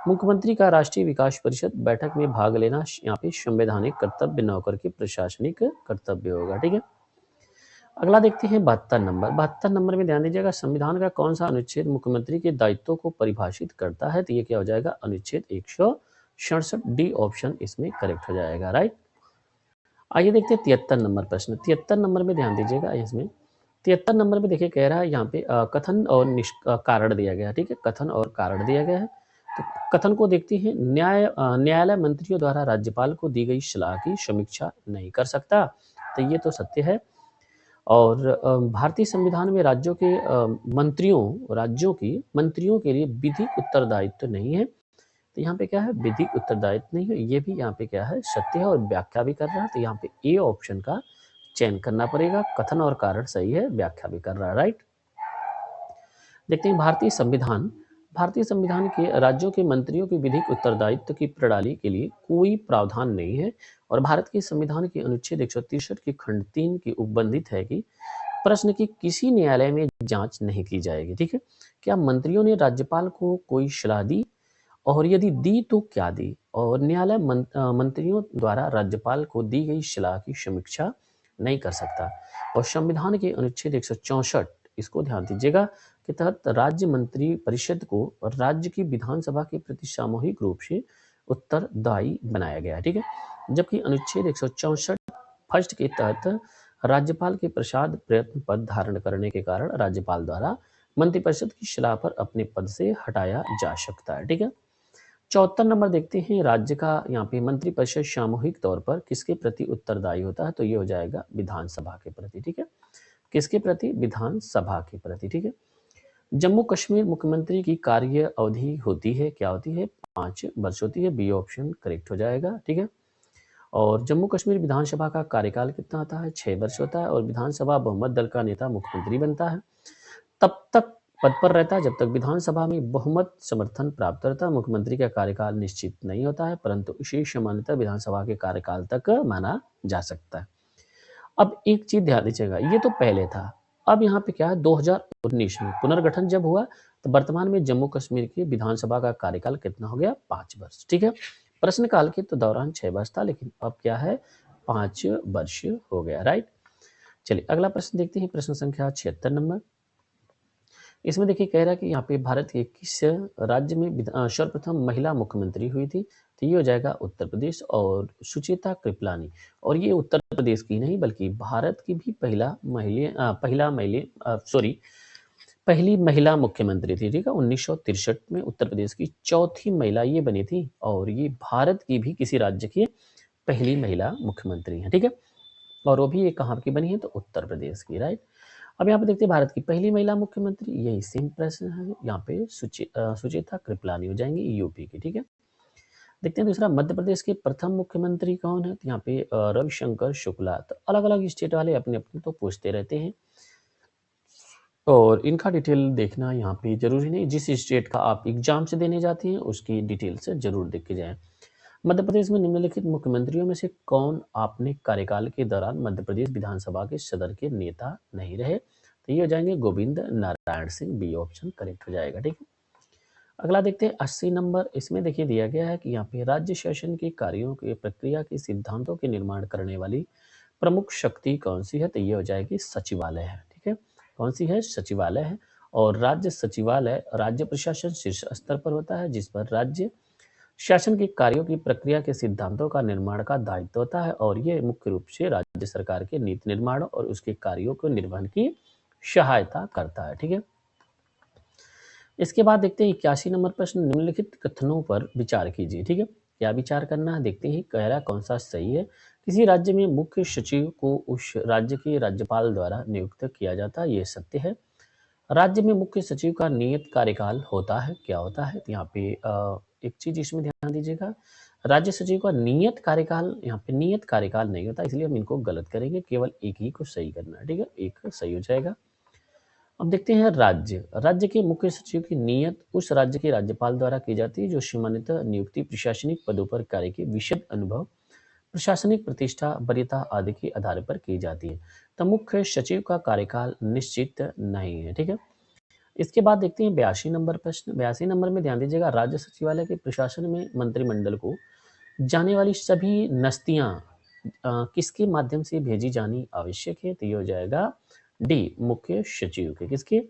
S1: मुख्यमंत्री का राष्ट्रीय विकास परिषद बैठक में भाग लेना यहाँ पे संवैधानिक कर्तव्य न करके प्रशासनिक कर्तव्य होगा, ठीक है। अगला देखते हैं 72 नंबर में ध्यान दीजिएगा, संविधान का कौन सा अनुच्छेद मुख्यमंत्री के दायित्वों को परिभाषित करता है, तो ये क्या हो जाएगा, अनुच्छेद 167, डी ऑप्शन इसमें करेक्ट हो जाएगा, राइट। आइए देखते हैं 73 नंबर प्रश्न। 73 नंबर में ध्यान दीजिएगा, इसमें 73 नंबर में देखिए कह रहा है यहाँ पे कथन और कारण दिया गया है, ठीक है, कथन और कारण दिया गया है। तो कथन को देखते हैं, न्यायालय मंत्रियों द्वारा राज्यपाल को दी गई सलाह की समीक्षा नहीं कर सकता, तो ये तो सत्य है। और भारतीय संविधान में राज्यों के लिए विधिक उत्तरदायित्व नहीं है, तो यहाँ पे क्या है, विधिक उत्तरदायित्व नहीं है, ये भी यहाँ पे क्या है, सत्य है और व्याख्या भी कर रहा है, तो यहाँ पे ए ऑप्शन का चयन करना पड़ेगा, कथन और कारण सही है, व्याख्या भी कर रहा है, राइट। देखते हैं भारतीय संविधान के राज्यों के मंत्रियों के विधिक उत्तरदायित्व की प्रणाली के लिए कोई प्रावधान नहीं है और भारत के संविधान के अनुच्छेद 163 की खंड 3 की उपबंधित है कि प्रश्न की किसी न्यायालय में जांच नहीं की जाएगी, ठीक है। क्या मंत्रियों ने राज्यपाल को कोई सलाह दी और यदि दी तो क्या दी, और न्यायालय मंत्रियों द्वारा राज्यपाल को दी गई सलाह की समीक्षा नहीं कर सकता। और संविधान के अनुच्छेद 164 इसको ध्यान दीजिएगा के तहत राज्य मंत्री परिषद को राज्य की विधानसभा के प्रति सामूहिक रूप से उत्तरदायी बनाया गया है, ठीक है। जबकि अनुच्छेद 164 फर्स्ट के तहत राज्यपाल के प्रसाद प्रयत्न पद धारण करने के कारण राज्यपाल द्वारा मंत्रिपरिषद की सलाह पर अपने पद से हटाया जा सकता है, ठीक है। 74 नंबर देखते हैं, राज्य का यहाँ पे मंत्रिपरिषद सामूहिक तौर पर किसके प्रति उत्तरदायी होता है, तो ये हो जाएगा विधानसभा के प्रति, ठीक है। किसके प्रति, विधानसभा के प्रति, ठीक है। जम्मू कश्मीर मुख्यमंत्री की कार्य अवधि होती है, क्या होती है, 5 वर्ष होती है, बी ऑप्शन करेक्ट हो जाएगा, ठीक है। और जम्मू कश्मीर विधानसभा का कार्यकाल कितना होता है, 6 वर्ष होता है और विधानसभा बहुमत दल का नेता मुख्यमंत्री बनता है। तब तक पद पर रहता है जब तक विधानसभा में बहुमत समर्थन प्राप्त करता है। मुख्यमंत्री का कार्यकाल निश्चित नहीं होता है, परंतु इसे सामान्यतः विधानसभा के कार्यकाल तक माना जा सकता है। अब एक चीज ध्यान दीजिएगा, ये तो पहले था। अब यहाँ पे क्या है, 2019 में पुनर्गठन जब हुआ तो वर्तमान में जम्मू कश्मीर की विधानसभा का कार्यकाल कितना हो गया, 5 वर्ष। ठीक है, प्रश्नकाल के तो दौरान 6 वर्ष था, लेकिन अब क्या है, 5 वर्ष हो गया। राइट, चलिए अगला प्रश्न देखते हैं, प्रश्न संख्या 76 नंबर। इसमें देखिए कह रहा है कि यहाँ पे भारत के किस राज्य में सर्वप्रथम महिला मुख्यमंत्री हुई थी, तो ये हो जाएगा उत्तर प्रदेश, और सुचेता कृपलानी। और ये उत्तर प्रदेश की नहीं बल्कि भारत की भी पहली महिला मुख्यमंत्री थी। ठीक है, 1963 में उत्तर प्रदेश की चौथी महिला ये बनी थी, और ये भारत की भी किसी राज्य की पहली महिला मुख्यमंत्री है। ठीक है, और वो भी ये कहाँ की बनी है, तो उत्तर प्रदेश की। राइट, अब यहाँ पे देखते हैं भारत की पहली महिला मुख्यमंत्री, यही सेम प्रश्न है, यहाँ पे सुचेता कृपलानी हो जाएंगी, यूपी की। ठीक है, देखते हैं दूसरा, मध्य प्रदेश के प्रथम मुख्यमंत्री कौन है, तो यहाँ पे रविशंकर शुक्ला। तो अलग अलग स्टेट वाले अपने अपने तो पूछते रहते हैं, और इनका डिटेल देखना यहाँ पे जरूरी नहीं, जिस स्टेट का आप एग्जाम से देने जाते हैं उसकी डिटेल से जरूर देख के जाएं। मध्य प्रदेश में निम्नलिखित मुख्यमंत्रियों में से कौन अपने कार्यकाल के दौरान मध्य प्रदेश विधानसभा के सदन के नेता नहीं रहे, तो ये हो जाएंगे Govind Narayan Singh, B option correct हो जाएगा। ठीक है, अगला देखते हैं 80 नंबर। इसमें देखिए दिया गया है कि यहाँ पे राज्य शासन के कार्यों के प्रक्रिया के सिद्धांतों के निर्माण करने वाली प्रमुख शक्ति कौन सी है, तो ये हो जाएगी सचिवालय है। ठीक है, कौन सी है, सचिवालय है। और राज्य सचिवालय राज्य प्रशासन शीर्ष स्तर पर होता है, जिस पर राज्य शासन के कार्यों की प्रक्रिया के सिद्धांतों का निर्माण का दायित्व होता है, और ये मुख्य रूप से राज्य सरकार के नीति निर्माण और उसके कार्यों को निर्वहन की सहायता करता है। ठीक है, इसके बाद देखते हैं 81 नंबर प्रश्न, निम्नलिखित कथनों पर विचार कीजिए। ठीक है, क्या विचार करना है, देखते हैं कह रहा कौन सा सही है। किसी राज्य में मुख्य सचिव को उस राज्य के राज्यपाल द्वारा नियुक्त किया जाता है, ये सत्य है। राज्य में मुख्य सचिव का नियत कार्यकाल होता है, क्या होता है, तो यहाँ पे एक चीज इसमें ध्यान दीजिएगा, राज्य सचिव का नियत कार्यकाल, यहाँ पे नियत कार्यकाल नहीं होता, इसलिए हम इनको गलत करेंगे, केवल एक ही को सही करना है। ठीक है, एक सही हो जाएगा। अब देखते हैं राज्य के मुख्य सचिव की नियत उस राज्य के राज्यपाल द्वारा की जाती है, जो सामान्यतः नियुक्ति प्रशासनिक पदों पर कार्य के विशद अनुभव, प्रशासनिक प्रतिष्ठा, वरीयता आदि के आधार पर की जाती है। तो मुख्य सचिव का कार्यकाल निश्चित नहीं है। ठीक है, इसके बाद देखते हैं 82 नंबर प्रश्न। 82 नंबर में ध्यान दीजिएगा, राज्य सचिवालय के प्रशासन में मंत्रिमंडल को जाने वाली सभी नस्तियां किसके माध्यम से भेजी जानी आवश्यक है, तो ये हो जाएगा डी, मुख्य सचिव के। किसके,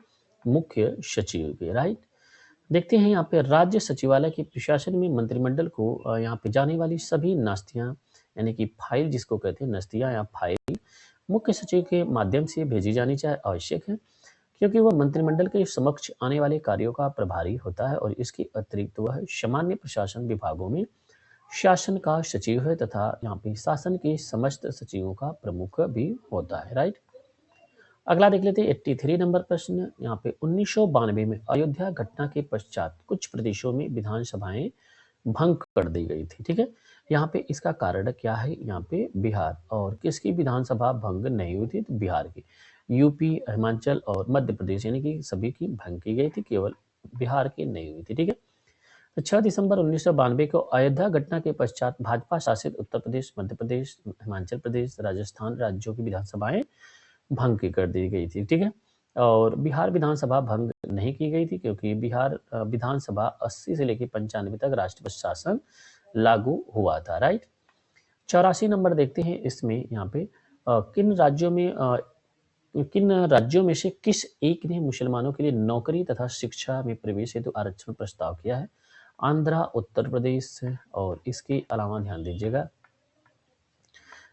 S1: मुख्य सचिव के। राइट, देखते हैं यहाँ पे राज्य सचिवालय के प्रशासन में मंत्रिमंडल को यहाँ पे जाने वाली सभी नास्तियां, यानी कि फाइल जिसको कहते हैं, नस्तियां या फाइल मुख्य सचिव के माध्यम से भेजी जानी चाहिए आवश्यक है, क्योंकि वह मंत्रिमंडल के समक्ष आने वाले कार्यों का प्रभारी होता है, और इसके अतिरिक्त वह सामान्य प्रशासन विभागों में शासन का सचिव है, तथा यहाँ पे शासन के समस्त सचिवों का प्रमुख भी होता है। राइट, अगला देख लेते हैं 83 नंबर प्रश्न। यहाँ पे 1992 में अयोध्या घटना के पश्चात कुछ प्रदेशों में विधानसभाएं भंग कर दी गई थी। ठीक है, यहाँ पे इसका कारण क्या है, यहाँ पे बिहार, और किसकी विधानसभा भंग नहीं हुई थी, तो बिहार की। यूपी, हिमाचल और मध्य प्रदेश यानी कि सभी की भंग की गई थी, केवल बिहार की नहीं हुई थी। ठीक है, तो 6 दिसंबर 1992 को अयोध्या घटना के पश्चात भाजपा शासित उत्तर प्रदेश, मध्य प्रदेश, हिमाचल प्रदेश, राजस्थान राज्यों की विधानसभाएं भंग की कर दी गई थी। ठीक है, और बिहार विधानसभा भंग नहीं की गई थी, क्योंकि बिहार विधानसभा 80 से लेकर 95 तक राष्ट्रपति शासन लागू हुआ था। राइट, 84 नंबर देखते हैं इसमें, यहाँ पे किन राज्यों में से किस एक ने मुसलमानों के लिए नौकरी तथा शिक्षा में प्रवेश हेतु आरक्षण प्रस्ताव किया है, आंध्रा, उत्तर प्रदेश, और इसके अलावा ध्यान दीजिएगा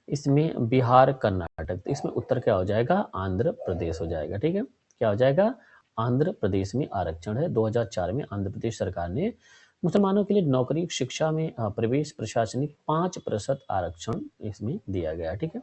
S1: इसमें बिहार, कर्नाटक। तो इसमें उत्तर क्या हो जाएगा, आंध्र प्रदेश हो जाएगा। ठीक है, क्या हो जाएगा, आंध्र प्रदेश में आरक्षण है। 2004 में आंध्र प्रदेश सरकार ने मुसलमानों के लिए नौकरी शिक्षा में प्रवेश प्रशासनिक 5% आरक्षण इसमें दिया गया। ठीक है,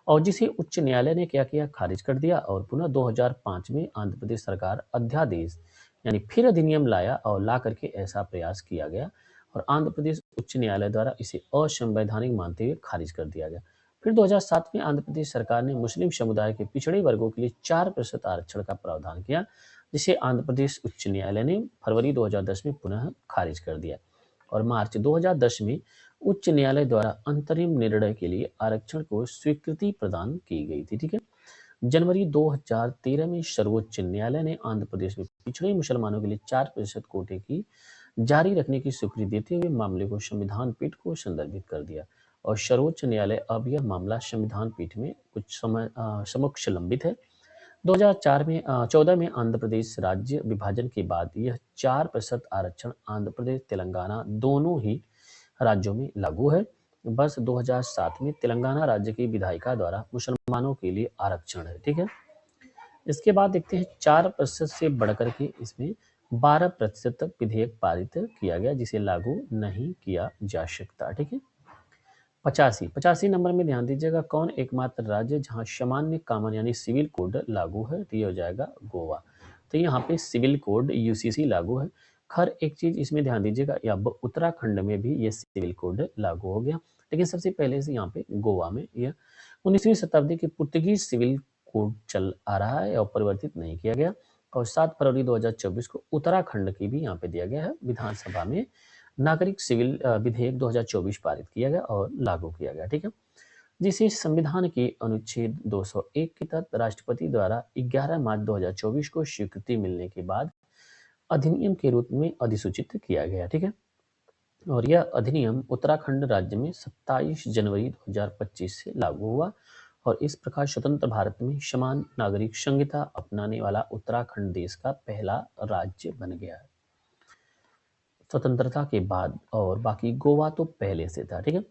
S1: और जिसे उच्च न्यायालय ने क्या किया, खारिज कर दिया, और पुनः 2005 में आंध्र प्रदेश सरकार अध्यादेश यानी फिर अधिनियम लाया, और ला करके ऐसा प्रयास किया गया, और आंध्र प्रदेश उच्च न्यायालय द्वारा इसे असंवैधानिक मानते हुए खारिज कर दिया गया। फिर 2007 में आंध्र प्रदेश सरकार ने मुस्लिम समुदाय के पिछड़े वर्गों के लिए 4% आरक्षण का प्रावधान किया, जिसे आंध्र प्रदेश उच्च न्यायालय ने फरवरी 2010 में पुनः खारिज कर दिया और मार्च 2010 में उच्च न्यायालय द्वारा अंतरिम निर्णय के लिए आरक्षण को स्वीकृति प्रदान की गई थी। ठीक है। जनवरी 2013 में सर्वोच्च न्यायालय ने आंध्र प्रदेश में पिछड़े मुसलमानों के लिए 4% कोटे की जारी रखने की स्वीकृति देते हुए मामले को संविधान पीठ को संदर्भित कर दिया और सर्वोच्च न्यायालय अब यह मामला संविधान पीठ में कुछ समय समक्ष लंबित है। 2014 में आंध्र प्रदेश राज्य विभाजन के बाद यह 4% आरक्षण आंध्र प्रदेश तेलंगाना दोनों ही राज्यों में लागू है। वर्ष 2007 में तेलंगाना राज्य की विधायिका द्वारा मुसलमानों के लिए आरक्षण है। ठीक है। इसके बाद देखते हैं 4% से बढ़कर के इसमें 12% तक विधेयक पारित किया गया जिसे लागू नहीं किया जा सकता। ठीक है। 85 नंबर में ध्यान दीजिएगा, कौन एकमात्र राज्य जहां सामान्य कॉमन यानी सिविल कोड लागू है, तो ये हो जाएगा गोवा। तो यहाँ पे सिविल कोड यूसीसी लागू है। हर एक चीज इसमें ध्यान दीजिएगा, अब उत्तराखंड में भी ये सिविल कोड लागू हो गया, लेकिन सबसे पहले से यहाँ पे गोवा में यह 19वीं शताब्दी के पुर्तगीज सिविल कोड चल आ रहा है और परिवर्तित नहीं किया गया। और 7 फरवरी 2024 को उत्तराखंड की भी यहाँ पे दिया गया है, विधानसभा में नागरिक सिविल विधेयक 2024 पारित किया गया और लागू किया गया। ठीक है। जिसे संविधान के अनुच्छेद 201 के तहत राष्ट्रपति द्वारा 11 मार्च 2024 को स्वीकृति मिलने के बाद अधिनियम के रूप में अधिसूचित किया गया। ठीक है। और यह अधिनियम उत्तराखंड राज्य में 27 जनवरी 2025 से लागू हुआ और इस प्रकार स्वतंत्र भारत में समान नागरिक संहिता अपनाने वाला उत्तराखंड देश का पहला राज्य बन गया है स्वतंत्रता के बाद, और बाकी गोवा तो पहले से था। ठीक है।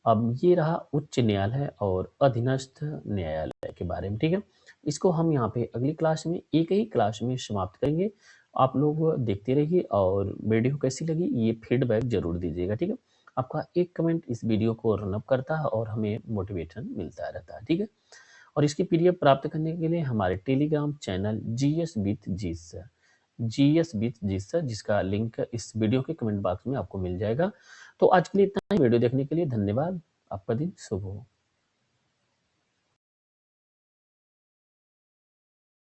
S1: अब ये रहा उच्च न्यायालय और अधीनस्थ न्यायालय के बारे में। ठीक है। इसको हम यहाँ पे अगली क्लास में एक ही क्लास में समाप्त करेंगे। आप लोग देखते रहिए और वीडियो कैसी लगी ये फीडबैक जरूर दीजिएगा। ठीक है। आपका एक कमेंट इस वीडियो को रन अप करता है और हमें मोटिवेशन मिलता रहता है। ठीक है। और इसकी पीडीएफ प्राप्त करने के लिए हमारे टेलीग्राम चैनल GS सर, जिसका लिंक इस वीडियो के कमेंट बॉक्स में आपको मिल जाएगा। तो आज के लिए इतना ही। वीडियो देखने के लिए धन्यवाद। आपका दिन शुभ हो।